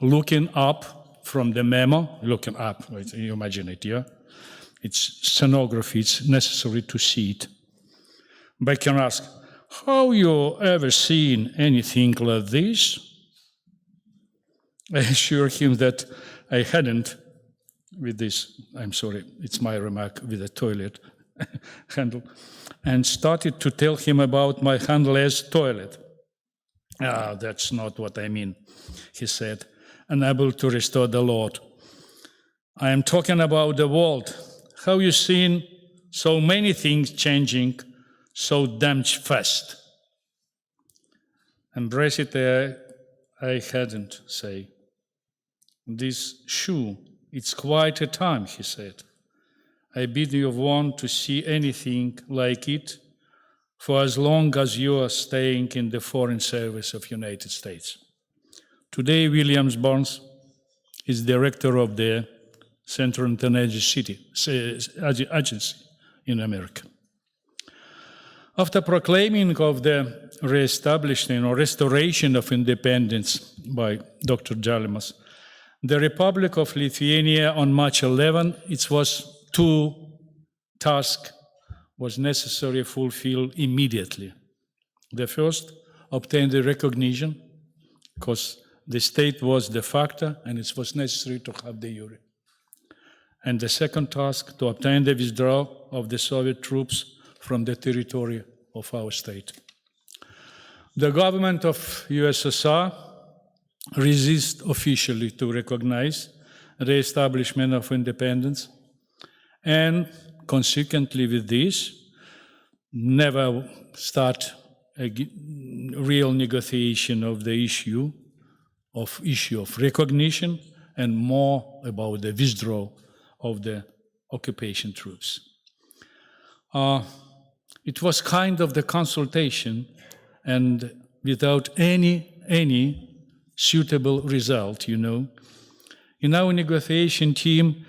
Looking up from the memo, looking up, you imagine it, yeah? It's stenography, it's necessary to see it. Baker asked, "Have you ever seen anything like this?" I assured him that I hadn't with this, I'm sorry, it's my remark, with the toilet handle, and started to tell him about my handleless toilet. That's not what I mean, he said, unable to restore the Lord. I am talking about the world. Have you seen so many things changing so damn fast? Embrace it, I hadn't, say. This shoe, it's quite a time, he said. I bid you want to see anything like it for as long as you are staying in the Foreign Service of United States. Today, Williams Barnes is director of the Central Intelligence Agency in America. After proclaiming of the re-establishment or restoration of independence by Dr. Jalimas, the Republic of Lithuania on March 11, it was two tasks was necessary to fulfill immediately. The first, obtain the recognition, because the state was de facto and it was necessary to have the jure. And the second task, to obtain the withdrawal of the Soviet troops from the territory of our state. The government of USSR resist officially to recognize the establishment of independence, and consequently with this, never start a real negotiation of the issue of recognition, and more about the withdrawal of the occupation troops. It was kind of the consultation, and without any suitable result, In our negotiation team,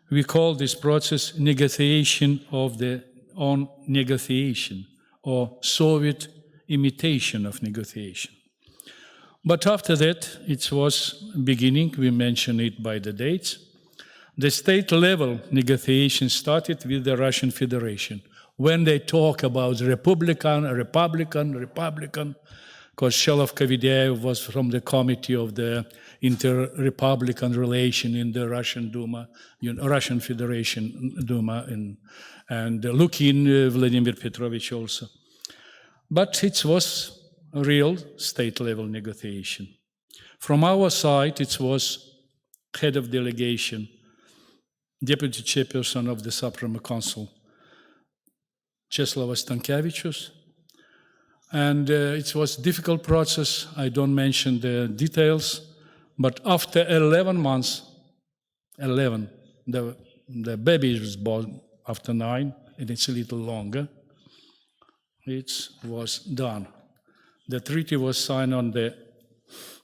we call this process negotiation on negotiation, or Soviet imitation of negotiation. But after that, it was beginning, we mention it by the dates, The state-level negotiations started with the Russian Federation. When they talk about Republican, because Shelov Kavidaev was from the committee of the inter-Republican relation in the Russian Duma, Russian Federation Duma, and Lukin Vladimir Petrovich also. But it was a real state-level negotiation. From our side, it was head of delegation, deputy chairperson of the Supreme Council, Czesław Stankiewicz, and it was a difficult process. I don't mention the details, but after 11 months, the baby was born after 9, and it's a little longer, it was done. The treaty was signed on the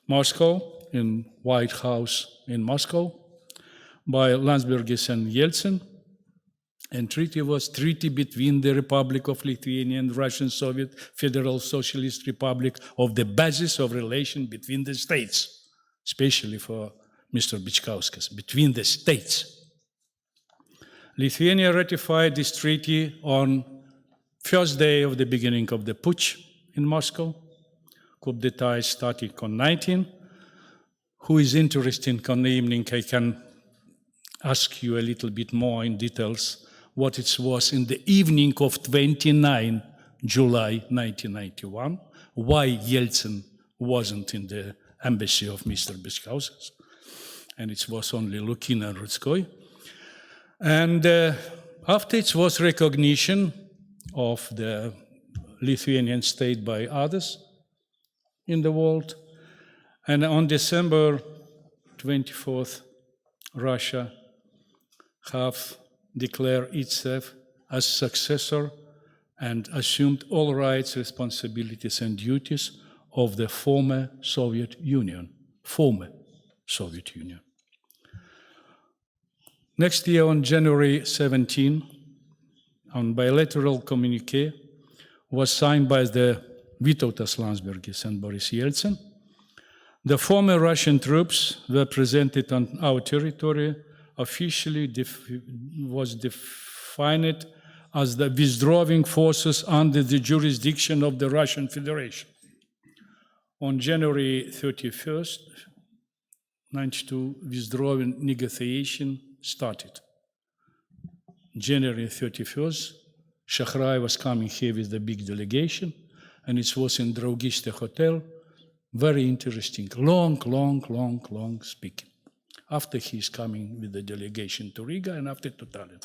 Moscow, in White House in Moscow, by Landsbergis and Yeltsin, and treaty was treaty between the Republic of Lithuania and Russian Soviet Federal Socialist Republic of the basis of relation between the states, especially for Mr. Bichkauskas, between the states. Lithuania ratified this treaty on first day of the beginning of the putsch in Moscow. Coup d'etat started on 19. Who is interested on the evening, I can ask you a little bit more in details what it was in the evening of 29 July 1991, why Yeltsin wasn't in the embassy of Mr. Bichkauskas, and it was only Lukin and Rutskoy. And after it was recognition of the Lithuanian state by others in the world, and on December 24th, Russia have declared itself as successor and assumed all rights, responsibilities, and duties of the former Soviet Union. Next year, on January 17, on bilateral communique was signed by the Vytautas Landsbergis and Boris Yeltsin. The former Russian troops were presented on our territory, officially was defined as the withdrawing forces under the jurisdiction of the Russian Federation. On January 31st, 92, withdrawing negotiation started. January 31st, Shahrai was coming here with the big delegation, and it was in Draugiste Hotel. Very interesting, long speaking. After he's coming with the delegation to Riga and after to Tallinn.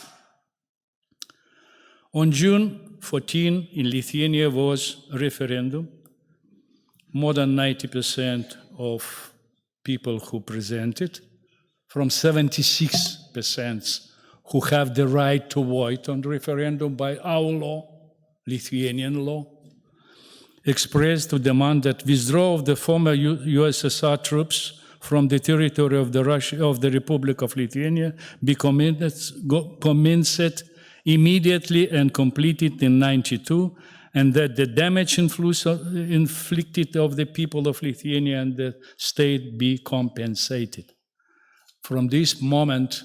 On June 14, in Lithuania was a referendum. More than 90% of people who presented, from 76% who have the right to vote on the referendum by our law, Lithuanian law, expressed to demand that withdrawal of the former USSR troops from the territory of the Republic of Lithuania be commenced immediately and completed in 92, and that the damage inflicted of the people of Lithuania and the state be compensated. From this moment,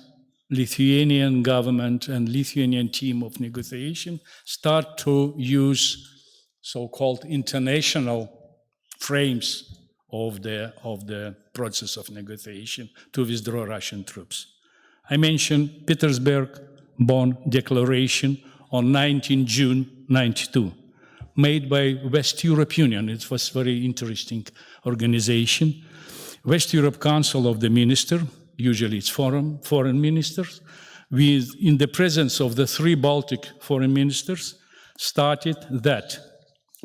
Lithuanian government and Lithuanian team of negotiation start to use so-called international frames of the process of negotiation to withdraw Russian troops. I mentioned Petersburg-Bonn Declaration on 19 June 92, made by West Europe Union. It was a very interesting organization. West Europe Council of the Minister, usually it's foreign ministers, in the presence of the 3 Baltic foreign ministers, started that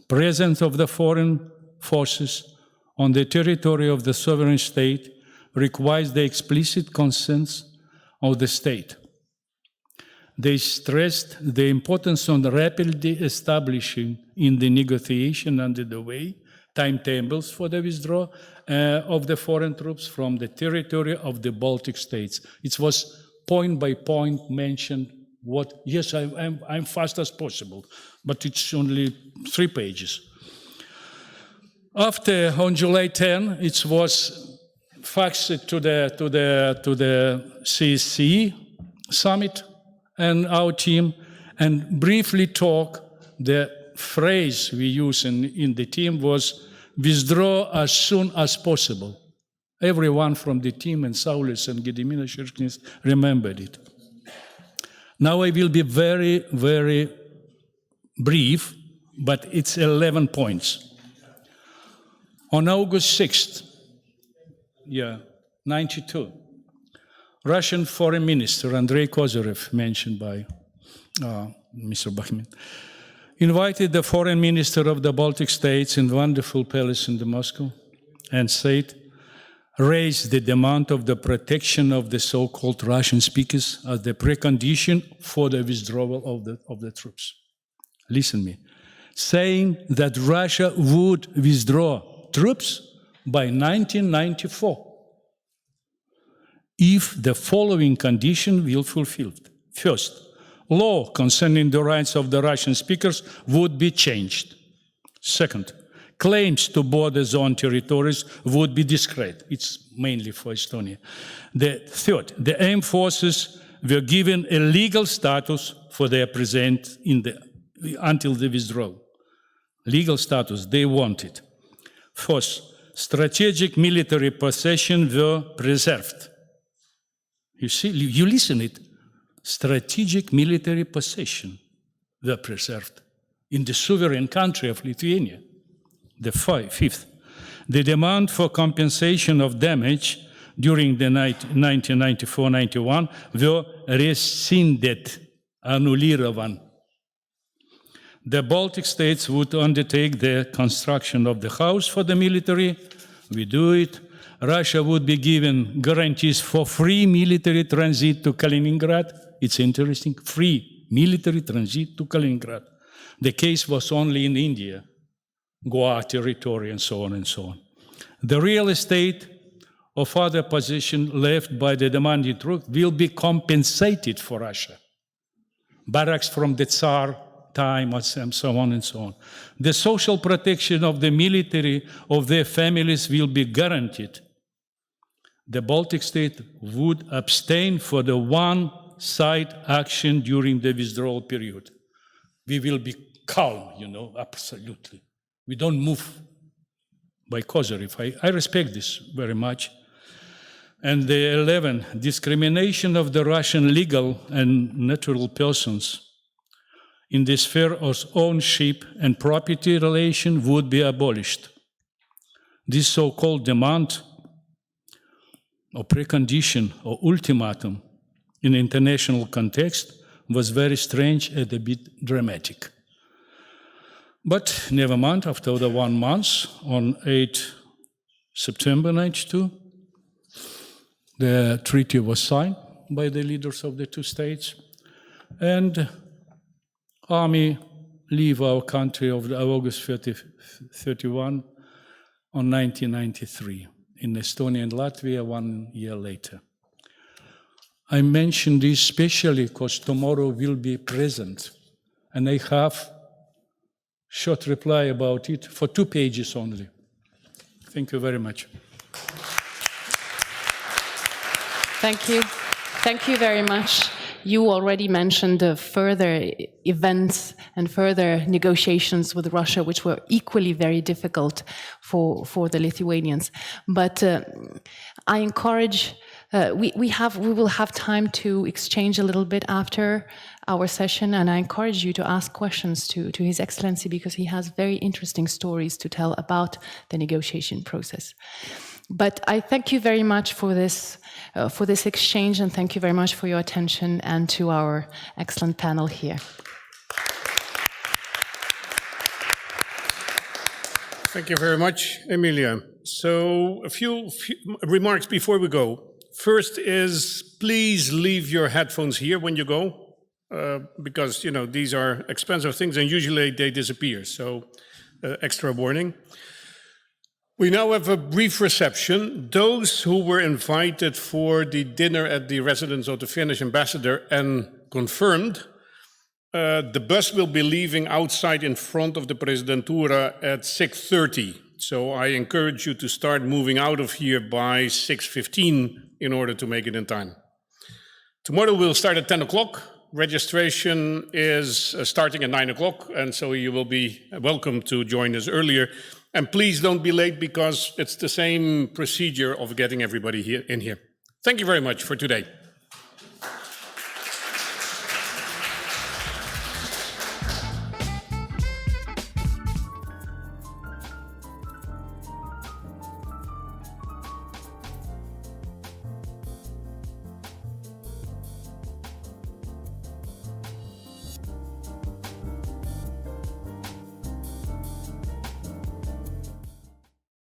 presence of the foreign forces on the territory of the sovereign state requires the explicit consent of the state. They stressed the importance on rapidly establishing in the negotiation under the way timetables for the withdrawal of the foreign troops from the territory of the Baltic states. It was point by point mentioned what, yes, I'm fast as possible, but it's only 3 pages. After, on July 10, it was fax it to the CSCE summit and our team, and briefly talk. The phrase we use in the team was withdraw as soon as possible. Everyone from the team, and Saulis and Gediminas Širknis, remembered it. Now I will be very, very brief, but it's 11 points. On August 6th, 92, Russian Foreign Minister Andrei Kozyrev, mentioned by Mr. Bakhmin, invited the Foreign Minister of the Baltic States in wonderful palace in Moscow and said, raise the demand of the protection of the so-called Russian speakers as the precondition for the withdrawal of the troops. Listen me, saying that Russia would withdraw troops by 1994 if the following condition will fulfilled. First, law concerning the rights of the Russian speakers would be changed. Second, claims to border zone territories would be discredited. It's mainly for Estonia. Third, the armed forces were given a legal status for their presence until the withdrawal. Legal status, they wanted. Fourth, strategic military possessions were preserved. You see, you listen it. Strategic military possessions were preserved in the sovereign country of Lithuania. The fifth, the demand for compensation of damage during the 1994-91 were rescinded, annullирован. The Baltic states would undertake the construction of the house for the military. We do it. Russia would be given guarantees for free military transit to Kaliningrad. It's interesting, free military transit to Kaliningrad. The case was only in India, Goa territory, and so on and so on. The real estate of other possessions left by the demanding troops will be compensated for Russia. Barracks from the Tsar time, and so on and so on. The social protection of the military of their families will be guaranteed. The Baltic state would abstain for the one-side action during the withdrawal period. We will be calm, absolutely. We don't move by Kozyrev. I respect this very much. And the 11, discrimination of the Russian legal and natural persons in the sphere of ownership and property relation would be abolished. This so-called demand or precondition or ultimatum in international context was very strange and a bit dramatic. But never mind, after the 1 month, on 8 September 92, the treaty was signed by the leaders of the two states, and army leave our country of August 31 on 1993 in Estonia and Latvia 1 year later. I mention this especially because tomorrow will be present, and I have short reply about it for 2 pages only. Thank you very much. Thank you. Thank you very much. You already mentioned the further events and further negotiations with Russia, which were equally very difficult for the Lithuanians. But I encourage, we will have time to exchange a little bit after our session, and I encourage you to ask questions to His Excellency, because he has very interesting stories to tell about the negotiation process. But I thank you very much for this exchange, and thank you very much for your attention, and to our excellent panel here. Thank you very much, Emilia. So a few remarks before we go. First is, please leave your headphones here when you go, because these are expensive things and usually they disappear. So extra warning. We now have a brief reception. Those who were invited for the dinner at the residence of the Finnish ambassador and confirmed, the bus will be leaving outside in front of the Presidentura at 6:30. So I encourage you to start moving out of here by 6:15 in order to make it in time. Tomorrow we'll start at 10 o'clock. Registration is starting at 9 o'clock, and so you will be welcome to join us earlier. And please don't be late because it's the same procedure of getting everybody in here. Thank you very much for today.